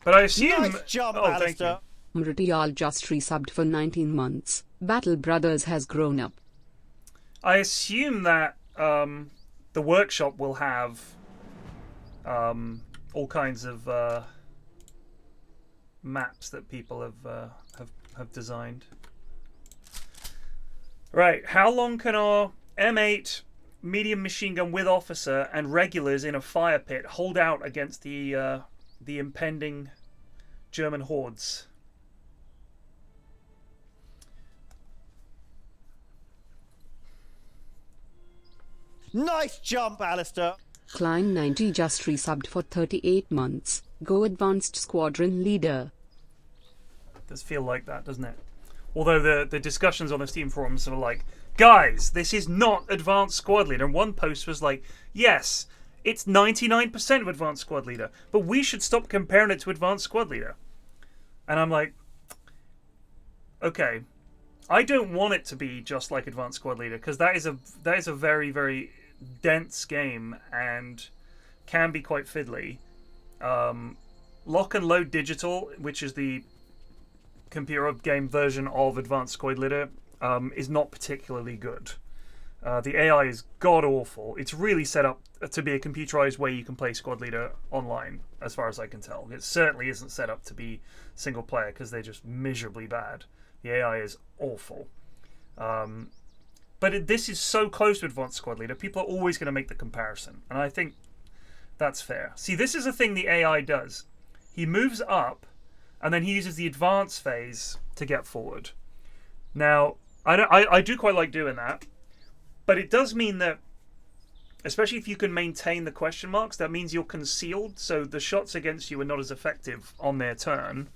But I assume... Nice jump, oh, thank you. Alistair. Mritial just resubbed for 19 months. Battle Brothers has grown up. I assume that the workshop will have all kinds of maps that people have designed. Right, how long can our M8 medium machine gun with officer and regulars in a fire pit hold out against the impending German hordes? Nice jump, Alistair. Klein90 just resubbed for 38 months. Go Advanced Squadron Leader. Does feel like that, doesn't it? Although the discussions on the Steam forums are like, guys, this is not Advanced Squad Leader. And one post was like, yes, it's 99% of Advanced Squad Leader, but we should stop comparing it to Advanced Squad Leader. And I'm like, okay, I don't want it to be just like Advanced Squad Leader, because that is a very, very dense game and can be quite fiddly. Lock and Load Digital, which is the computer game version of Advanced Squad Leader, is not particularly good. The AI is god-awful. It's really set up to be a computerized way you can play Squad Leader online, as far as I can tell. It certainly isn't set up to be single player, because they're just miserably bad. The AI is awful. But this is so close to Advanced Squad Leader, people are always going to make the comparison. And I think that's fair. See, this is a thing the AI does. He moves up, and then he uses the advanced phase to get forward. Now, I do quite like doing that. But it does mean that, especially if you can maintain the question marks, that means you're concealed, so the shots against you are not as effective on their turn.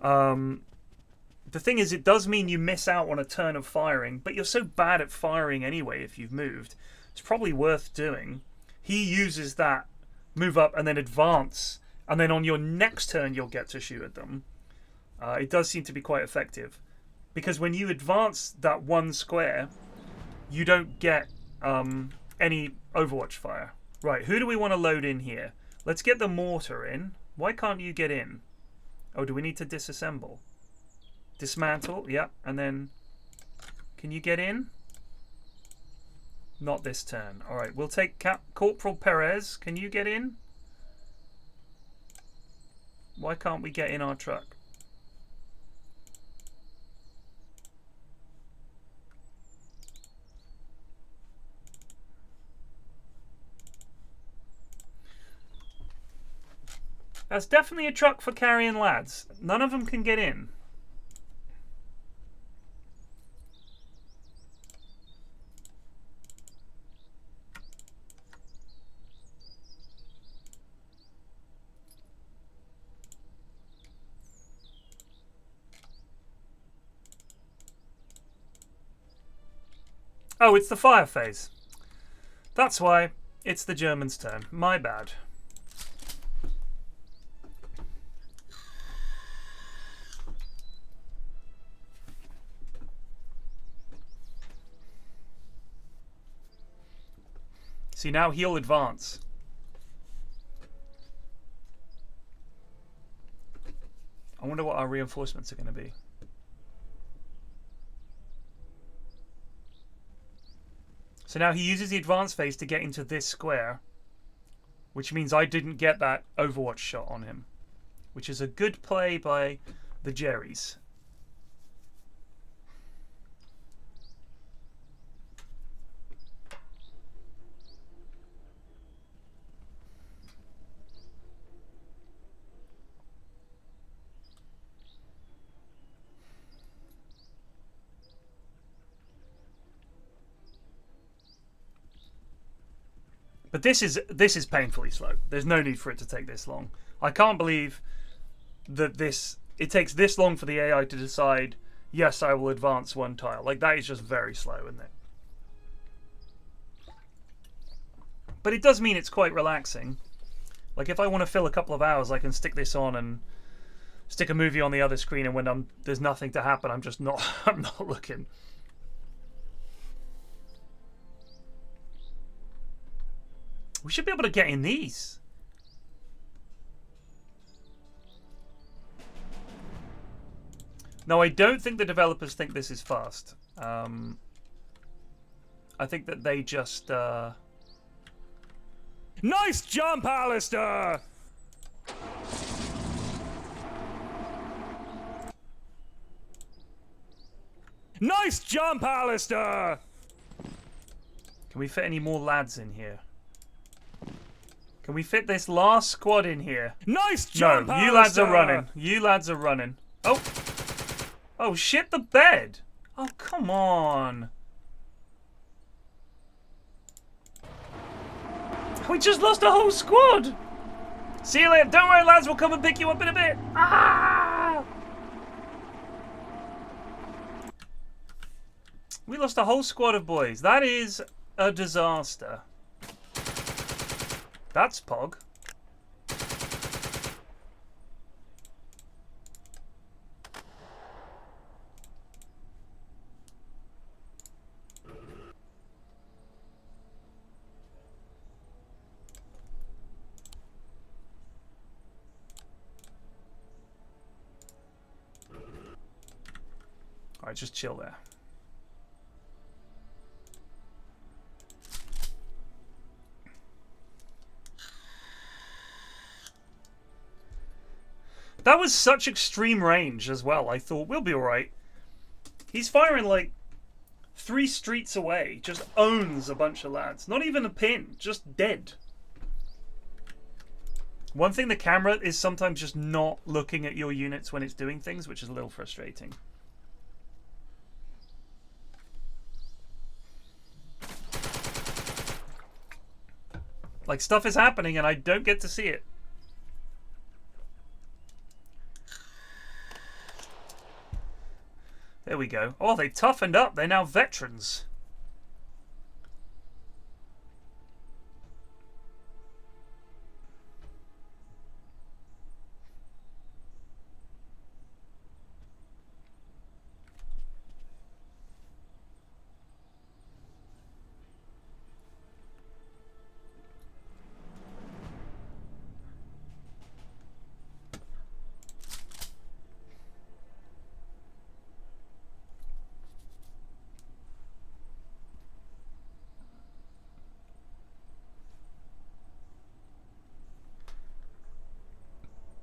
The thing is, it does mean you miss out on a turn of firing, but you're so bad at firing anyway if you've moved. It's probably worth doing. He uses that move up and then advance, and then on your next turn you'll get to shoot at them. It does seem to be quite effective, because when you advance that one square, you don't get any Overwatch fire. Right, who do we want to load in here? Let's get the mortar in. Why can't you get in? Oh, do we need to disassemble? Dismantle, yeah, and then can you get in? Not this turn. All right, we'll take Corporal Perez. Can you get in? Why can't we get in our truck? That's definitely a truck for carrying lads. None of them can get in. Oh, it's the fire phase. That's why it's the Germans' turn. My bad. See, now he'll advance. I wonder what our reinforcements are going to be. So now he uses the advance phase to get into this square, which means I didn't get that Overwatch shot on him, which is a good play by the Jerrys. But this is painfully slow. There's no need for it to take this long. I can't believe that it takes this long for the AI to decide, yes, I will advance one tile. Like, that is just very slow, isn't it? But it does mean it's quite relaxing. Like, if I want to fill a couple of hours, I can stick this on and stick a movie on the other screen, and when there's nothing to happen, I'm just not I'm not looking. We should be able to get in these. No, I don't think the developers think this is fast. I think that they just... Nice jump, Alistair! Nice jump, Alistair! Can we fit any more lads in here? Can we fit this last squad in here? Nice jump, no, you lads are running. You lads are running. Oh. Oh, shit the bed. Oh, come on. We just lost a whole squad. See you later. Don't worry, lads. We'll come and pick you up in a bit. Ah! We lost a whole squad of boys. That is a disaster. That's Pog. Alright, just chill there. That was such extreme range as well. I thought, we'll be alright. He's firing like 3 streets away. Just owns a bunch of lads. Not even a pin. Just dead. One thing, the camera is sometimes just not looking at your units when it's doing things, which is a little frustrating. Like, stuff is happening and I don't get to see it. There we go. Oh, they toughened up. They're now veterans.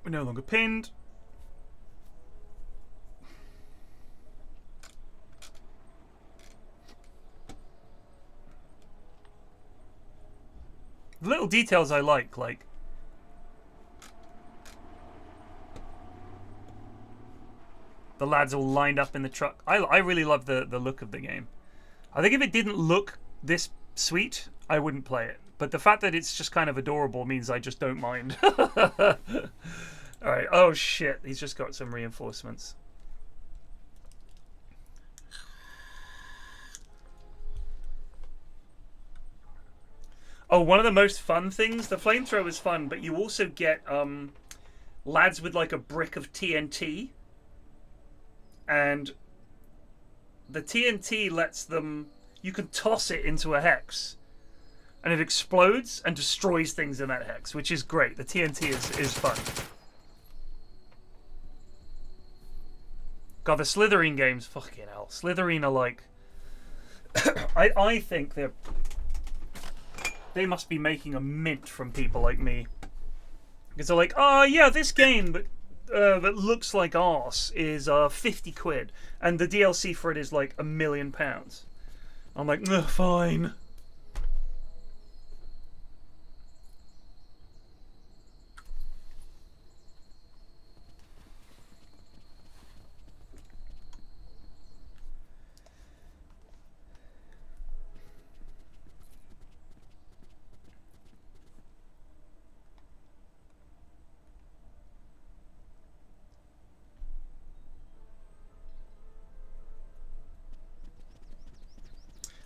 We're no longer pinned. The little details I like The lads all lined up in the truck. I really love the look of the game. I think if it didn't look this sweet, I wouldn't play it. But the fact that it's just kind of adorable means I just don't mind. Alright, oh shit, he's just got some reinforcements. Oh, one of the most fun things, the flamethrower is fun, but you also get lads with like a brick of TNT. And the TNT lets them, you can toss it into a hex. And it explodes and destroys things in that hex, which is great. The TNT is fun. God, the Slytherin games, fucking hell. Slytherin are like... I think they must be making a mint from people like me. Because they're like, oh yeah, this game that looks like arse is 50 quid. And the DLC for it is like £1 million. I'm like, fine.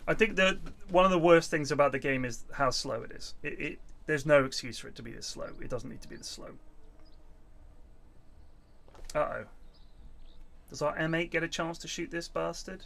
I think that one of the worst things about the game is how slow it is. There's no excuse for it to be this slow. It doesn't need to be this slow. Uh-oh. Does our M8 get a chance to shoot this bastard?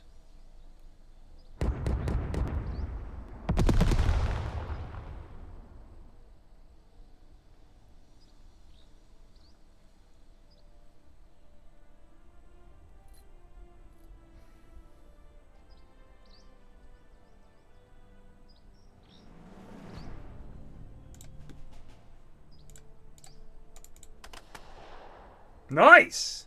Nice!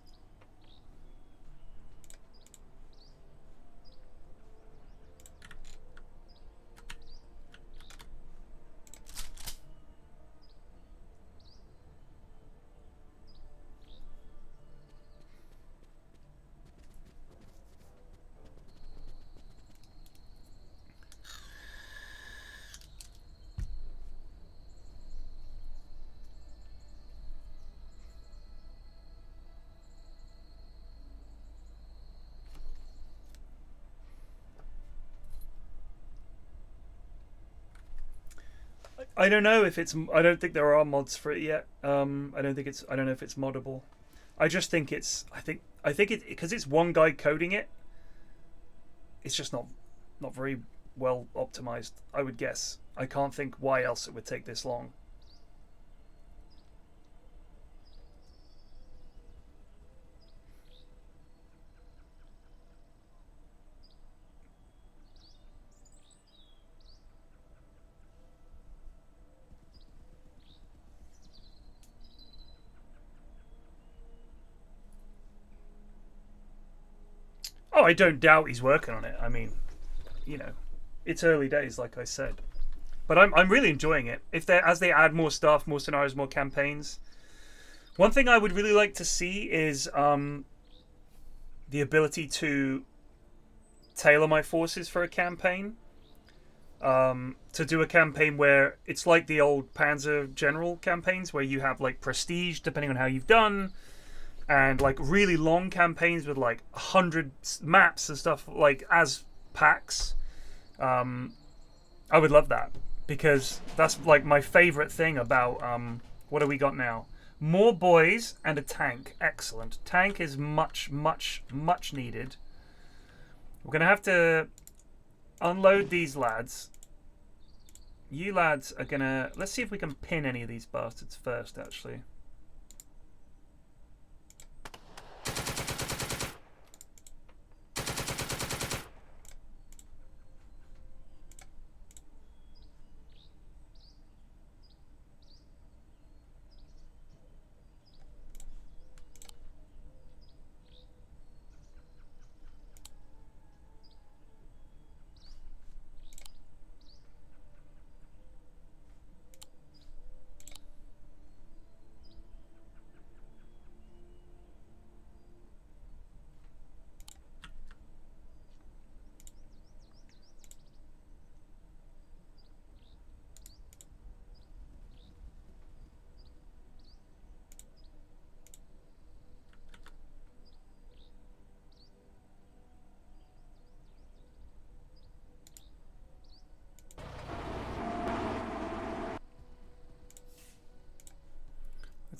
I don't know if it's. I don't think there are mods for it yet. I don't think it's. I don't know if it's moddable. I just think it's. I think it because it's one guy coding it. It's just not very well optimized. I would guess. I can't think why else it would take this long. Oh, I don't doubt he's working on it. I mean, you know, it's early days, like I said. But I'm really enjoying it. If they as they add more stuff, more scenarios, more campaigns. One thing I would really like to see is the ability to tailor my forces for a campaign. To do a campaign where it's like the old Panzer General campaigns, where you have like prestige depending on how you've done. And like really long campaigns with like 100 maps and stuff like as packs. I would love that because that's like my favorite thing about what do we got now? More boys and a tank. Excellent. Tank is much needed. We're gonna have to unload these lads. You lads are gonna. Let's see if we can pin any of these bastards first. Actually.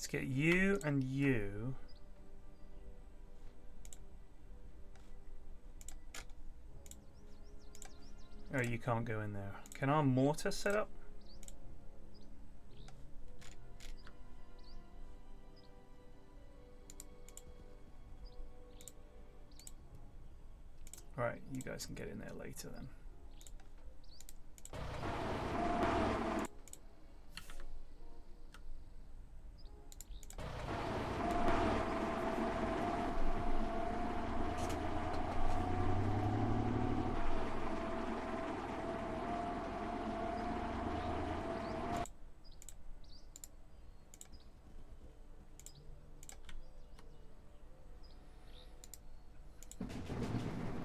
Let's get you and you. Oh, you can't go in there. Can our mortar set up? Alright, you guys can get in there later then.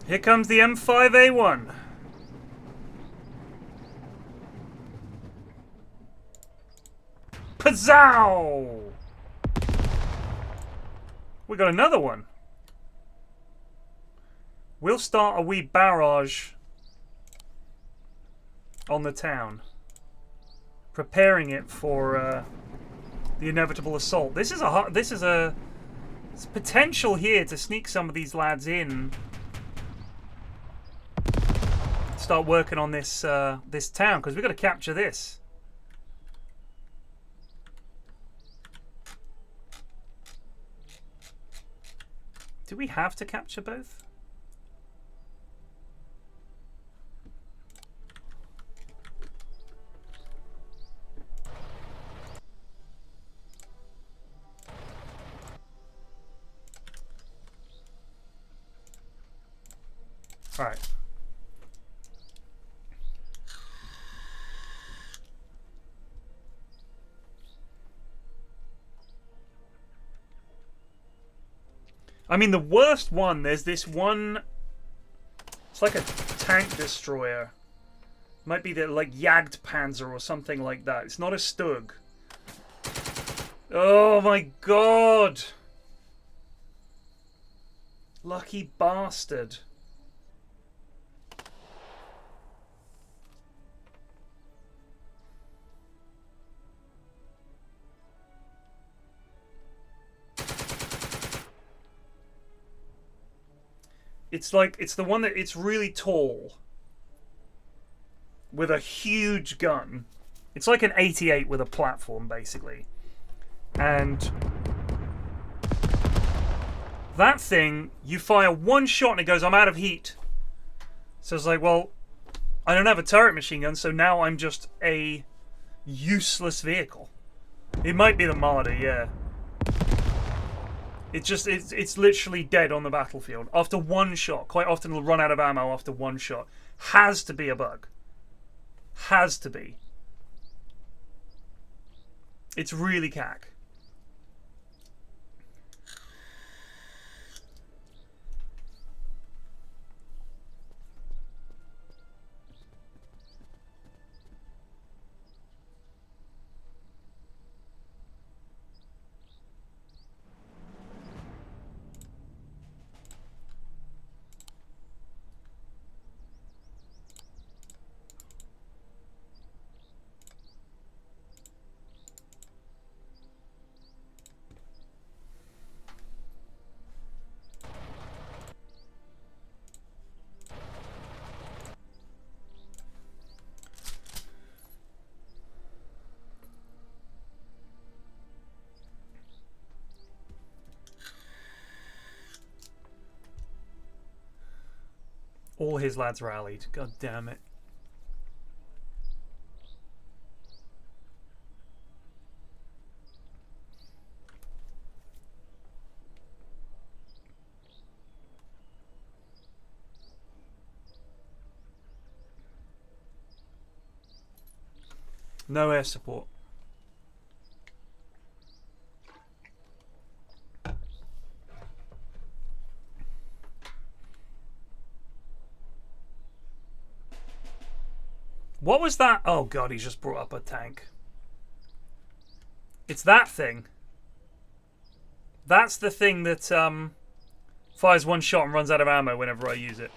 Here comes the M5A1. Pazzow! We got another one. We'll start a wee barrage on the town, preparing it for the inevitable assault. This is a there's potential here to sneak some of these lads in. Start working on this this town, because we've got to capture this. Do we have to capture both? All right. I mean, the worst one, there's this one, it's like a tank destroyer. Might be the, like, Jagdpanzer or something like that. It's not a Stug. Oh my god! Lucky bastard. It's like, it's the one that, it's really tall. With a huge gun. It's like an 88 with a platform, basically. And that thing, you fire one shot and it goes, I'm out of heat. So it's like, well, I don't have a turret machine gun, so now I'm just a useless vehicle. It might be the Marder, yeah. It's literally dead on the battlefield after one shot. Quite often it'll run out of ammo after one shot. Has to be a bug. Has to be. It's really cack. All his lads rallied. God damn it. No air support. What was that? Oh god, he's just brought up a tank. It's that thing. That's the thing that fires one shot and runs out of ammo whenever I use it.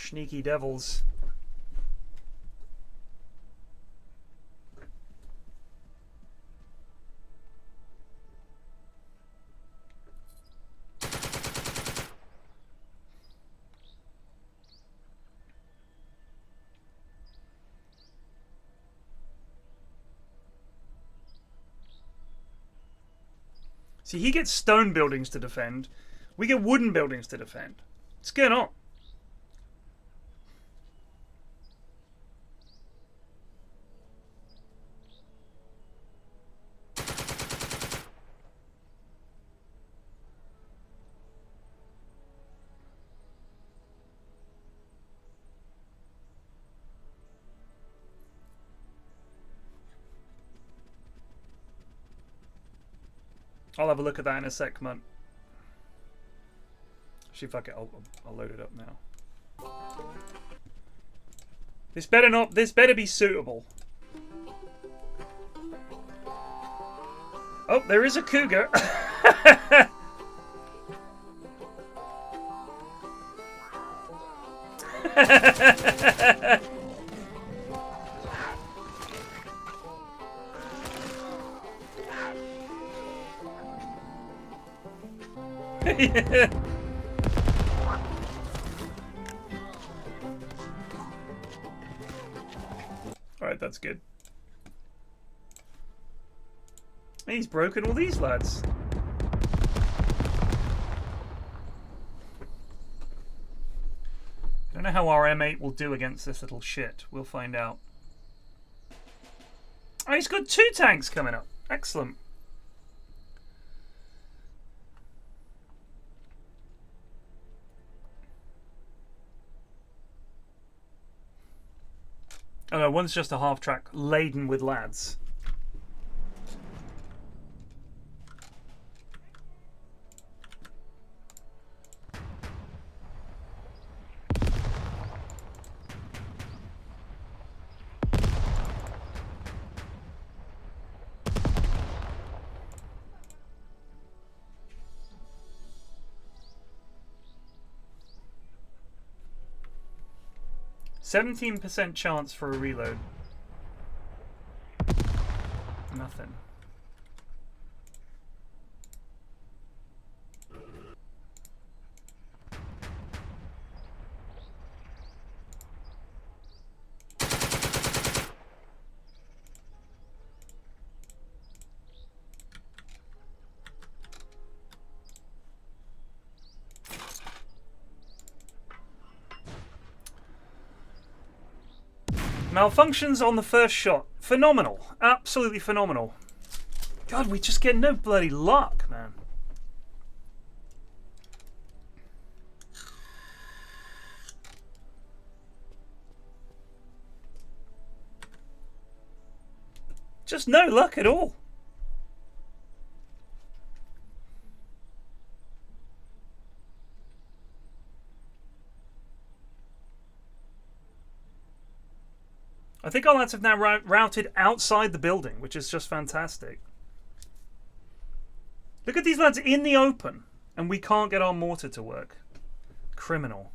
Sneaky devils. See, he gets stone buildings to defend. We get wooden buildings to defend. What's going on? I'll have a look at that in a sec, man. Actually, fuck it, I'll load it up now. This better be suitable. Oh, there is a cougar. Yeah. Alright, that's good. He's broken all these lads. I don't know how our M8 will do against this little shit. We'll find out. Oh, he's got 2 tanks coming up. Excellent. Oh no, one's just a half track laden with lads. %17% chance for a reload. Nothing. Malfunctions on the first shot. Phenomenal. Absolutely phenomenal. God, we just get no bloody luck, man. Just no luck at all. I think our lads have now routed outside the building, which is just fantastic. Look at these lads in the open, and we can't get our mortar to work. Criminal.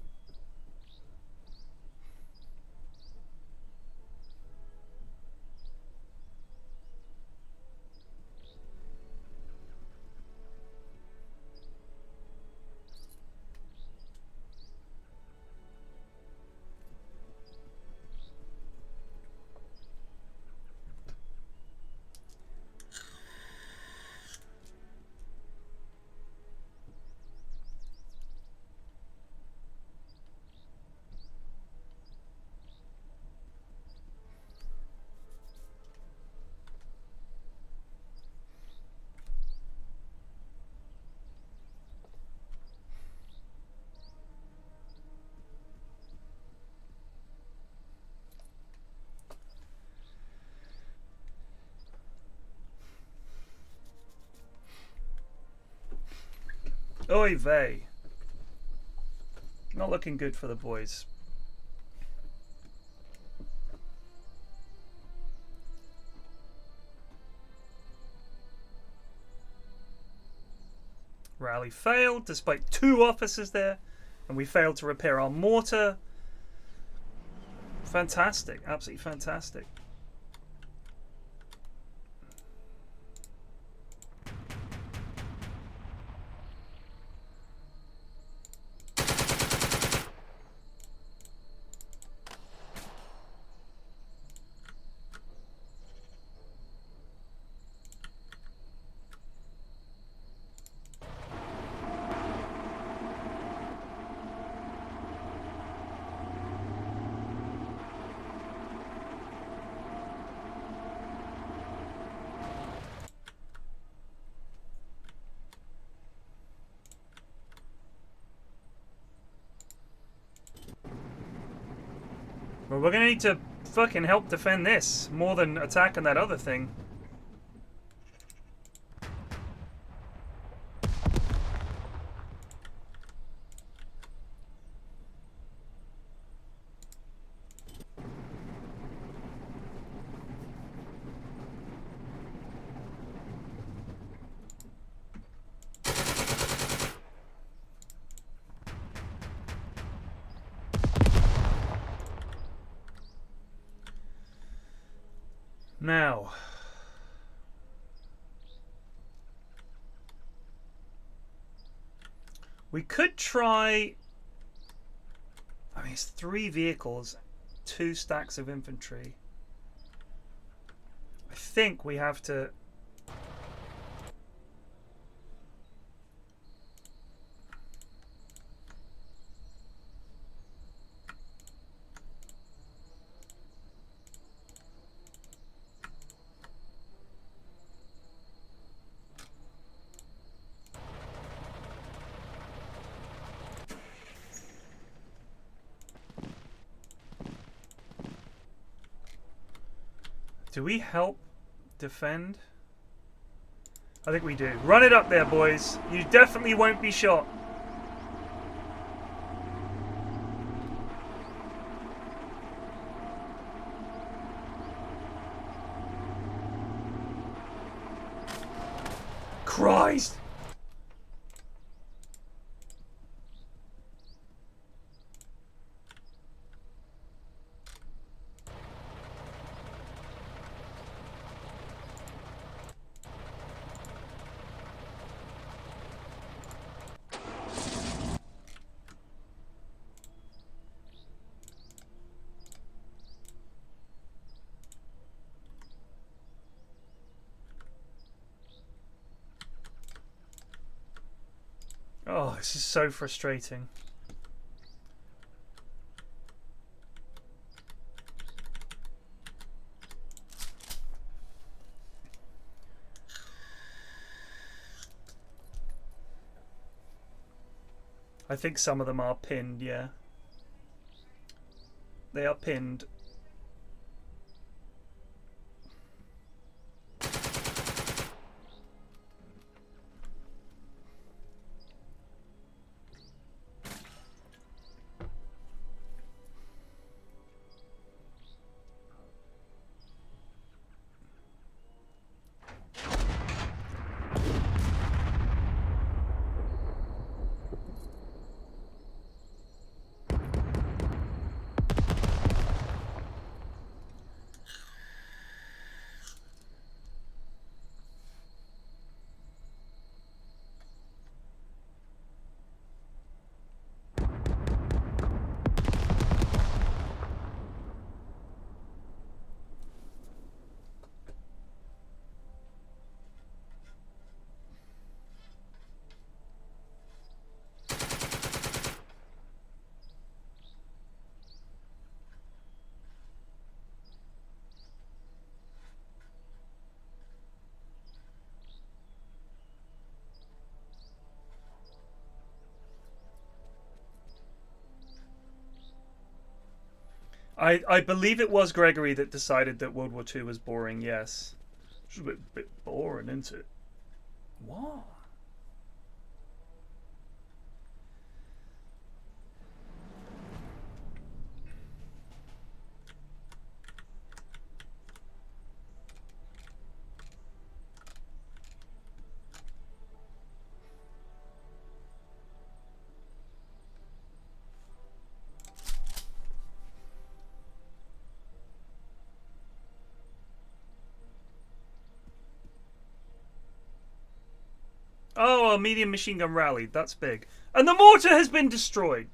Oy vey. Not looking good for the boys. Rally failed despite 2 officers there, and we failed to repair our mortar. Fantastic. Absolutely fantastic. Well, we're gonna need to fucking help defend this more than attacking that other thing. Now, we could try. I mean, it's 3 vehicles, 2 stacks of infantry. I think we have to. Do we help defend? I think we do. Run it up there, boys. You definitely won't be shot. Christ! Oh, this is so frustrating. I think some of them are pinned, yeah. They are pinned. I believe it was Gregory that decided that World War II was boring, yes. It's a bit boring, isn't it? What? Oh, a medium machine gun rallied. That's big. And the mortar has been destroyed.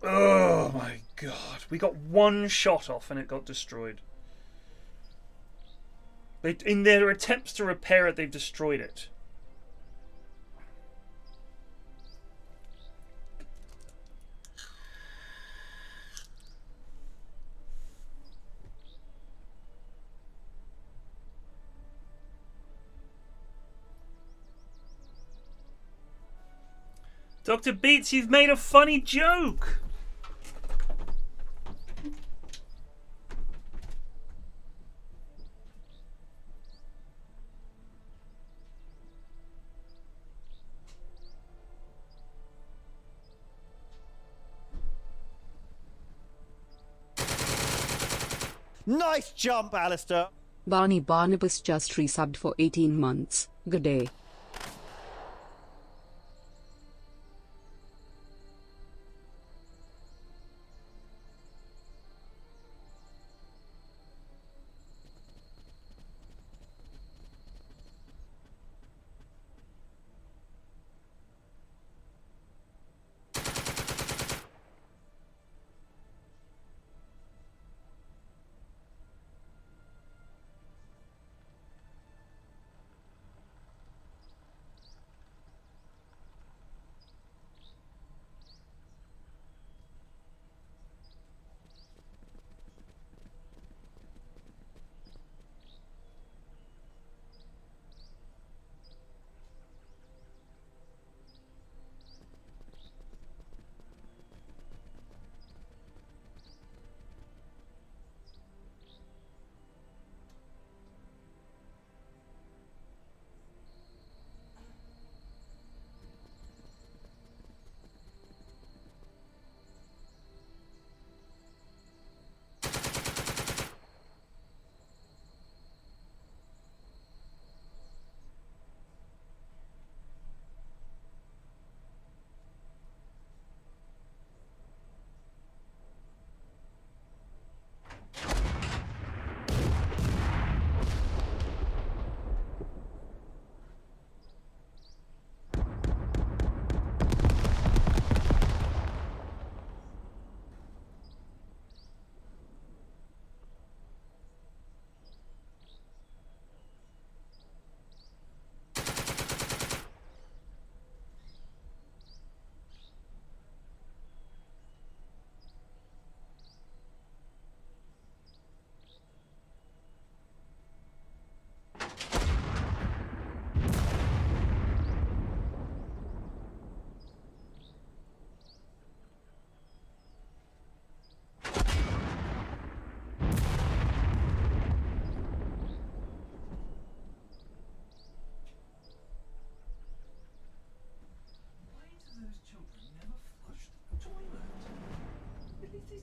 Oh my god. We got one shot off and it got destroyed. In their attempts to repair it, they've destroyed it. Dr. Beats, you've made a funny joke. Nice jump, Alistair. Barney Barnabas just resubbed for 18 months. Good day.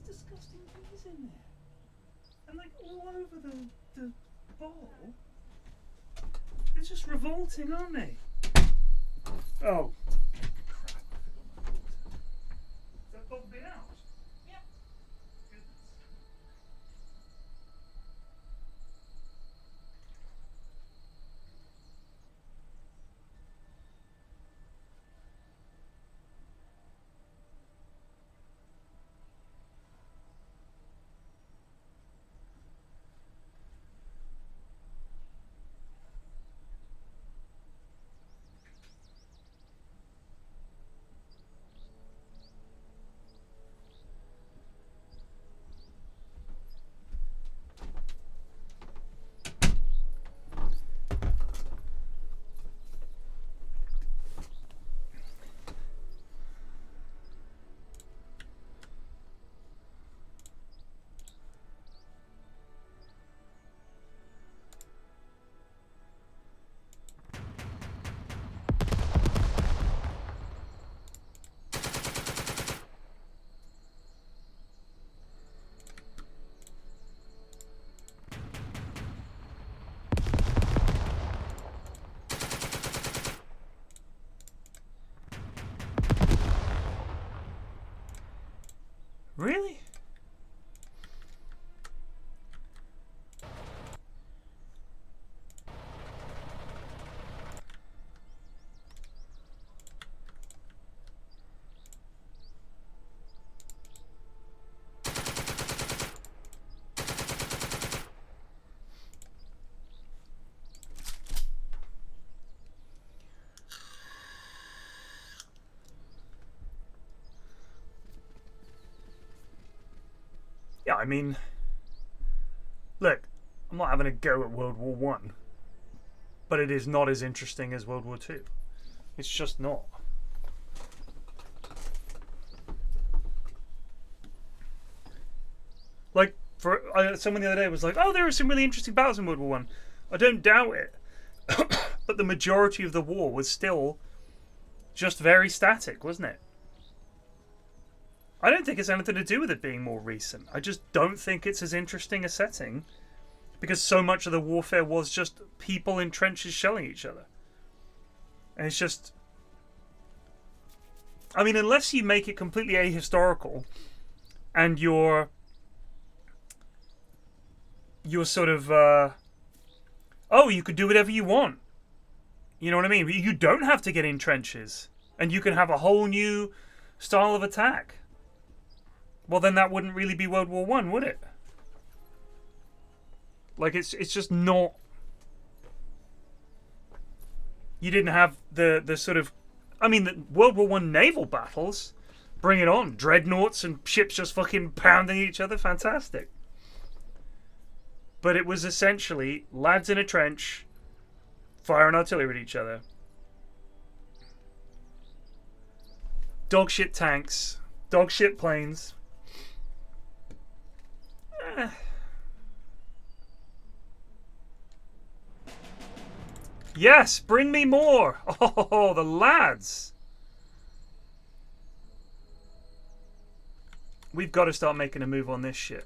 Disgusting things in there. And like all over the bowl. They're just revolting, aren't they? Oh. Crap, I forgot my water. Has that bottle been out? Yep. Goodness. Really? Yeah, I mean, look, I'm not having a go at World War One, but it is not as interesting as World War Two. It's just not. Like, for someone the other day was like, "Oh, there were some really interesting battles in World War One." I don't doubt it, but the majority of the war was still just very static, wasn't it? I don't think it's anything to do with it being more recent. I just don't think it's as interesting a setting because so much of the warfare was just people in trenches shelling each other. And it's just... I mean, unless you make it completely ahistorical and you're sort of... oh, you could do whatever you want. You know what I mean? You don't have to get in trenches. And you can have a whole new style of attack. Well, then that wouldn't really be World War One, would it? Like, it's just not... You didn't have the sort of... I mean, the World War One naval battles, bring it on. Dreadnoughts and ships just fucking pounding each other. Fantastic. But it was essentially lads in a trench firing artillery at each other. Dogshit tanks. Dogshit planes. Yes, bring me more. Oh, the lads. We've got to start making a move on this shit.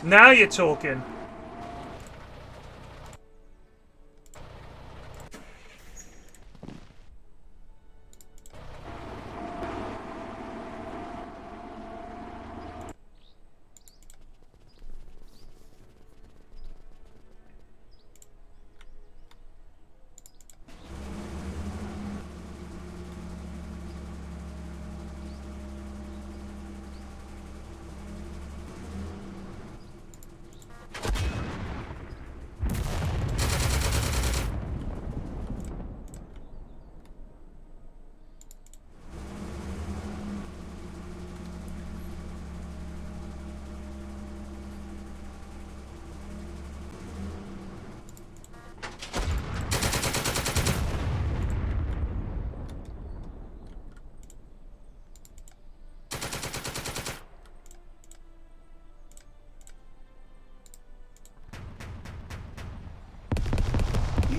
Now you're talking.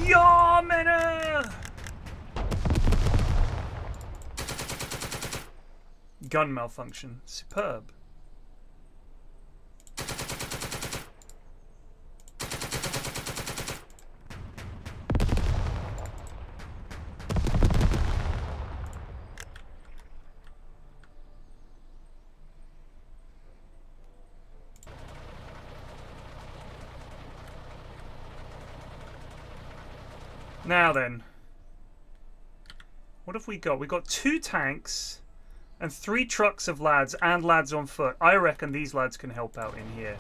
Ja, Männer! Gun malfunction. Superb. Now then, what have we got? We got 2 tanks and 3 trucks of lads and lads on foot. I reckon these lads can help out in here.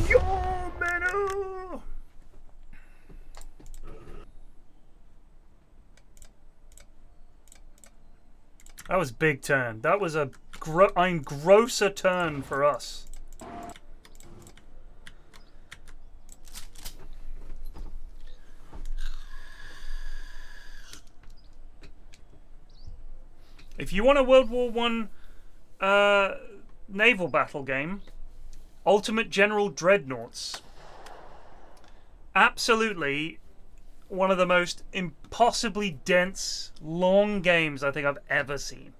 Yo, Manu! That was a big turn. That was a ein grosser turn for us. If you want a World War One naval battle game, Ultimate General Dreadnoughts. Absolutely one of the most impossibly dense, long games I think I've ever seen.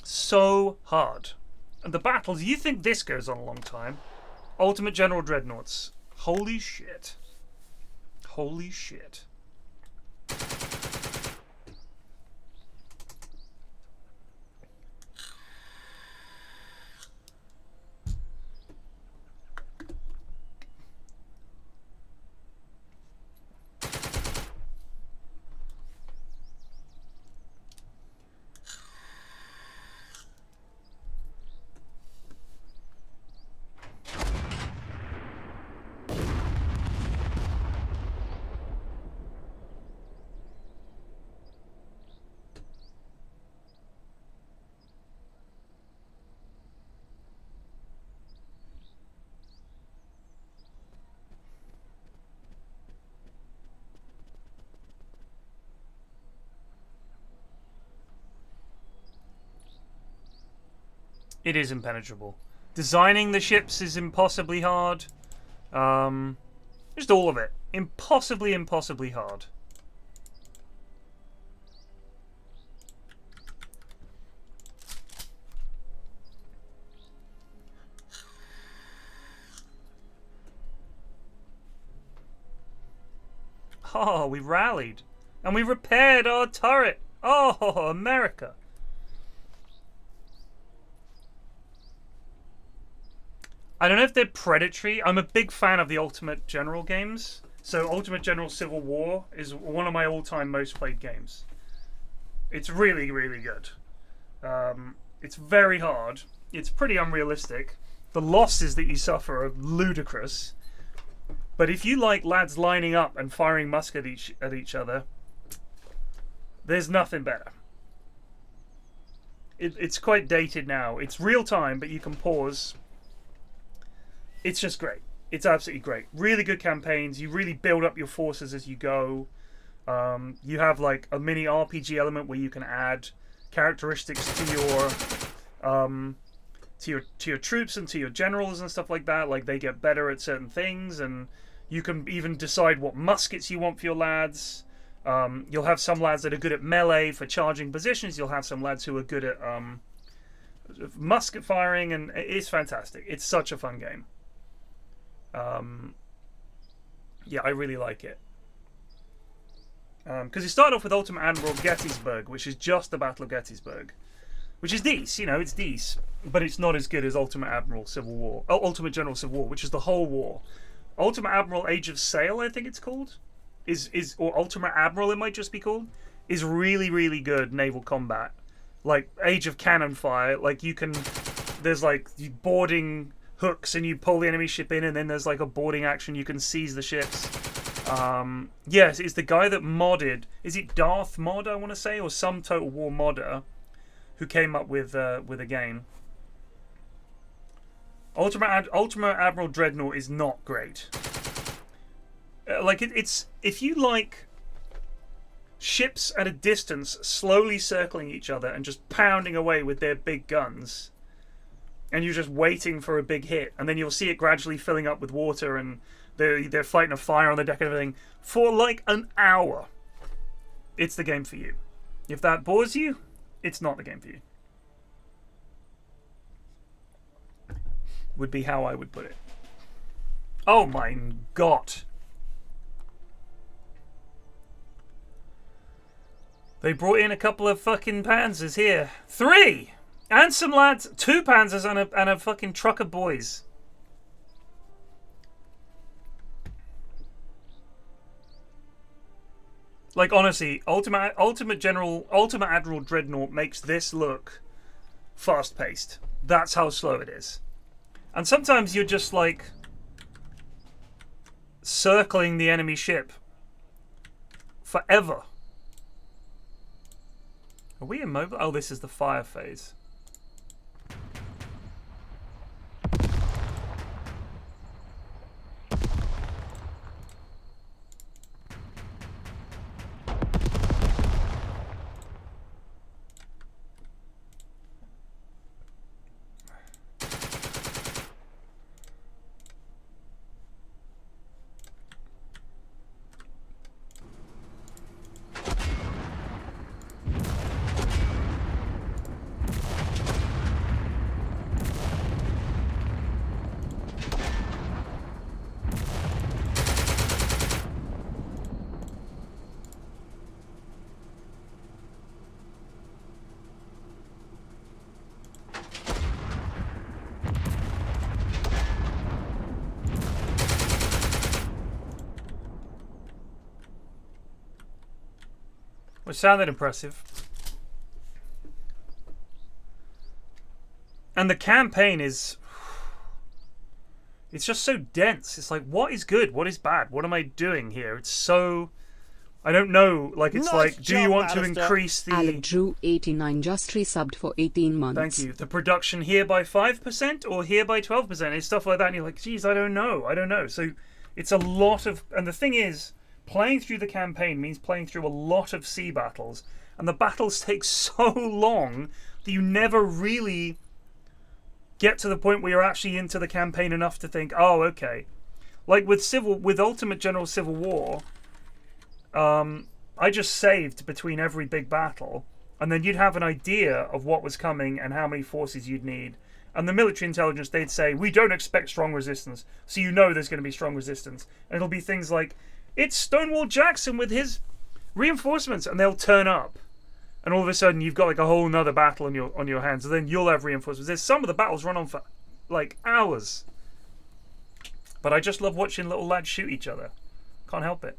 So hard. And the battles, you think this goes on a long time. Ultimate General Dreadnoughts. Holy shit. Holy shit. It is impenetrable. Designing the ships is impossibly hard. Just all of it. Impossibly hard. Oh, we rallied. And we repaired our turret. Oh, America. I don't know if they're predatory. I'm a big fan of the Ultimate General games. So Ultimate General Civil War is one of my all-time most played games. It's really, really good. It's very hard. It's pretty unrealistic. The losses that you suffer are ludicrous. But if you like lads lining up and firing musket at each other, there's nothing better. It's quite dated now. It's real time, but you can pause. It's just great. It's absolutely great. Really good campaigns. You really build up your forces as you go. You have like a mini RPG element where you can add characteristics to your troops and to your generals and stuff like that. Like they get better at certain things, and you can even decide what muskets you want for your lads. You'll have some lads that are good at melee for charging positions. You'll have some lads who are good at musket firing, and it's fantastic. It's such a fun game. Yeah, I really like it. Because you start off with Ultimate Admiral Gettysburg, which is just the Battle of Gettysburg, which is decent, you know, it's decent, but it's not as good as Ultimate Admiral Civil War. Oh, Ultimate General Civil War, which is the whole war. Ultimate Admiral Age of Sail, I think it's called, or Ultimate Admiral, it might just be called, is really, really good naval combat. Like Age of Cannon Fire, like there's like boarding hooks and you pull the enemy ship in, and then there's like a boarding action. You can seize the ships. Yes, it's the guy that modded. Is it Darth Mod, I want to say, or some Total War modder who came up with a game. Ultimate Admiral Dreadnought is not great. It's if you like ships at a distance slowly circling each other and just pounding away with their big guns, and you're just waiting for a big hit, and then you'll see it gradually filling up with water, and they're fighting a fire on the deck and everything for like an hour. It's the game for you. If that bores you, it's not the game for you. Would be how I would put it. Oh my god. They brought in a couple of fucking panzers here. 3! And some lads, 2 panzers and a fucking truck of boys. Like honestly, Ultimate Admiral Dreadnought makes this look fast-paced. That's how slow it is. And sometimes you're just like circling the enemy ship forever. Are we immobile? Oh, this is the fire phase. sounded impressive. And the campaign is... It's just so dense. It's like, what is good? What is bad? What am I doing here? It's so... I don't know. Like, it's Nice like, do you jump, want to Alistair. increase the... Alec Drew 89 just resubbed for 18 months. Thank you. The production here by 5% or here by 12%? It's stuff like that. And you're like, geez, I don't know. I don't know. So it's a lot of... And the thing is, playing through the campaign means playing through a lot of sea battles. And the battles take so long that you never really get to the point where you're actually into the campaign enough to think, oh, okay. Like with Ultimate General Civil War, I just saved between every big battle, and then you'd have an idea of what was coming and how many forces you'd need. And the military intelligence, they'd say, we don't expect strong resistance, so you know there's going to be strong resistance. And it'll be things like, it's Stonewall Jackson with his reinforcements, and they'll turn up. And all of a sudden, you've got like a whole nother battle on your hands, and then you'll have reinforcements. There's some of the battles run on for like hours. But I just love watching little lads shoot each other. Can't help it.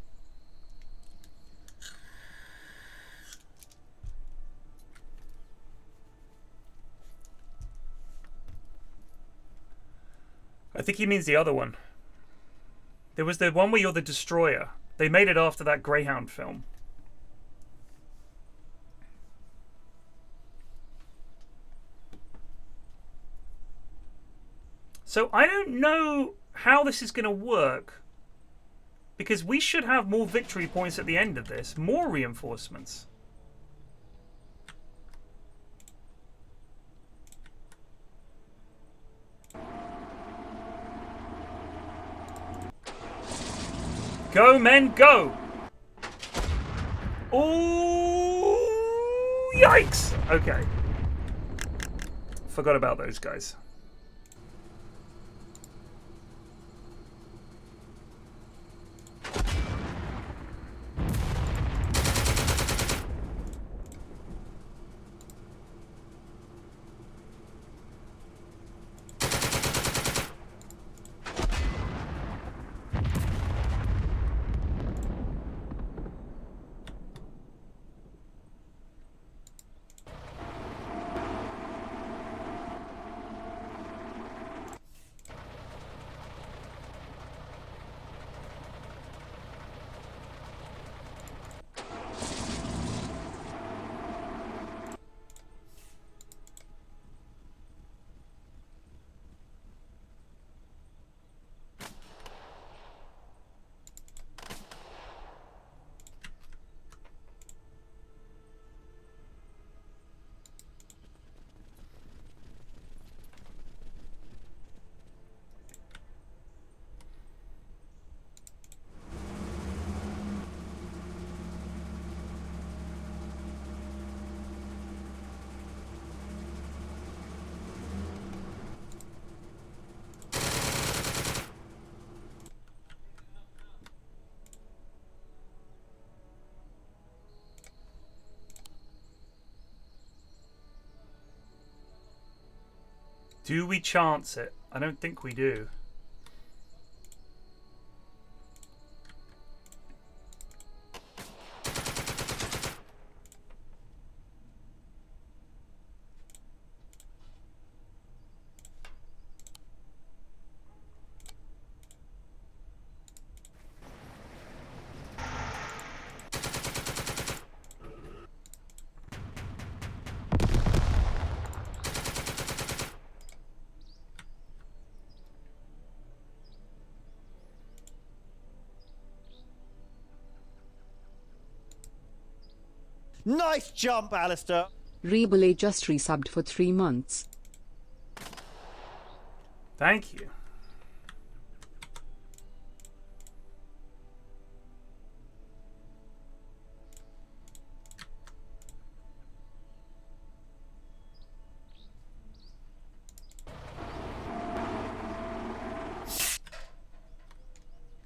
I think he means the other one. There was the one where you're the destroyer. They made it after that Greyhound film. So I don't know how this is going to work, because we should have more victory points at the end of this, more reinforcements. Go, men, go! Oh, yikes! Okay. Forgot about those guys. Do we chance it? I don't think we do. Nice jump, Alistair. Rebele just resubbed for 3 months. Thank you.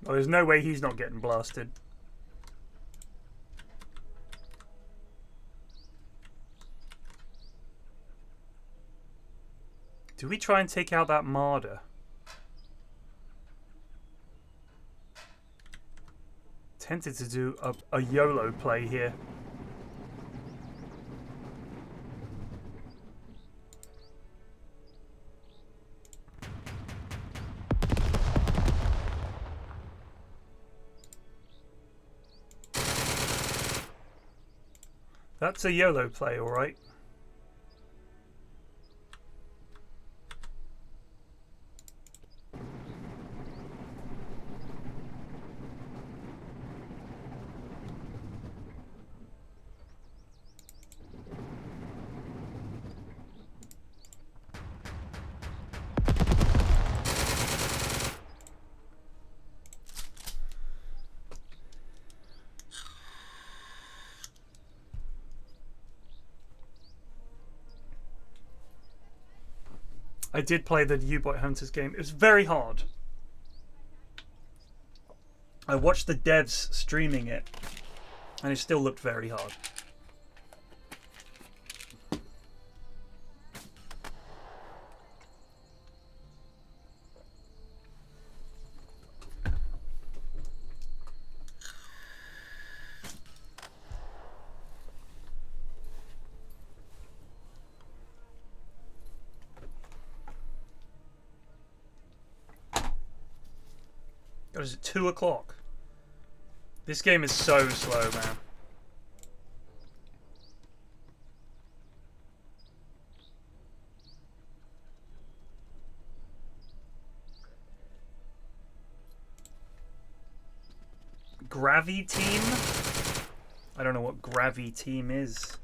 Well, there's no way he's not getting blasted. Do we try and take out that Marder? Tempted to do a YOLO play here. That's a YOLO play, all right. I did play the U-Boat Hunters game. It was very hard. I watched the devs streaming it, and it still looked very hard. God, is it 2 o'clock? This game is so slow, man. Gravy Team? I don't know what Gravy Team is.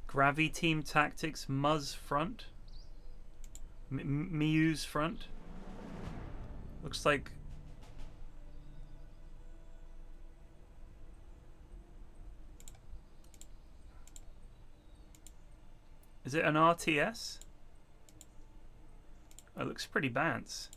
Gravy Team Tactics Muzz Front? Miu's Front? Looks like... Is it an RTS? It looks pretty bants.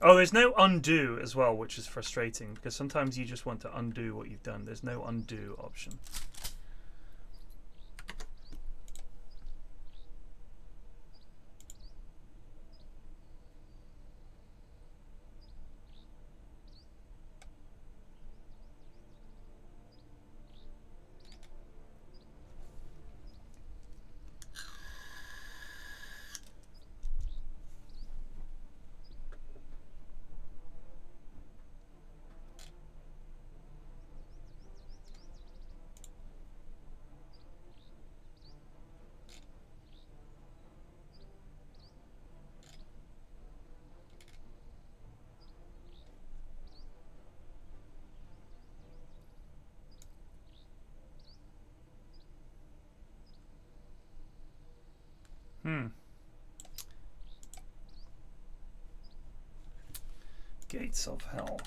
Oh, there's no undo as well, which is frustrating, because sometimes you just want to undo what you've done. There's no undo option. Gates of Hell.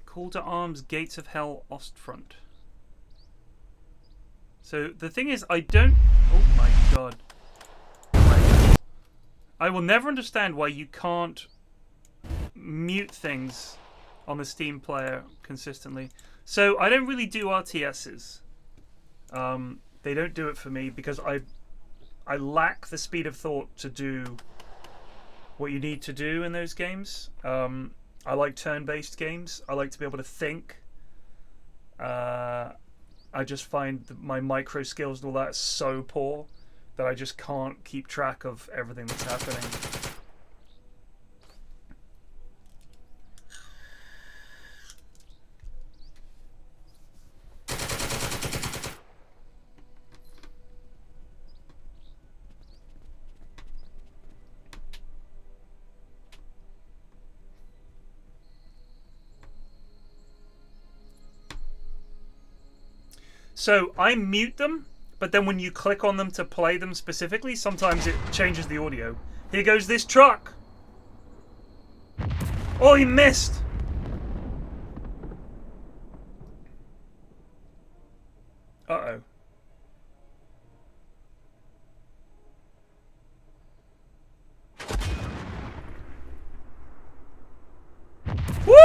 Call to Arms, Gates of Hell, Ostfront. So the thing is, I don't... Oh my god. I will never understand why you can't mute things on the Steam player consistently. So I don't really do RTSs. They don't do it for me because I lack the speed of thought to do what you need to do in those games. I like turn-based games. I like to be able to think. I just find that my micro skills and all that is so poor that I just can't keep track of everything that's happening. So I mute them, but then when you click on them to play them specifically, sometimes it changes the audio. Here goes this truck. Oh, he missed. Uh-oh. Woo!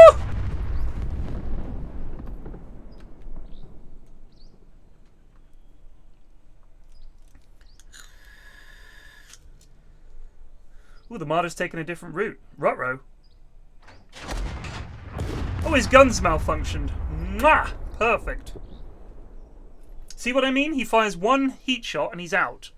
Ooh, the martyr's taking a different route. Ruh-roh. Oh, his guns malfunctioned. Mwah! Perfect. See what I mean? He fires one heat shot and he's out.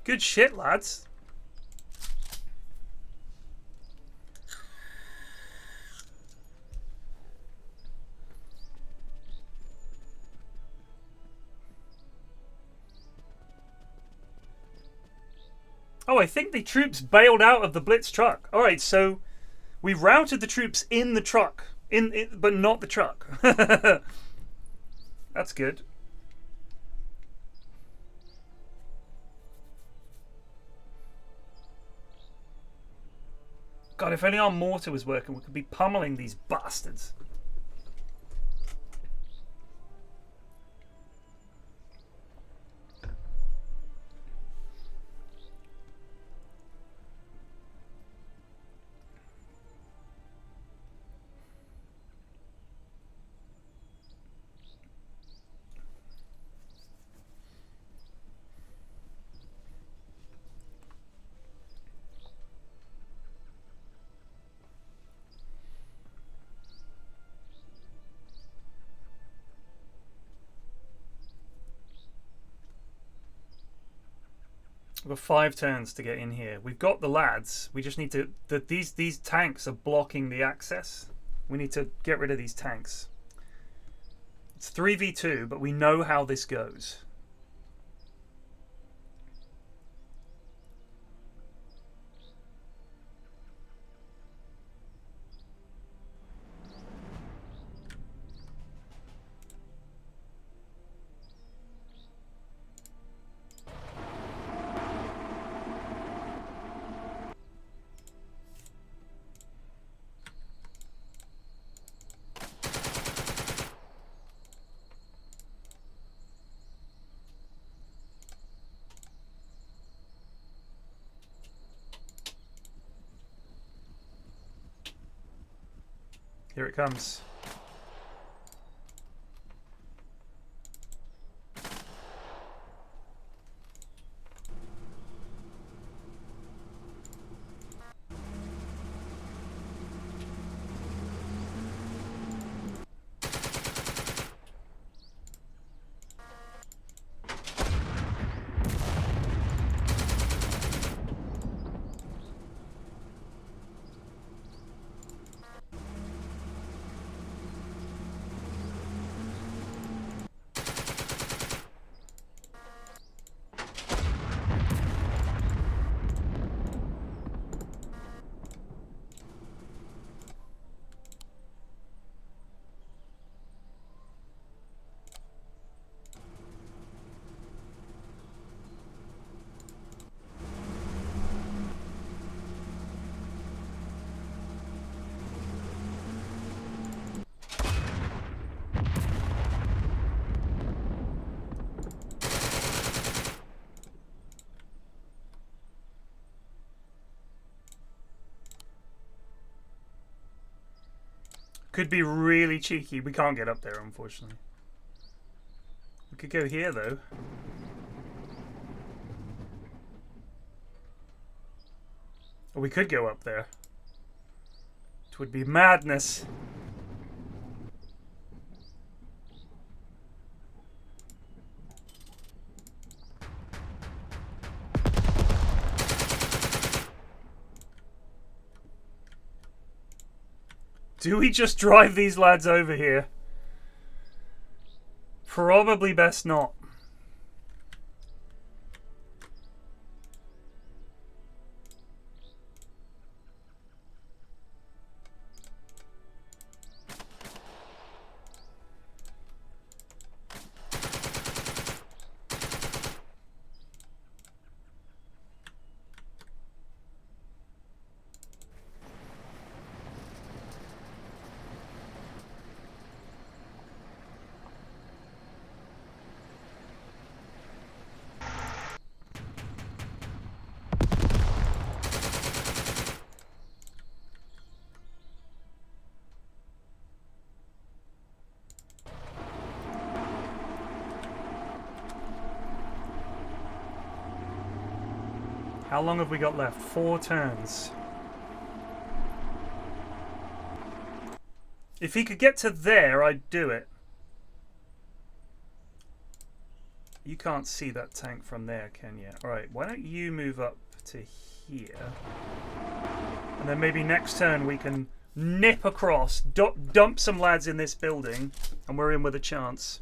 Good shit, lads. Oh, I think the troops bailed out of the Blitz truck. All right, so we routed the troops in the truck, but not the truck. That's good. God, if only our mortar was working, we could be pummeling these bastards. We've got 5 turns to get in here. We've got the lads. We just need to... These tanks are blocking the access. We need to get rid of these tanks. It's 3v2, but we know how this goes. Here it comes. Could be really cheeky. We can't get up there, unfortunately. We could go here, though. Or we could go up there. It would be madness. Do we just drive these lads over here? Probably best not. How long have we got left? 4 turns. If he could get to there, I'd do it. You can't see that tank from there, can you? Alright, why don't you move up to here? And then maybe next turn we can nip across, dump some lads in this building, and we're in with a chance.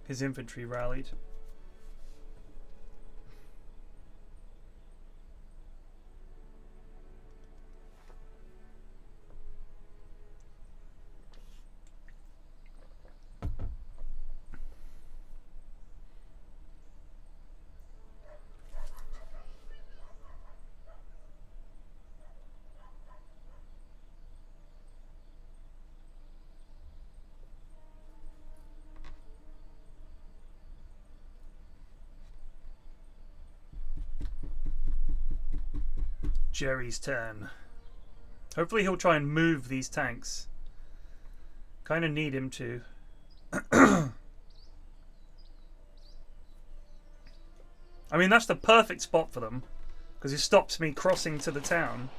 His infantry rallied. Jerry's turn. Hopefully he'll try and move these tanks. Kind of need him to. I mean, that's the perfect spot for them, because it stops me crossing to the town.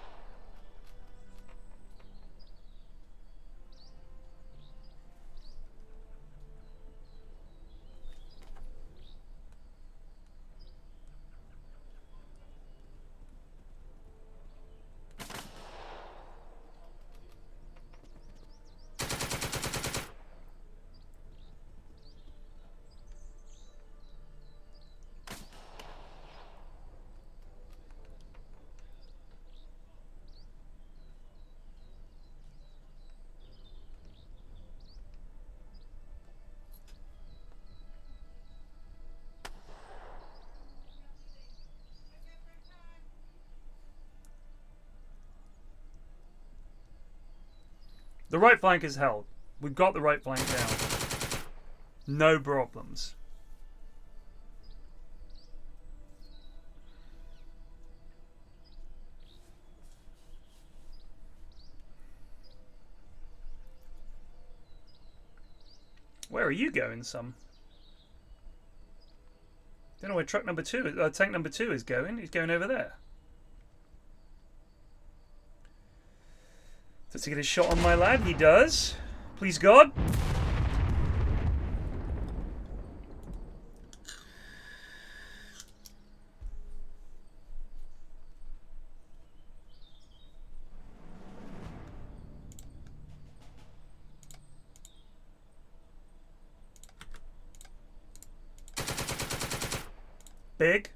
The right flank is held. We've got the right flank down. No problems. Where are you going, son? Don't know where truck number 2, tank number 2 is going. He's going over there. Does he get a shot on my lad? He does. Please God. Big.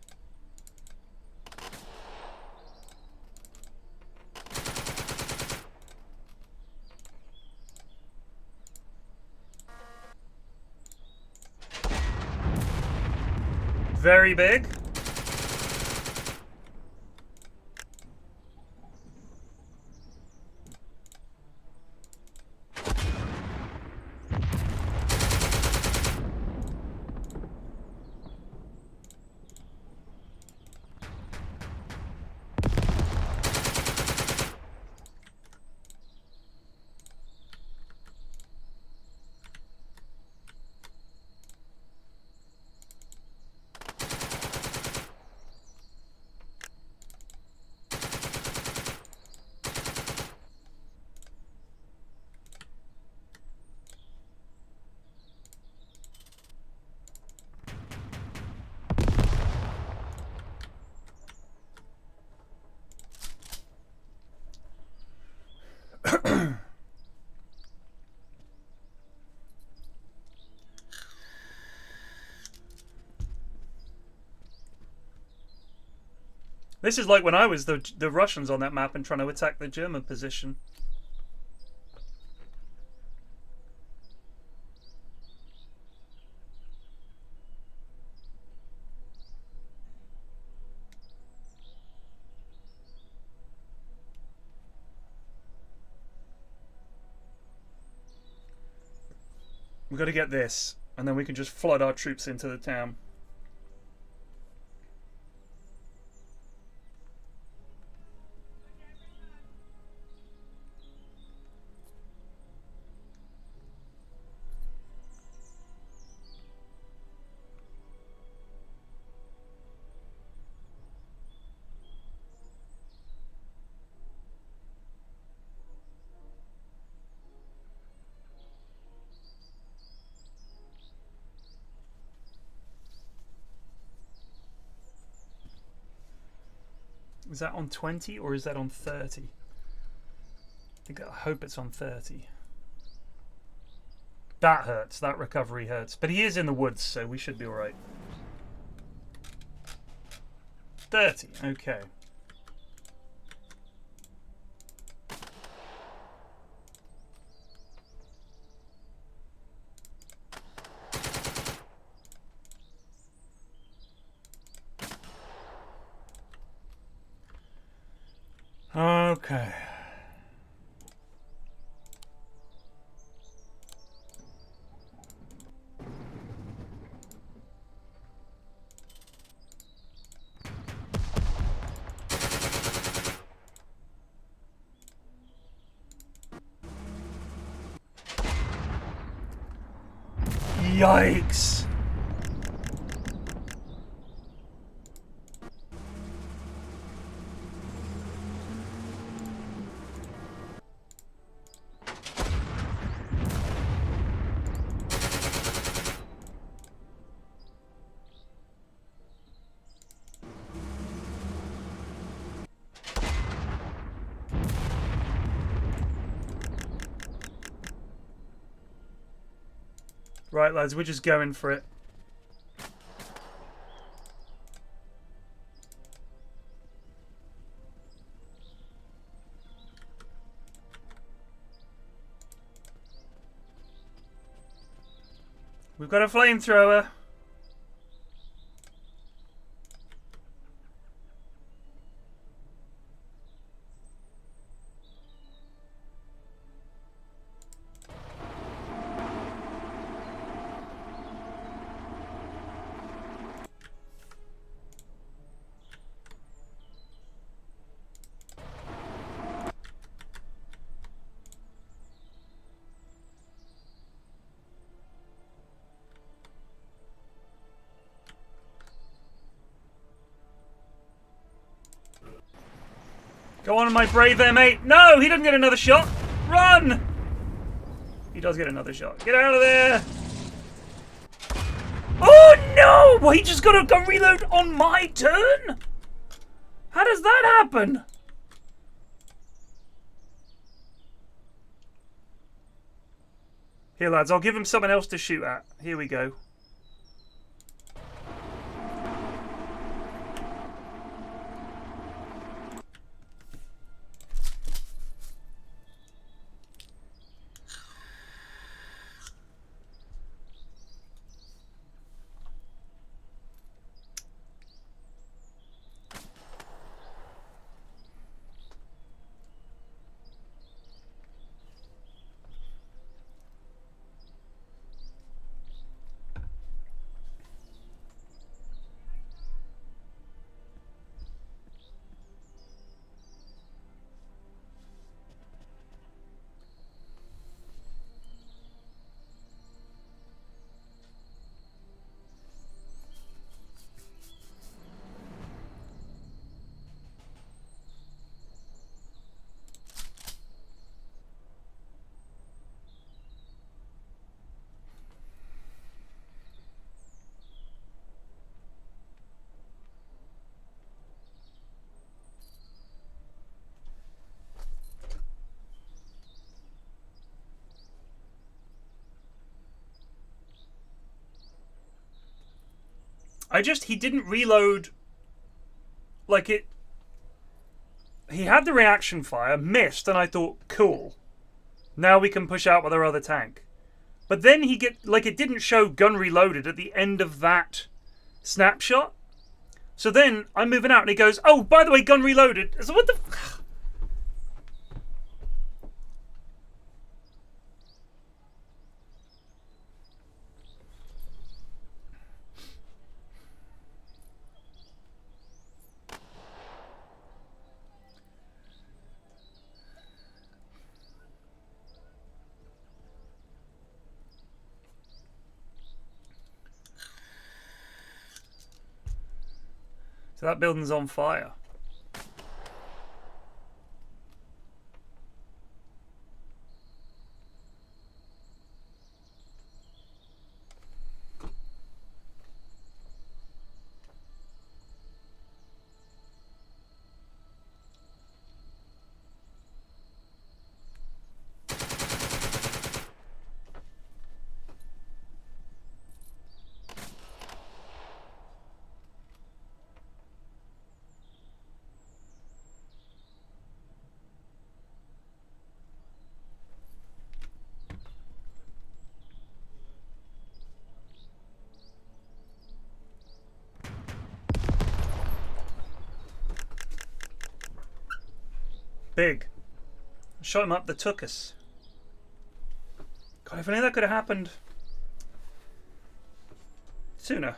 Very big. This is like when I was the Russians on that map and trying to attack the German position. We've got to get this, and then we can just flood our troops into the town. Is that on 20 or is that on 30? I hope it's on 30. That hurts. That recovery hurts. But he is in the woods, so we should be alright. 30. Okay. Okay. Yikes. Right, lads, we're just going for it. We've got a flamethrower. Go on, my brave M8. No, he doesn't get another shot. Run! He does get another shot. Get out of there! Oh no! Well, he just got a gun reload on my turn? How does that happen? Here, lads, I'll give him someone else to shoot at. Here we go. He didn't reload like it. He had the reaction fire, missed, and I thought, cool. Now we can push out with our other tank. But then it didn't show gun reloaded at the end of that snapshot. So then I'm moving out and he goes, oh, by the way, gun reloaded. So what the... So that building's on fire. Big. Shot him up, that took us. God, if only that could have happened sooner.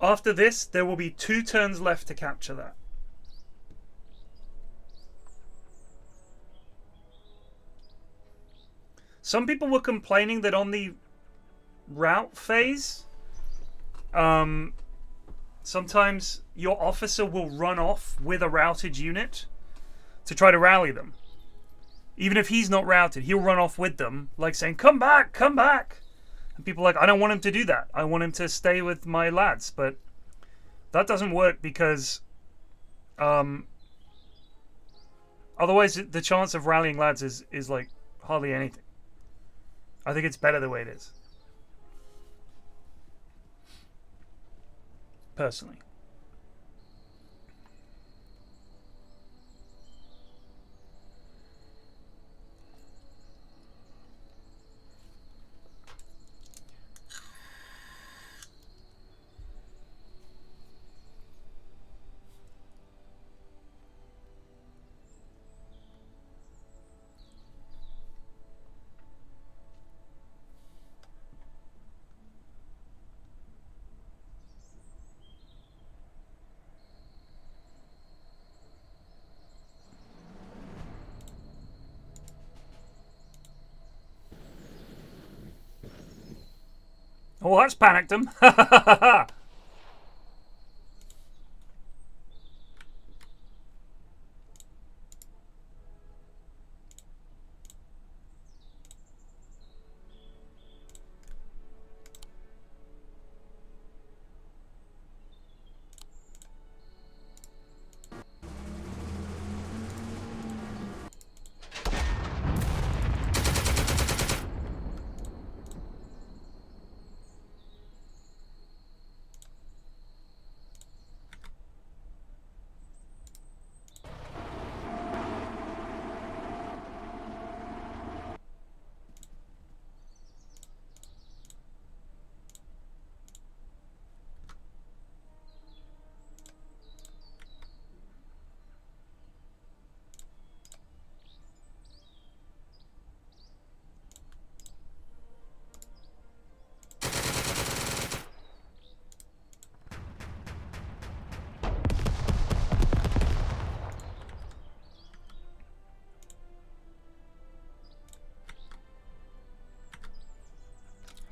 After this, there will be 2 turns left to capture that. Some people were complaining that on the route phase, sometimes your officer will run off with a routed unit to try to rally them. Even if he's not routed, he'll run off with them, like saying, come back, come back. And people are like, I don't want him to do that. I want him to stay with my lads. But that doesn't work because otherwise the chance of rallying lads is like hardly anything. I think it's better the way it is. Personally. Oh, that's panicked him.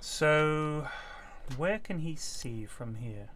So, where can he see from here?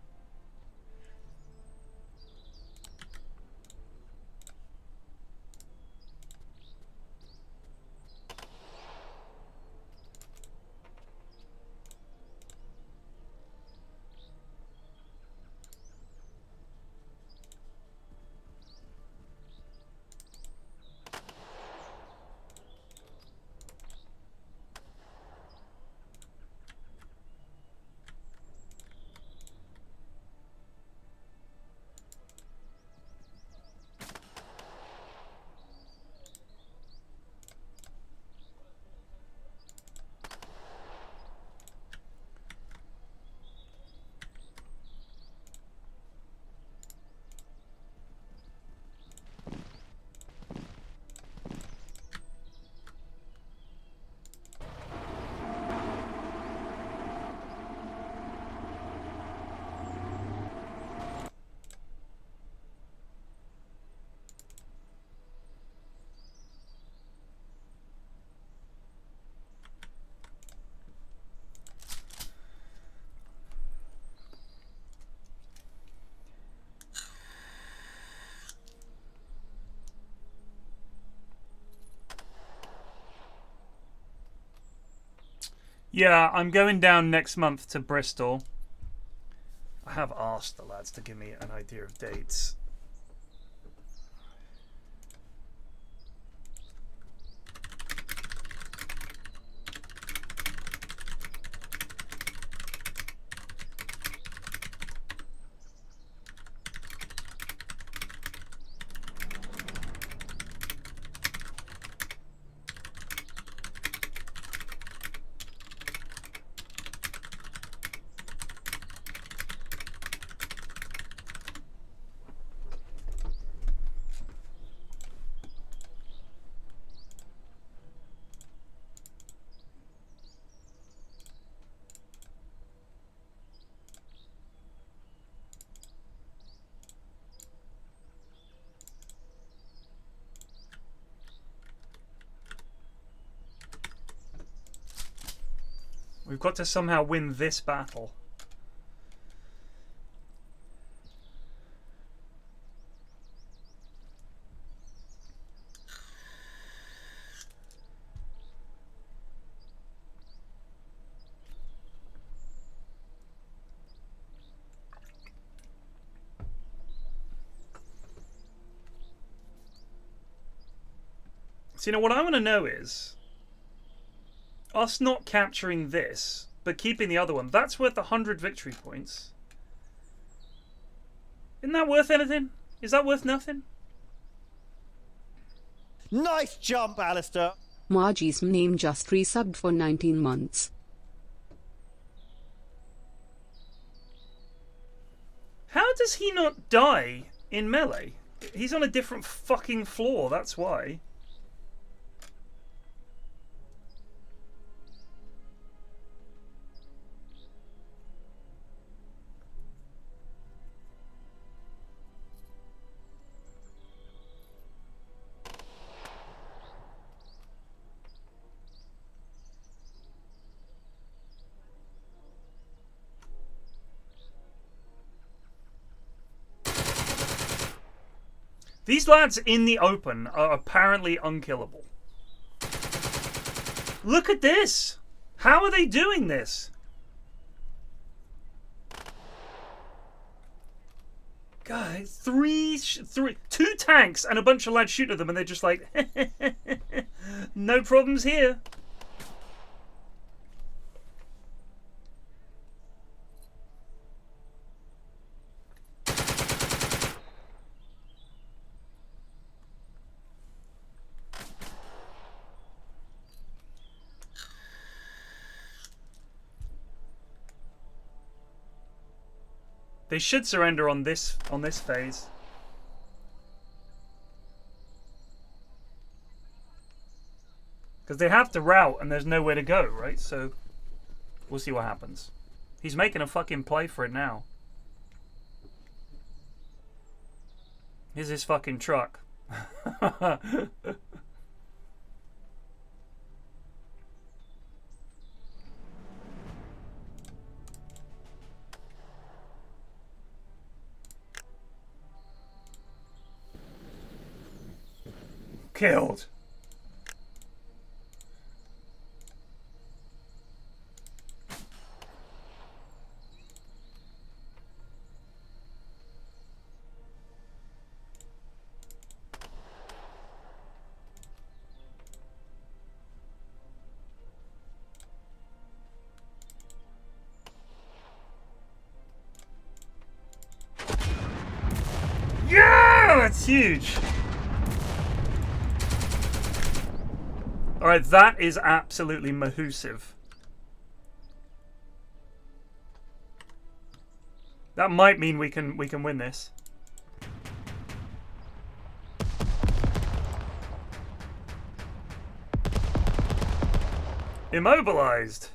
Yeah, I'm going down next month to Bristol. I have asked the lads to give me an idea of dates. We've got to somehow win this battle. So, you know, what I want to know is, us not capturing this, but keeping the other one, that's worth 100 victory points. Isn't that worth anything? Is that worth nothing? Nice jump, Alistair. Margie's name just resubbed for 19 months. How does he not die in melee? He's on a different fucking floor, that's why. These lads in the open are apparently unkillable. Look at this! How are they doing this? Guys, two tanks and a bunch of lads shoot at them and they're just like, no problems here. They should surrender on this phase. Because they have to rout and there's nowhere to go, right? So we'll see what happens. He's making a fucking play for it now. Here's his fucking truck. Killed. Yeah, that's huge. Alright, that is absolutely mahoosive. That might mean we can win this. Immobilized.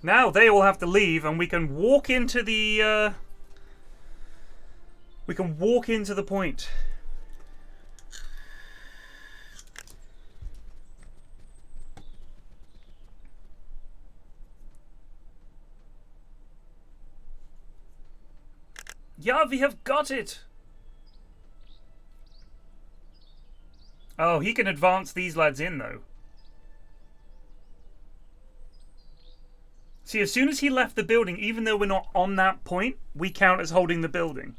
Now they all have to leave, and we can walk into the. We can walk into the point. Yeah, we have got it. Oh, he can advance these lads in though. See, as soon as he left the building, even though we're not on that point, we count as holding the building.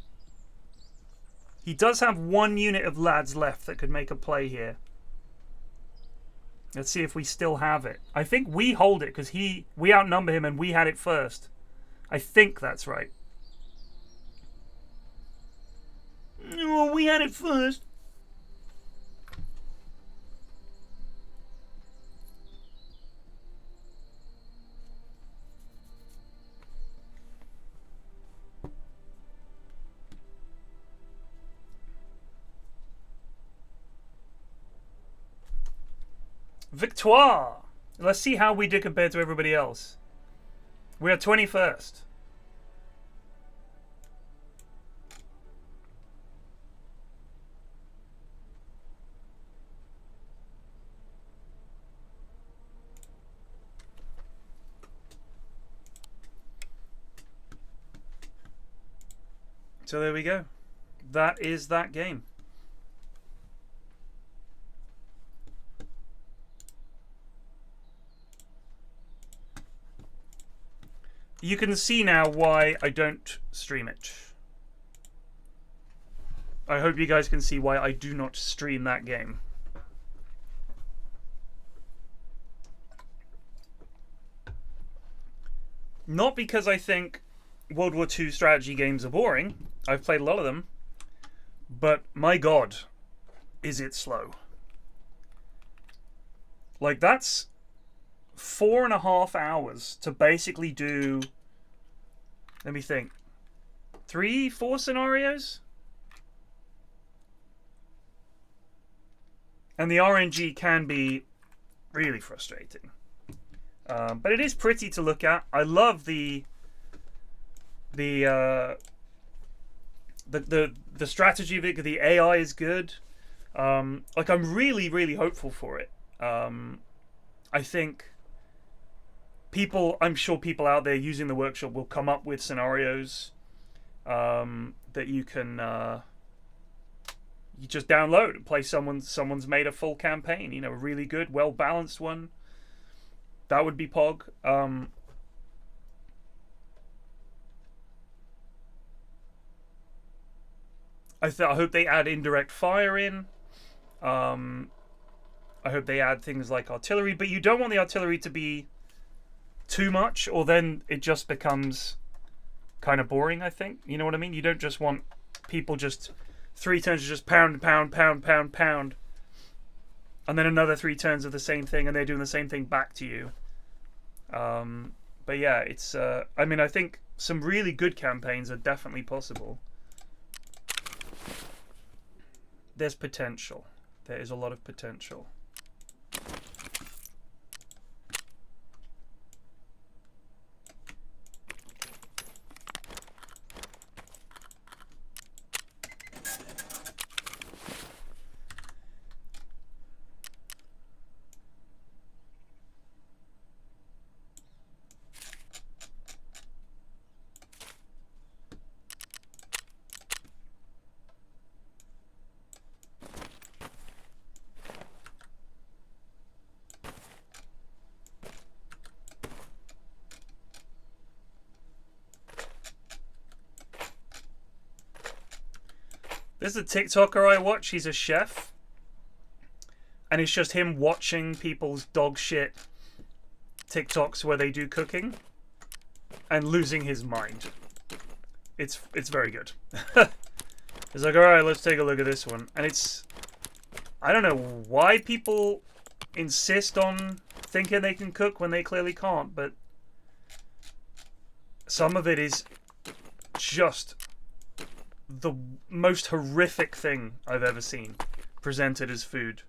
He does have one unit of lads left that could make a play here. Let's see if we still have it. I think we hold it because we outnumber him and we had it first. I think that's right. Oh, we had it first. Victoire! Let's see how we did compared to everybody else. We are 21st. So there we go. that is that game. You can see now why I don't stream it. I hope you guys can see why I do not stream that game. Not because I think World War II strategy games are boring. I've played a lot of them. But my god, is it slow. Like, that's 4.5 hours to basically do, let me think, 3-4 scenarios? And the RNG can be really frustrating. But it is pretty to look at. I love the strategy of it. The AI is good. Like, I'm really hopeful for it. I think I'm sure people out there using the workshop will come up with scenarios that you can you just download and play. Someone's made a full campaign, you know, a really good, well balanced one. That would be Pog. I hope they add indirect fire in. I hope they add things like artillery, but you don't want the artillery to be too much, or then it just becomes kind of boring, I think. You know what I mean? You don't just want people just 3 turns of just pound, pound, pound, pound, pound, and then another 3 turns of the same thing, and they're doing the same thing back to you. But yeah, it's I mean, I think some really good campaigns are definitely possible. There's potential. There is a lot of potential. There's a TikToker I watch. He's a chef, and it's just him watching people's dog shit TikToks where they do cooking and losing his mind. It's very good. It's like, all right, let's take a look at this one, and it's, I don't know why people insist on thinking they can cook when they clearly can't, but some of it is just the most horrific thing I've ever seen presented as food.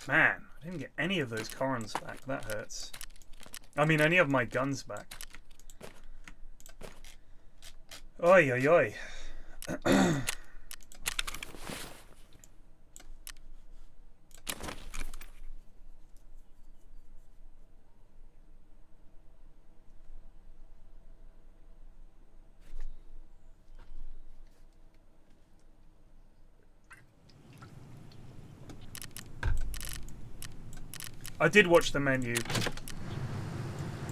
Man, I didn't get any of those Corons back. That hurts. I mean, any of my guns back. Oi, oi, oi. I did watch the menu,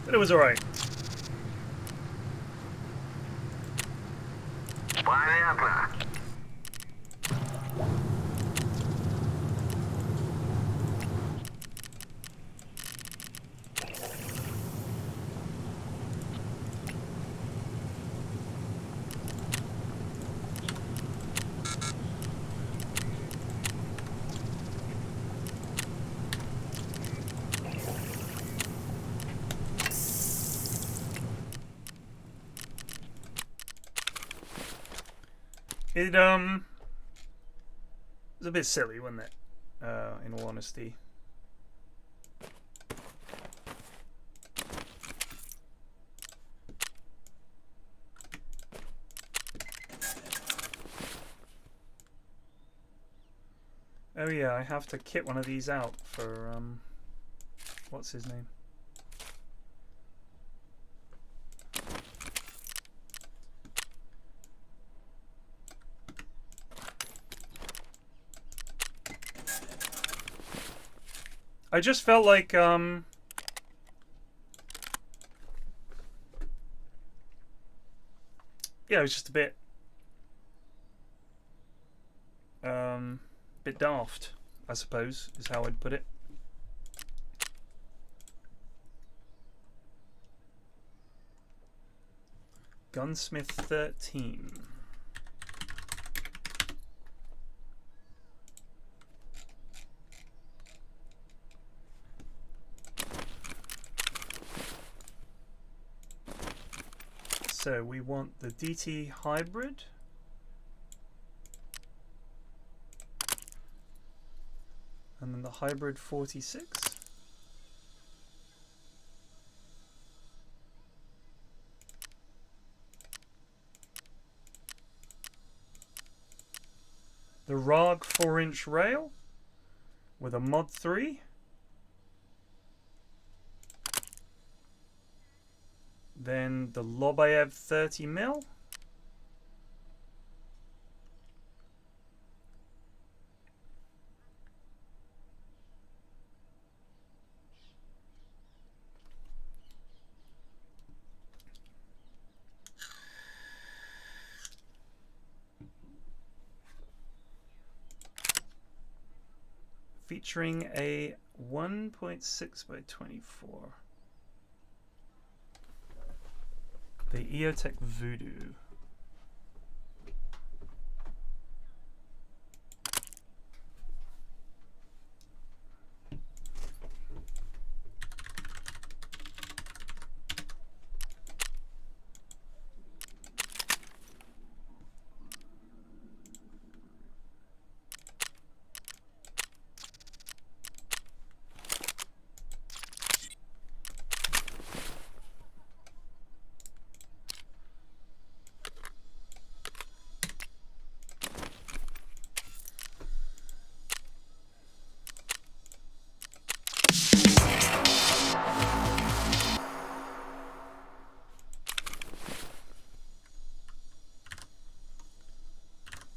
but it was alright. It was a bit silly, wasn't it? In all honesty. Oh yeah, I have to kit one of these out for what's his name? I just felt like yeah, it was just a bit bit daft, I suppose, is how I'd put it. Gunsmith 13. So we want the DT hybrid. And then the hybrid 46. The ROG 4-inch rail with a mod 3. Then the Lobayev 30mm. Featuring a 1.6 by 24. The EOTech Voodoo.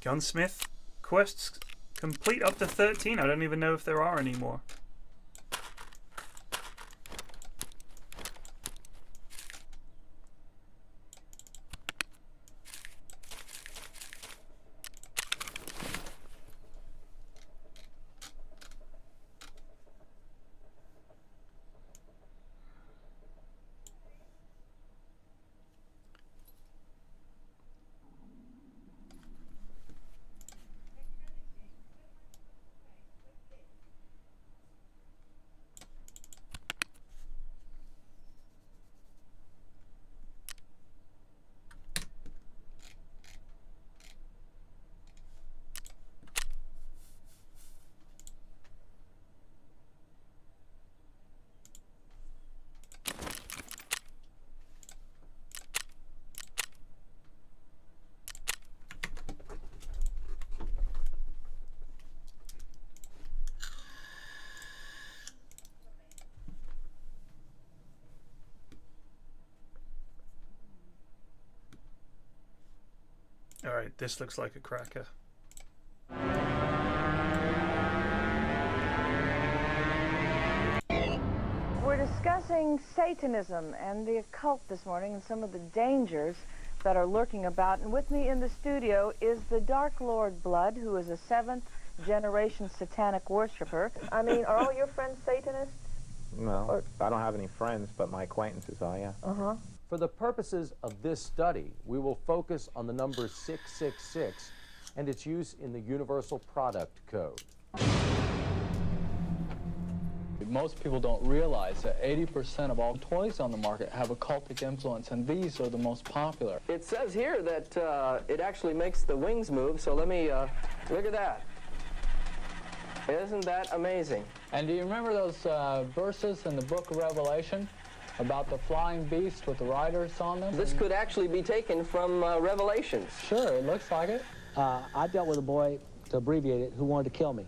Gunsmith quests complete up to 13. I don't even know if there are any more. All right, this looks like a cracker. We're discussing Satanism and the occult this morning and some of the dangers that are lurking about. And with me in the studio is the Dark Lord Blood, who is a 7th-generation satanic worshiper. I mean, are all your friends Satanists? No, I don't have any friends, but my acquaintances are, yeah. Uh-huh. For the purposes of this study, we will focus on the number 666 and its use in the Universal Product Code. Most people don't realize that 80% of all toys on the market have occultic influence, and these are the most popular. It says here that it actually makes the wings move, so let me, look at that. Isn't that amazing? And do you remember those verses in the book of Revelation about the flying beast with the riders on them? This could actually be taken from Revelations. Sure, it looks like it. I dealt with a boy, to abbreviate it, who wanted to kill me.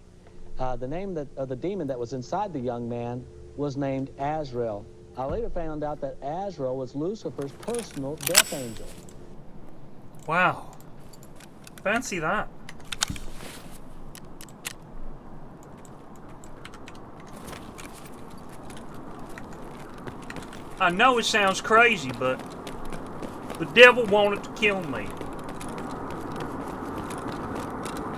The name of the demon that was inside the young man was named Azrael. I later found out that Azrael was Lucifer's personal death angel. Wow. Fancy that. I know it sounds crazy, but the devil wanted to kill me.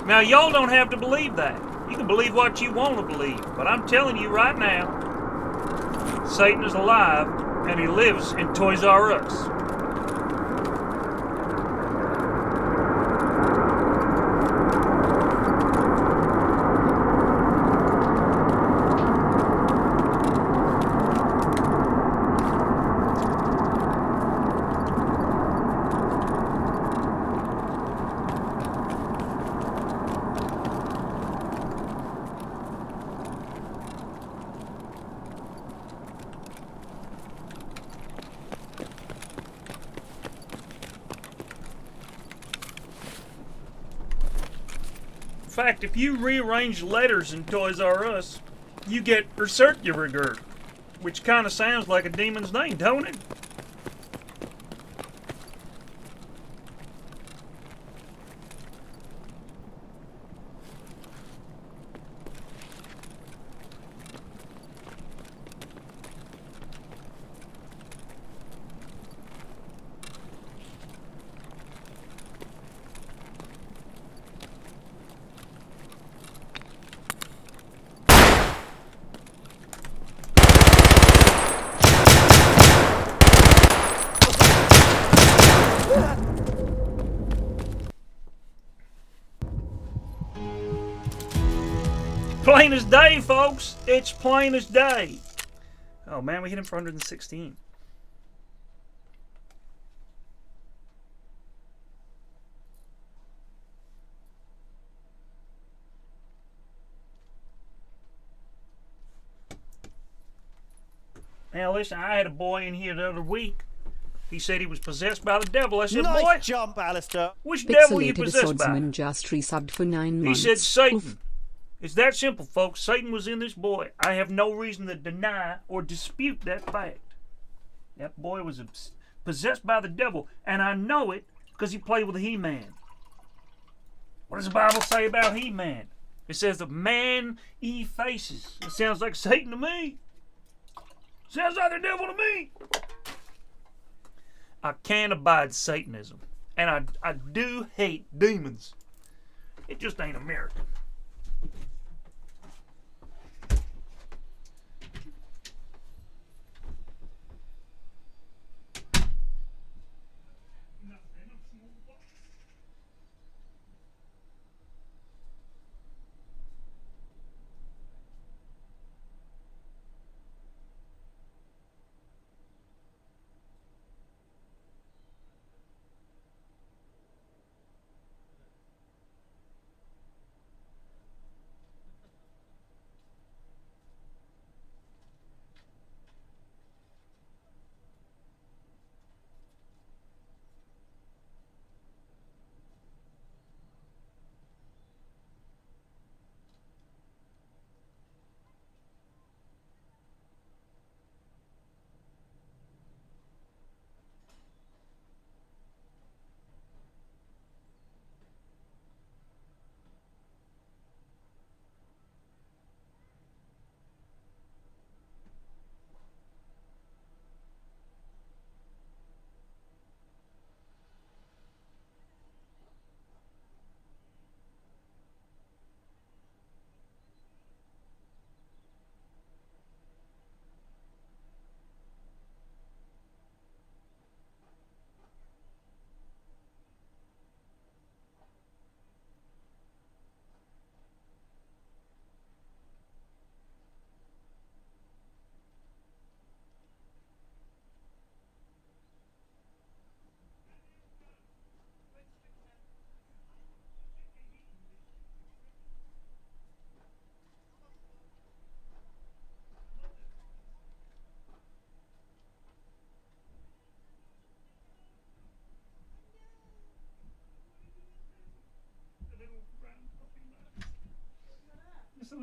Now, y'all don't have to believe that. You can believe what you want to believe, but I'm telling you right now, Satan is alive, and he lives in Toys R Us. In fact, if you rearrange letters in Toys R Us, you get Berserkjäger, which kind of sounds like a demon's name, don't it? Plain as day, folks. It's plain as day. Oh man, we hit him for 116. Now listen, I had a boy in here the other week. He said he was possessed by the devil. I said, Nice boy, jump, Alistair. which devil you Pixelated possessed by? Swordsman just resubbed for 9 He months. said Satan. Oof. It's that simple, folks. Satan was in this boy. I have no reason to deny or dispute that fact. That boy was possessed by the devil, and I know it because he played with a He-Man. What does the Bible say about He-Man? It says the man he faces. It sounds like Satan to me. Sounds like the devil to me. I can't abide Satanism, and I do hate demons. It just ain't American.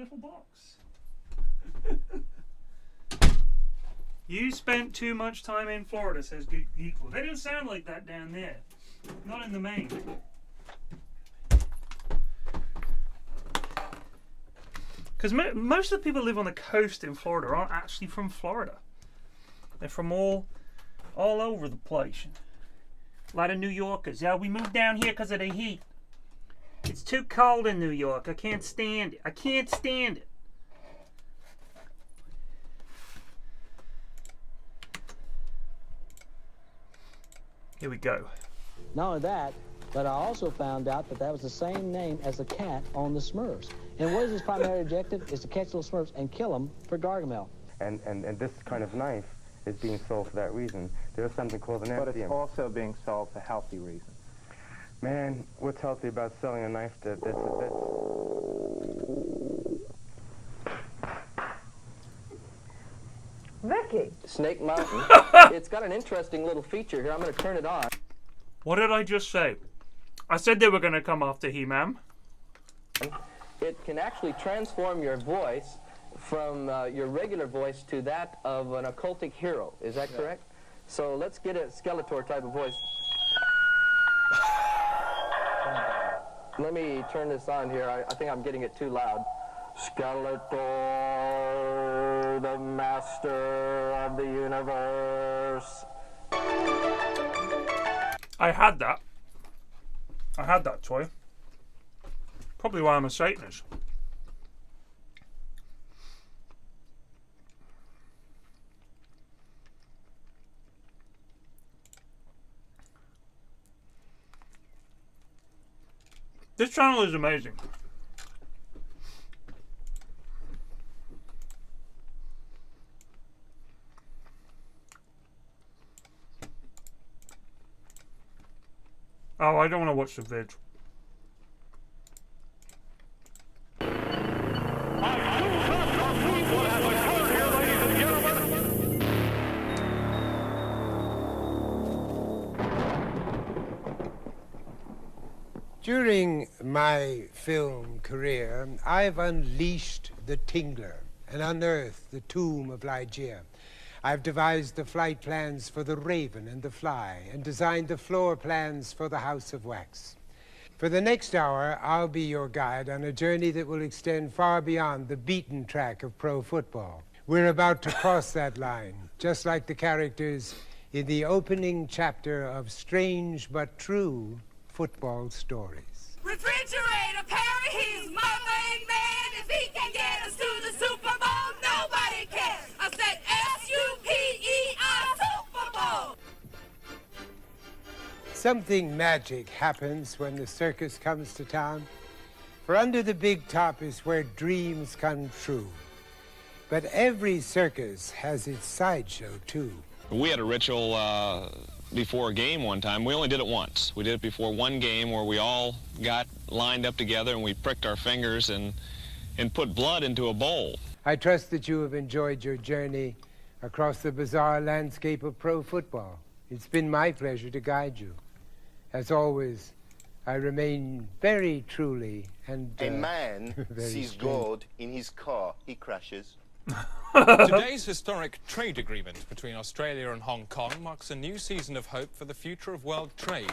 little box. You spent too much time in Florida, says Geekwood. They don't sound like that down there. Not in the main. Because most of the people who live on the coast in Florida aren't actually from Florida. They're from all over the place. A lot of New Yorkers. Yeah, we moved down here because of the heat. It's too cold in New York. I can't stand it. I can't stand it. Here we go. Not only that, but I also found out that that was the same name as the cat on the Smurfs. And what is his primary objective? Is to catch little Smurfs and kill them for Gargamel. And this kind of knife is being sold for that reason. There's something called an But empty. it's also being sold for healthy reasons. Man, what's healthy about selling a knife that's Vicky. Snake Mountain. It's got an interesting little feature here. I'm going to turn it on. What did I just say? I said they were going to come after He-Man. It can actually transform your voice from your regular voice to that of an occultic hero. Is that correct? So let's get a Skeletor type of voice. Let me turn this on here. I think I'm getting it too loud. Skeletor, the master of the universe. I had that. I had that toy. Probably why I'm a Satanist. This channel is amazing. Oh, I don't want to watch the vid. During my film career, I've unleashed the Tingler and unearthed the tomb of Ligeia. I've devised the flight plans for the Raven and the Fly and designed the floor plans for the House of Wax. For the next hour, I'll be your guide on a journey that will extend far beyond the beaten track of pro football. We're about to cross that line, just like the characters in the opening chapter of Strange But True Football Stories. Refrigerator Perry, he's my main man. If he can get us to the Super Bowl, nobody can. I said S-U-P-E-R, Super Bowl. Something magic happens when the circus comes to town. For under the big top is where dreams come true. But every circus has its sideshow, too. We had a ritual before a game one time. We only did it once. We did it before one game where we all got lined up together and we pricked our fingers and put blood into a bowl. I trust that you have enjoyed your journey across the bizarre landscape of pro football. It's been my pleasure to guide you. As always, I remain very truly and a man sees strange. God in his car. He crashes. Today's historic trade agreement between Australia and Hong Kong marks a new season of hope for the future of world trade.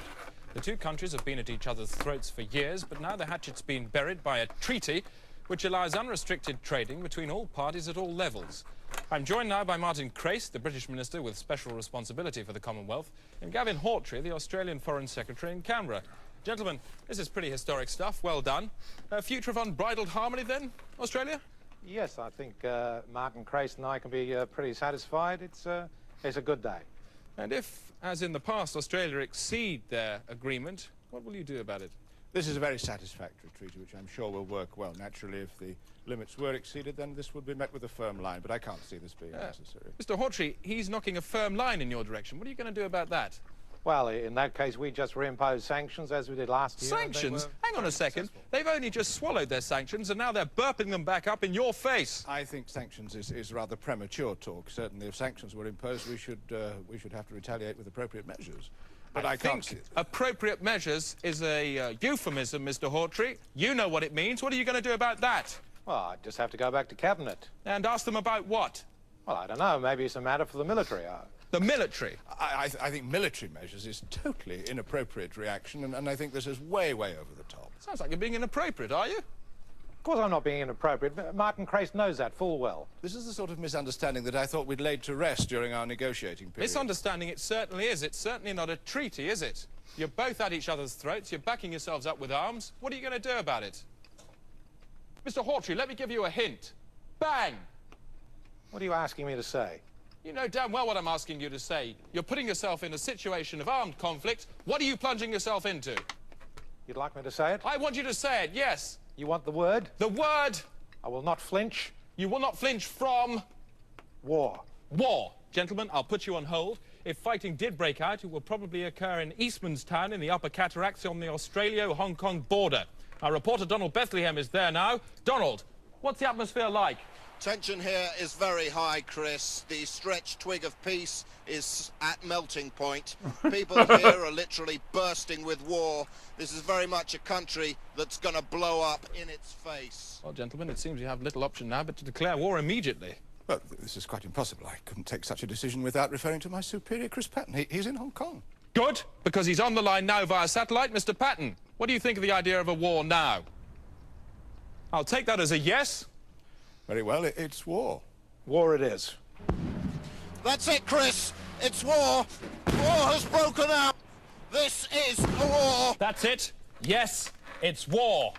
The two countries have been at each other's throats for years, but now the hatchet's been buried by a treaty which allows unrestricted trading between all parties at all levels. I'm joined now by Martin Crace, the British Minister with special responsibility for the Commonwealth, and Gavin Hawtrey, the Australian Foreign Secretary in Canberra. Gentlemen, this is pretty historic stuff. Well done. A future of unbridled harmony then, Australia? Yes, I think Martin Crace and I can be pretty satisfied. It's a good day. And if, as in the past, Australia exceed their agreement, what will you do about it? This is a very satisfactory treaty, which I'm sure will work well. Naturally, if the limits were exceeded, then this would be met with a firm line, but I can't see this being necessary. Mr. Hawtrey, he's knocking a firm line in your direction. What are you going to do about that? Well, in that case, we just reimpose sanctions as we did last year. Sanctions? Hang on a second. They've only just swallowed their sanctions, and now they're burping them back up in your face. I think sanctions is rather premature talk. Certainly, if sanctions were imposed, we should have to retaliate with appropriate measures. But I can't see it. Appropriate measures is a euphemism, Mr. Hawtrey. You know what it means. What are you going to do about that? Well, I'd just have to go back to Cabinet. And ask them about what? Well, I don't know. Maybe it's a matter for the military. The military? I think military measures is totally inappropriate reaction, and I think this is way, way over the top. Sounds like you're being inappropriate, are you? Of course I'm not being inappropriate, but Martin Crace knows that full well. This is the sort of misunderstanding that I thought we'd laid to rest during our negotiating period. Misunderstanding it certainly is. It's certainly not a treaty, is it? You're both at each other's throats. You're backing yourselves up with arms. What are you going to do about it? Mr. Hawtrey, let me give you a hint. Bang! What are you asking me to say? You know damn well what I'm asking you to say. You're putting yourself in a situation of armed conflict. What are you plunging yourself into? You'd like me to say it? I want you to say it, yes. You want the word? The word! I will not flinch. You will not flinch from? War. War. Gentlemen, I'll put you on hold. If fighting did break out, it will probably occur in Eastmanstown in the Upper Cataracts on the Australia-Hong Kong border. Our reporter Donald Bethlehem is there now. Donald, what's the atmosphere like? Tension here is very high, Chris. The stretched twig of peace is at melting point. People here are literally bursting with war. This is very much a country that's going to blow up in its face. Well, gentlemen, it seems you have little option now but to declare war immediately. Well, this is quite impossible. I couldn't take such a decision without referring to my superior, Chris Patton. He's in Hong Kong. Good, because he's on the line now via satellite. Mr. Patton, what do you think of the idea of a war now? I'll take that as a yes. Very well, it's war. War it is. That's it, Chris. It's war. War has broken out. This is a war. That's it. Yes, it's war.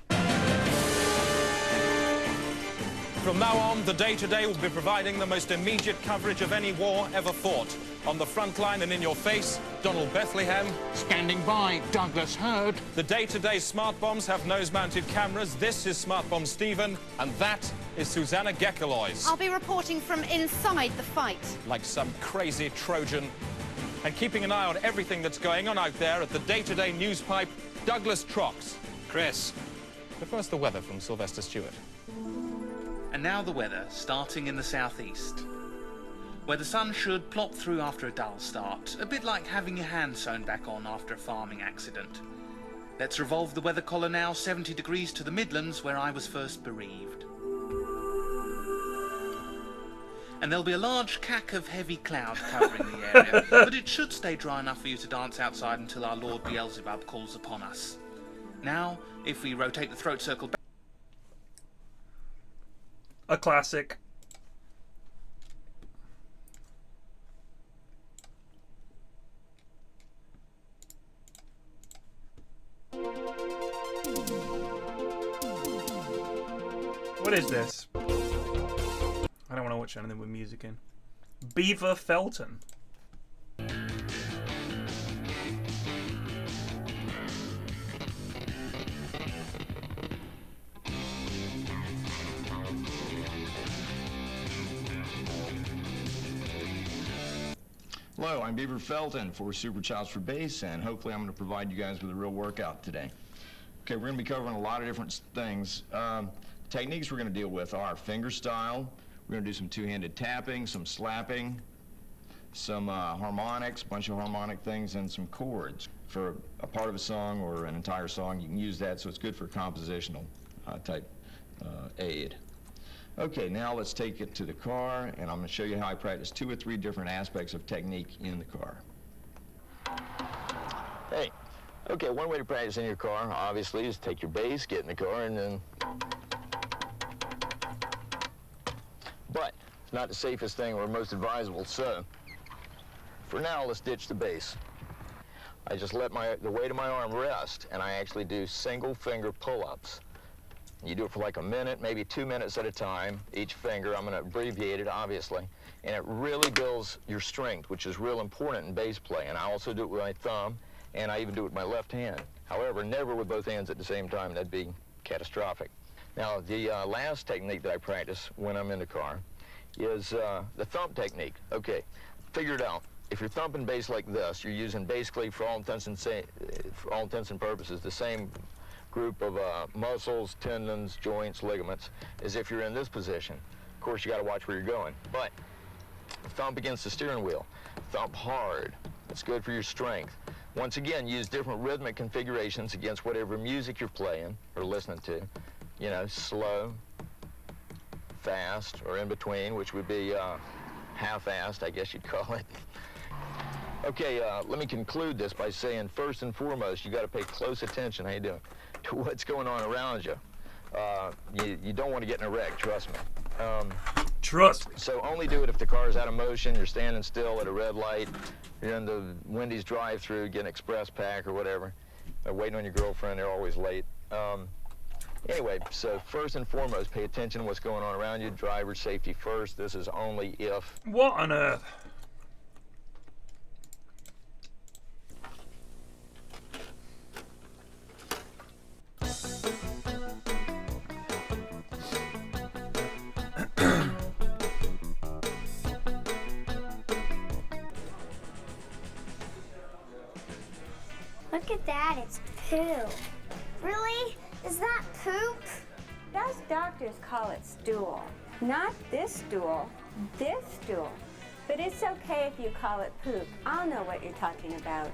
From now on, the Day-to-Day will be providing the most immediate coverage of any war ever fought. On the front line and in your face, Donald Bethlehem. Standing by, Douglas Hurd. The Day-to-Day smart bombs have nose-mounted cameras. This is Smart Bomb Stephen, and that is Susanna Gekkelois. I'll be reporting from inside the fight. Like some crazy Trojan. And keeping an eye on everything that's going on out there at the Day-to-Day news pipe, Douglas Trox. Chris. But first, the weather from Sylvester Stewart. And now the weather, starting in the southeast, where the sun should plop through after a dull start, a bit like having your hand sewn back on after a farming accident. Let's revolve the weather collar now 70 degrees to the Midlands, where I was first bereaved. And there'll be a large cack of heavy cloud covering the area, but it should stay dry enough for you to dance outside until our Lord Beelzebub calls upon us. Now, if we rotate the throat circle back... A classic. What is this? I don't want to watch anything with music in. Beaver Felton. Hello, I'm Beaver Felton for Super Childs for Bass, and hopefully I'm going to provide you guys with a real workout today. Okay, we're going to be covering a lot of different things. Techniques we're going to deal with are finger style. We're going to do some two-handed tapping, some slapping, some harmonics, a bunch of harmonic things, and some chords. For a part of a song or an entire song, you can use that, so it's good for compositional type aid. Okay, now let's take it to the car, and I'm going to show you how I practice 2 or 3 different aspects of technique in the car. Hey, okay, one way to practice in your car, obviously, is take your bass, get in the car, and then... But it's not the safest thing or most advisable, so for now, let's ditch the bass. I just let the weight of my arm rest, and I actually do single finger pull-ups. You do it for like a minute, maybe 2 minutes at a time, each finger. I'm going to abbreviate it, obviously. And it really builds your strength, which is real important in bass play. And I also do it with my thumb, and I even do it with my left hand. However, never with both hands at the same time. That'd be catastrophic. Now, the last technique that I practice when I'm in the car is the thump technique. Okay, figure it out. If you're thumping bass like this, you're using basically, for all intents and purposes, the same group of muscles, tendons, joints, ligaments, as if you're in this position. Of course, you got to watch where you're going. But thump against the steering wheel. Thump hard. It's good for your strength. Once again, use different rhythmic configurations against whatever music you're playing or listening to. You know, slow, mid-fast, or in between, which would be half-assed, I guess you'd call it. Okay, let me conclude this by saying, first and foremost, you got to pay close attention, how you doing, to what's going on around you. You don't want to get in a wreck, trust me. Trust me. So only do it if the car is out of motion, you're standing still at a red light, you're in the Wendy's drive-thru, getting express pack or whatever, waiting on your girlfriend, they're always late. Anyway, so first and foremost, pay attention to what's going on around you. Driver safety first. This is only if... What on earth? Look at that, it's poo. Really? Is that poop? Us doctors call it stool. Not this stool, this stool. But it's okay if you call it poop. I'll know what you're talking about.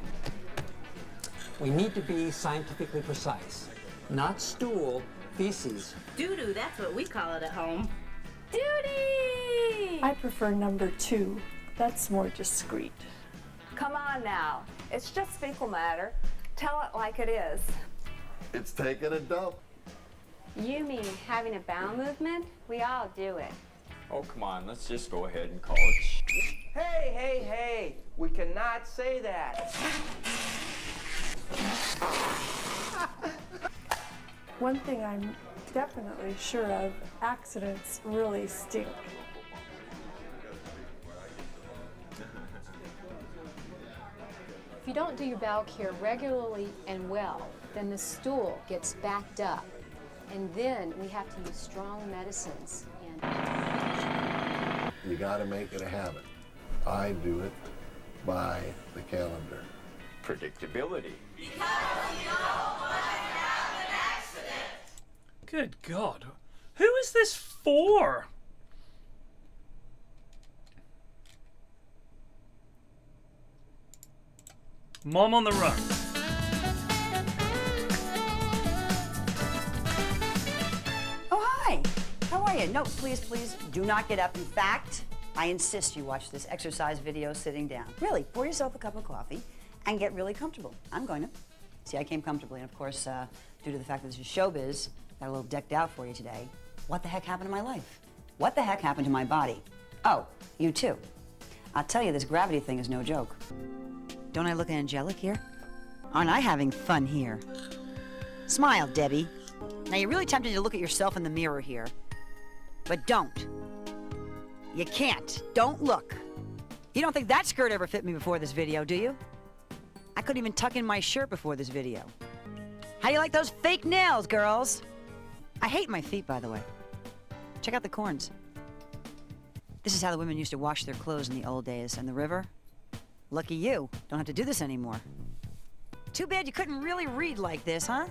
We need to be scientifically precise. Not stool, feces. Doo-doo, that's what we call it at home. Duty! I prefer number 2. That's more discreet. Come on now. It's just fecal matter. Tell it like it is. It's taking a dump. You mean having a bowel movement? We all do it. Oh, come on, let's just go ahead and call it. Hey, hey, hey, we cannot say that. One thing I'm definitely sure of, accidents really stink. If you don't do your bowel care regularly and well, then the stool gets backed up. And then we have to use strong medicines. You got to make it a habit. I do it by the calendar. Predictability. Good God. Who is this for? Mom on the run. Oh, hi. How are you? No, please, please do not get up. In fact, I insist you watch this exercise video sitting down. Really, pour yourself a cup of coffee and get really comfortable. I'm going to. See, I came comfortably, and of course, due to the fact that this is showbiz, got a little decked out for you today. What the heck happened to my life? What the heck happened to my body? Oh, you too. I'll tell you, this gravity thing is no joke. Don't I look angelic here? Aren't I having fun here? Smile, Debbie. Now, you're really tempted to look at yourself in the mirror here. But don't. You can't. Don't look. You don't think that skirt ever fit me before this video, do you? I couldn't even tuck in my shirt before this video. How do you like those fake nails, girls? I hate my feet, by the way. Check out the corns. This is how the women used to wash their clothes in the old days. And the river? Lucky you. Don't have to do this anymore. Too bad you couldn't really read like this, huh?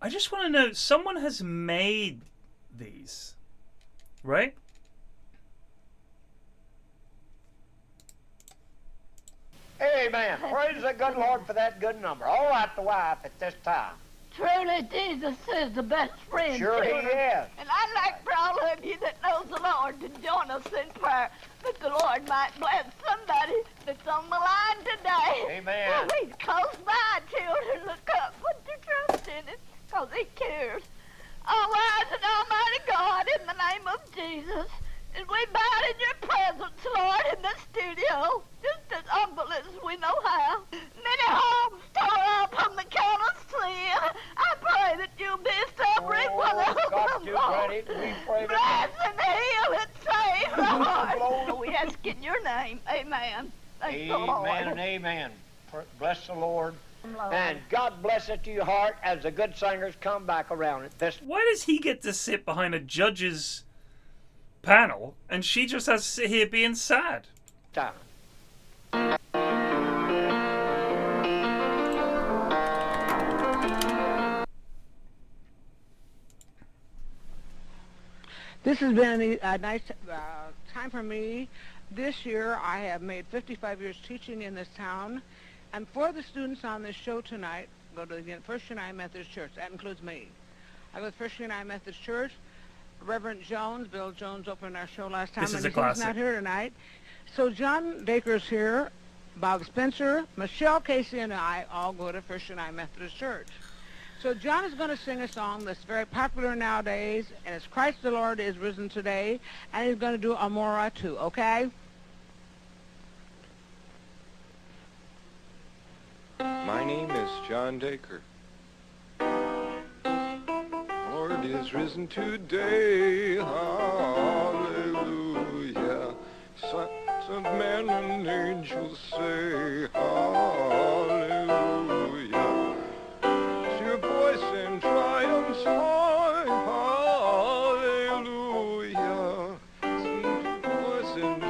I just want to know, someone has made these, right? Amen. Praise the good Lord for that good number. All right, the wife at this time. Truly, Jesus is the best friend. Sure he is. And I'd like for all of you that knows the Lord to join us in prayer that the Lord might bless somebody that's on the line today. Amen. Well, he's close by, children. Look up. Put your trust in it, because he cares. All wise and almighty God, in the name of Jesus, as we bow in your presence, Lord, in the studio, just as humble as we know how. Many homes tore up on the count of sin. I pray that you'll be every one of them, Lord. Bless and heal and save, Lord. We ask in your name. Amen. Thank the Lord. Amen and amen. Bless the Lord. And God bless it to your heart as the good singers come back around it. Why does he get to sit behind a judge's panel and she just has to sit here being sad? Time. This has been a nice time for me. This year I have made 55 years teaching in this town. And for the students on this show tonight, go to the First United Methodist Church. That includes me. I go to First United Methodist Church. Reverend Jones, Bill Jones, opened our show last time, This is and a classic. he's not here tonight. So John Baker's here, Bob Spencer, Michelle Casey, and I all go to First United Methodist Church. So John is going to sing a song that's very popular nowadays, and it's Christ the Lord is risen today, and he's going to do Amora too, okay? My name is John Dacre. Lord is risen today, hallelujah. Sons of men and angels say, hallelujah. To your voice in triumph's high, hallelujah. Sing to your voice in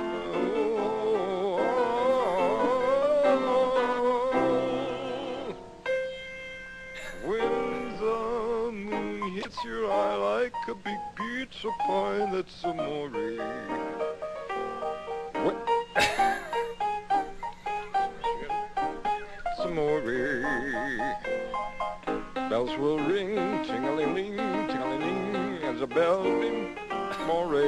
when the moon hits your eye like a big pizza pie, that's amore. What? It's amore. Bells will ring, ting-a-ling-ling, ting-a-ling-ling, as a bell ring, amore.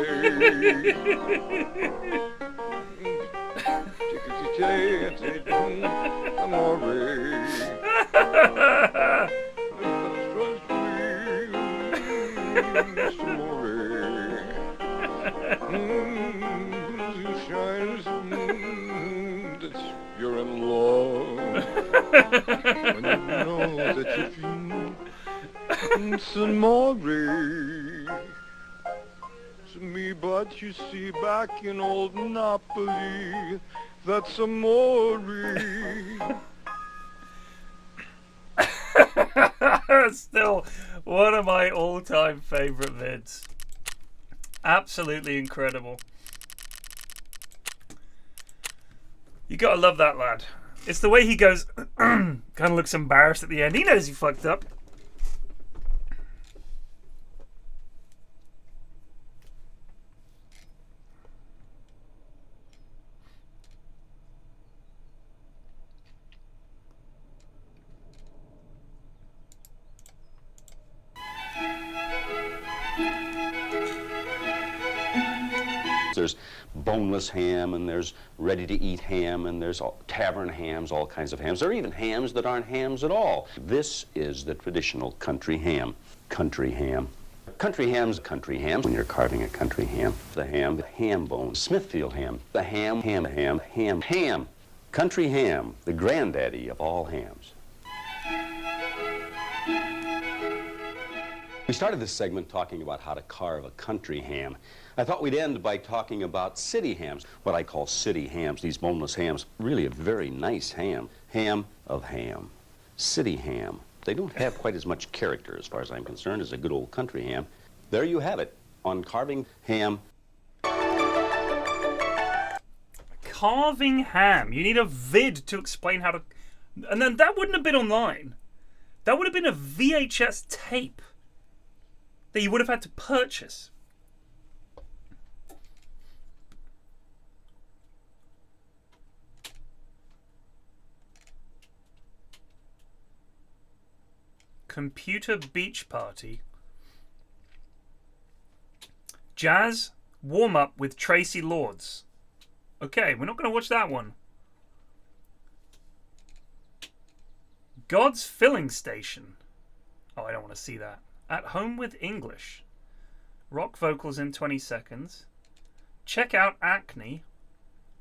You're in love when you know that you feel some more to me, but you see back in old Napoli, that's amore. Still one of my all-time favorite vids. Absolutely incredible. You gotta love that lad. It's the way he goes, kind of looks embarrassed at the end. He knows he fucked up. There's boneless ham, and there's ready-to-eat ham, and there's tavern hams, all kinds of hams. There are even hams that aren't hams at all. This is the traditional country ham. Country ham. Country ham's country ham. When you're carving a country ham, the ham bone, Smithfield ham, the ham. Country ham, the granddaddy of all hams. We started this segment talking about how to carve a country ham. I thought we'd end by talking about city hams, what I call city hams, these boneless hams. Really a very nice ham. Ham of ham. City ham. They don't have quite as much character, as far as I'm concerned, as a good old country ham. There you have it, on carving ham. Carving ham. You need a vid to explain how to... And then that wouldn't have been online. That would have been a VHS tape that you would have had to purchase. Computer beach party. Jazz warm up with Tracy Lords. Okay, we're not going to watch that one. God's filling station. Oh, I don't want to see that. At home with English. Rock vocals in 20 seconds. Check out Acne.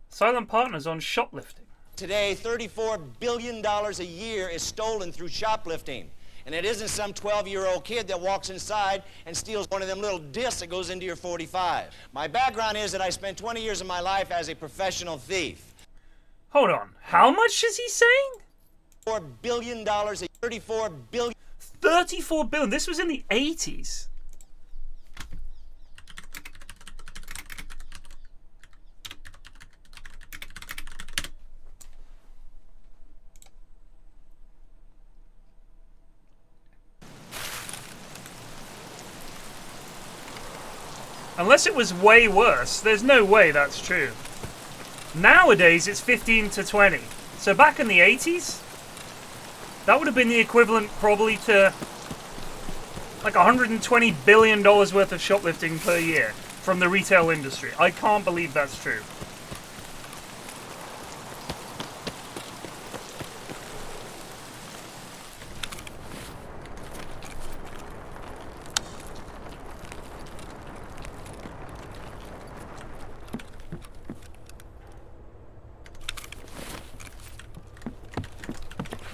Silent partners on shoplifting. Today, $34 billion a year is stolen through shoplifting. And it isn't some 12-year-old kid that walks inside and steals one of them little discs that goes into your 45. My background is that I spent 20 years of my life as a professional thief. Hold on. How much is he saying? $34 billion a year. $34 billion. 34 billion. This was in the 80s. Unless it was way worse. There's no way that's true. Nowadays, it's 15 to 20. So back in the 80s, that would have been the equivalent probably to Like $120 billion worth of shoplifting per year from the retail industry. I can't believe that's true.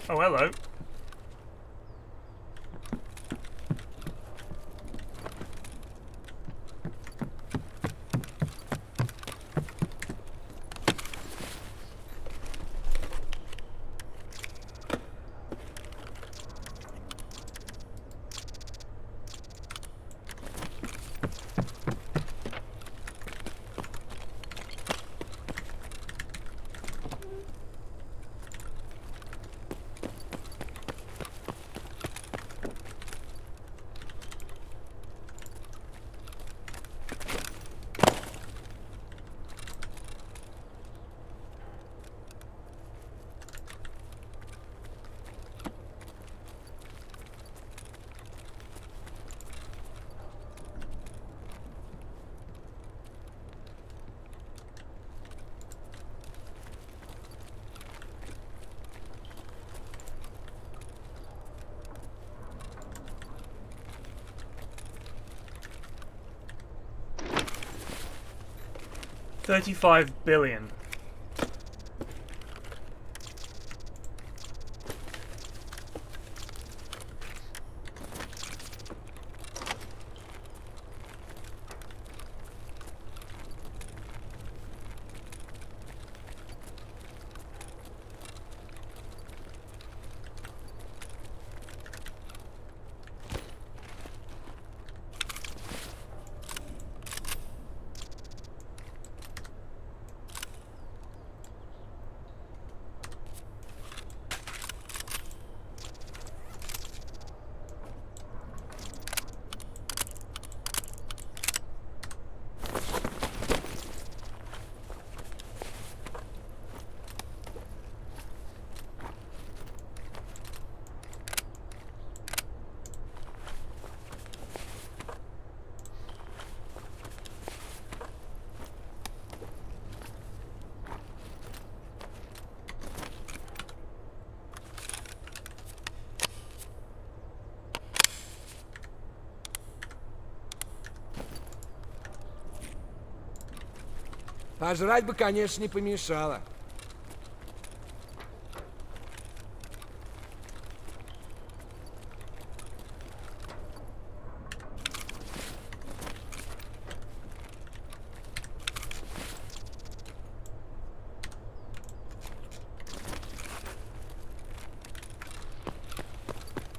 Oh, hello. $35 billion. А жрать бы, конечно, не помешало.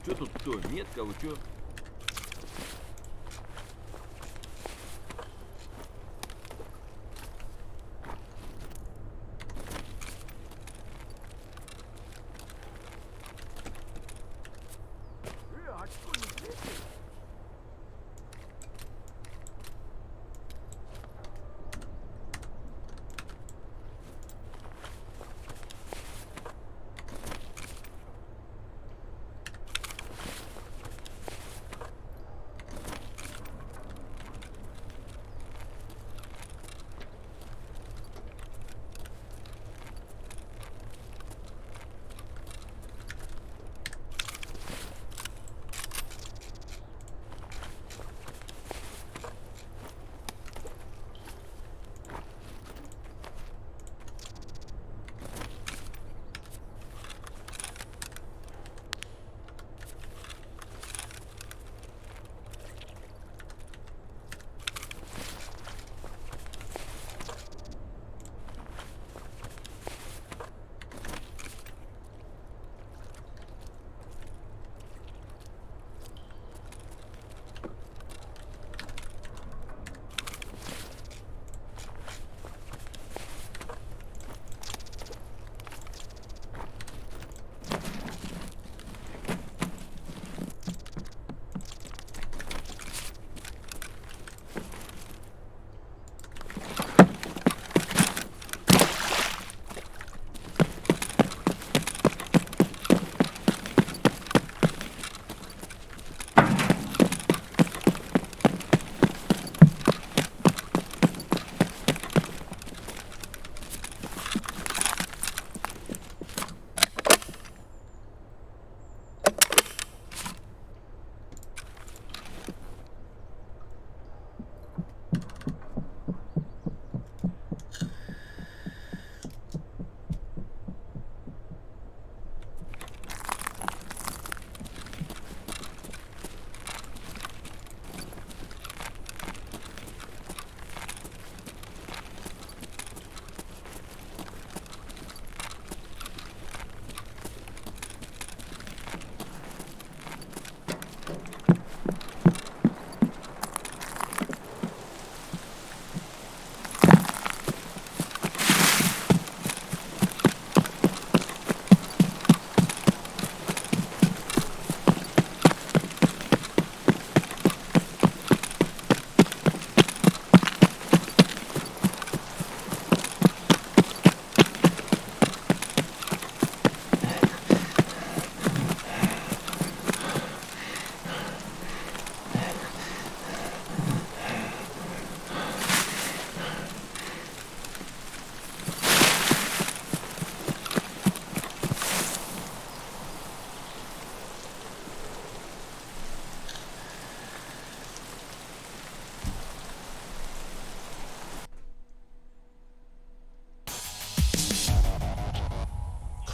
Чё тут кто? Нет кого, чё?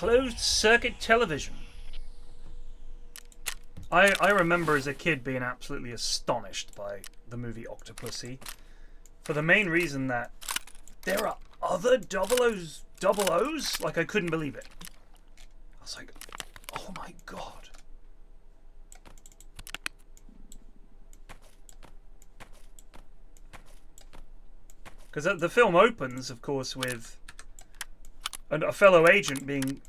closed circuit television. I remember as a kid being absolutely astonished by the movie Octopussy, for the main reason that there are other 00s? Like, I couldn't believe it. I was like, oh my god. Because the film opens, of course, with a fellow agent being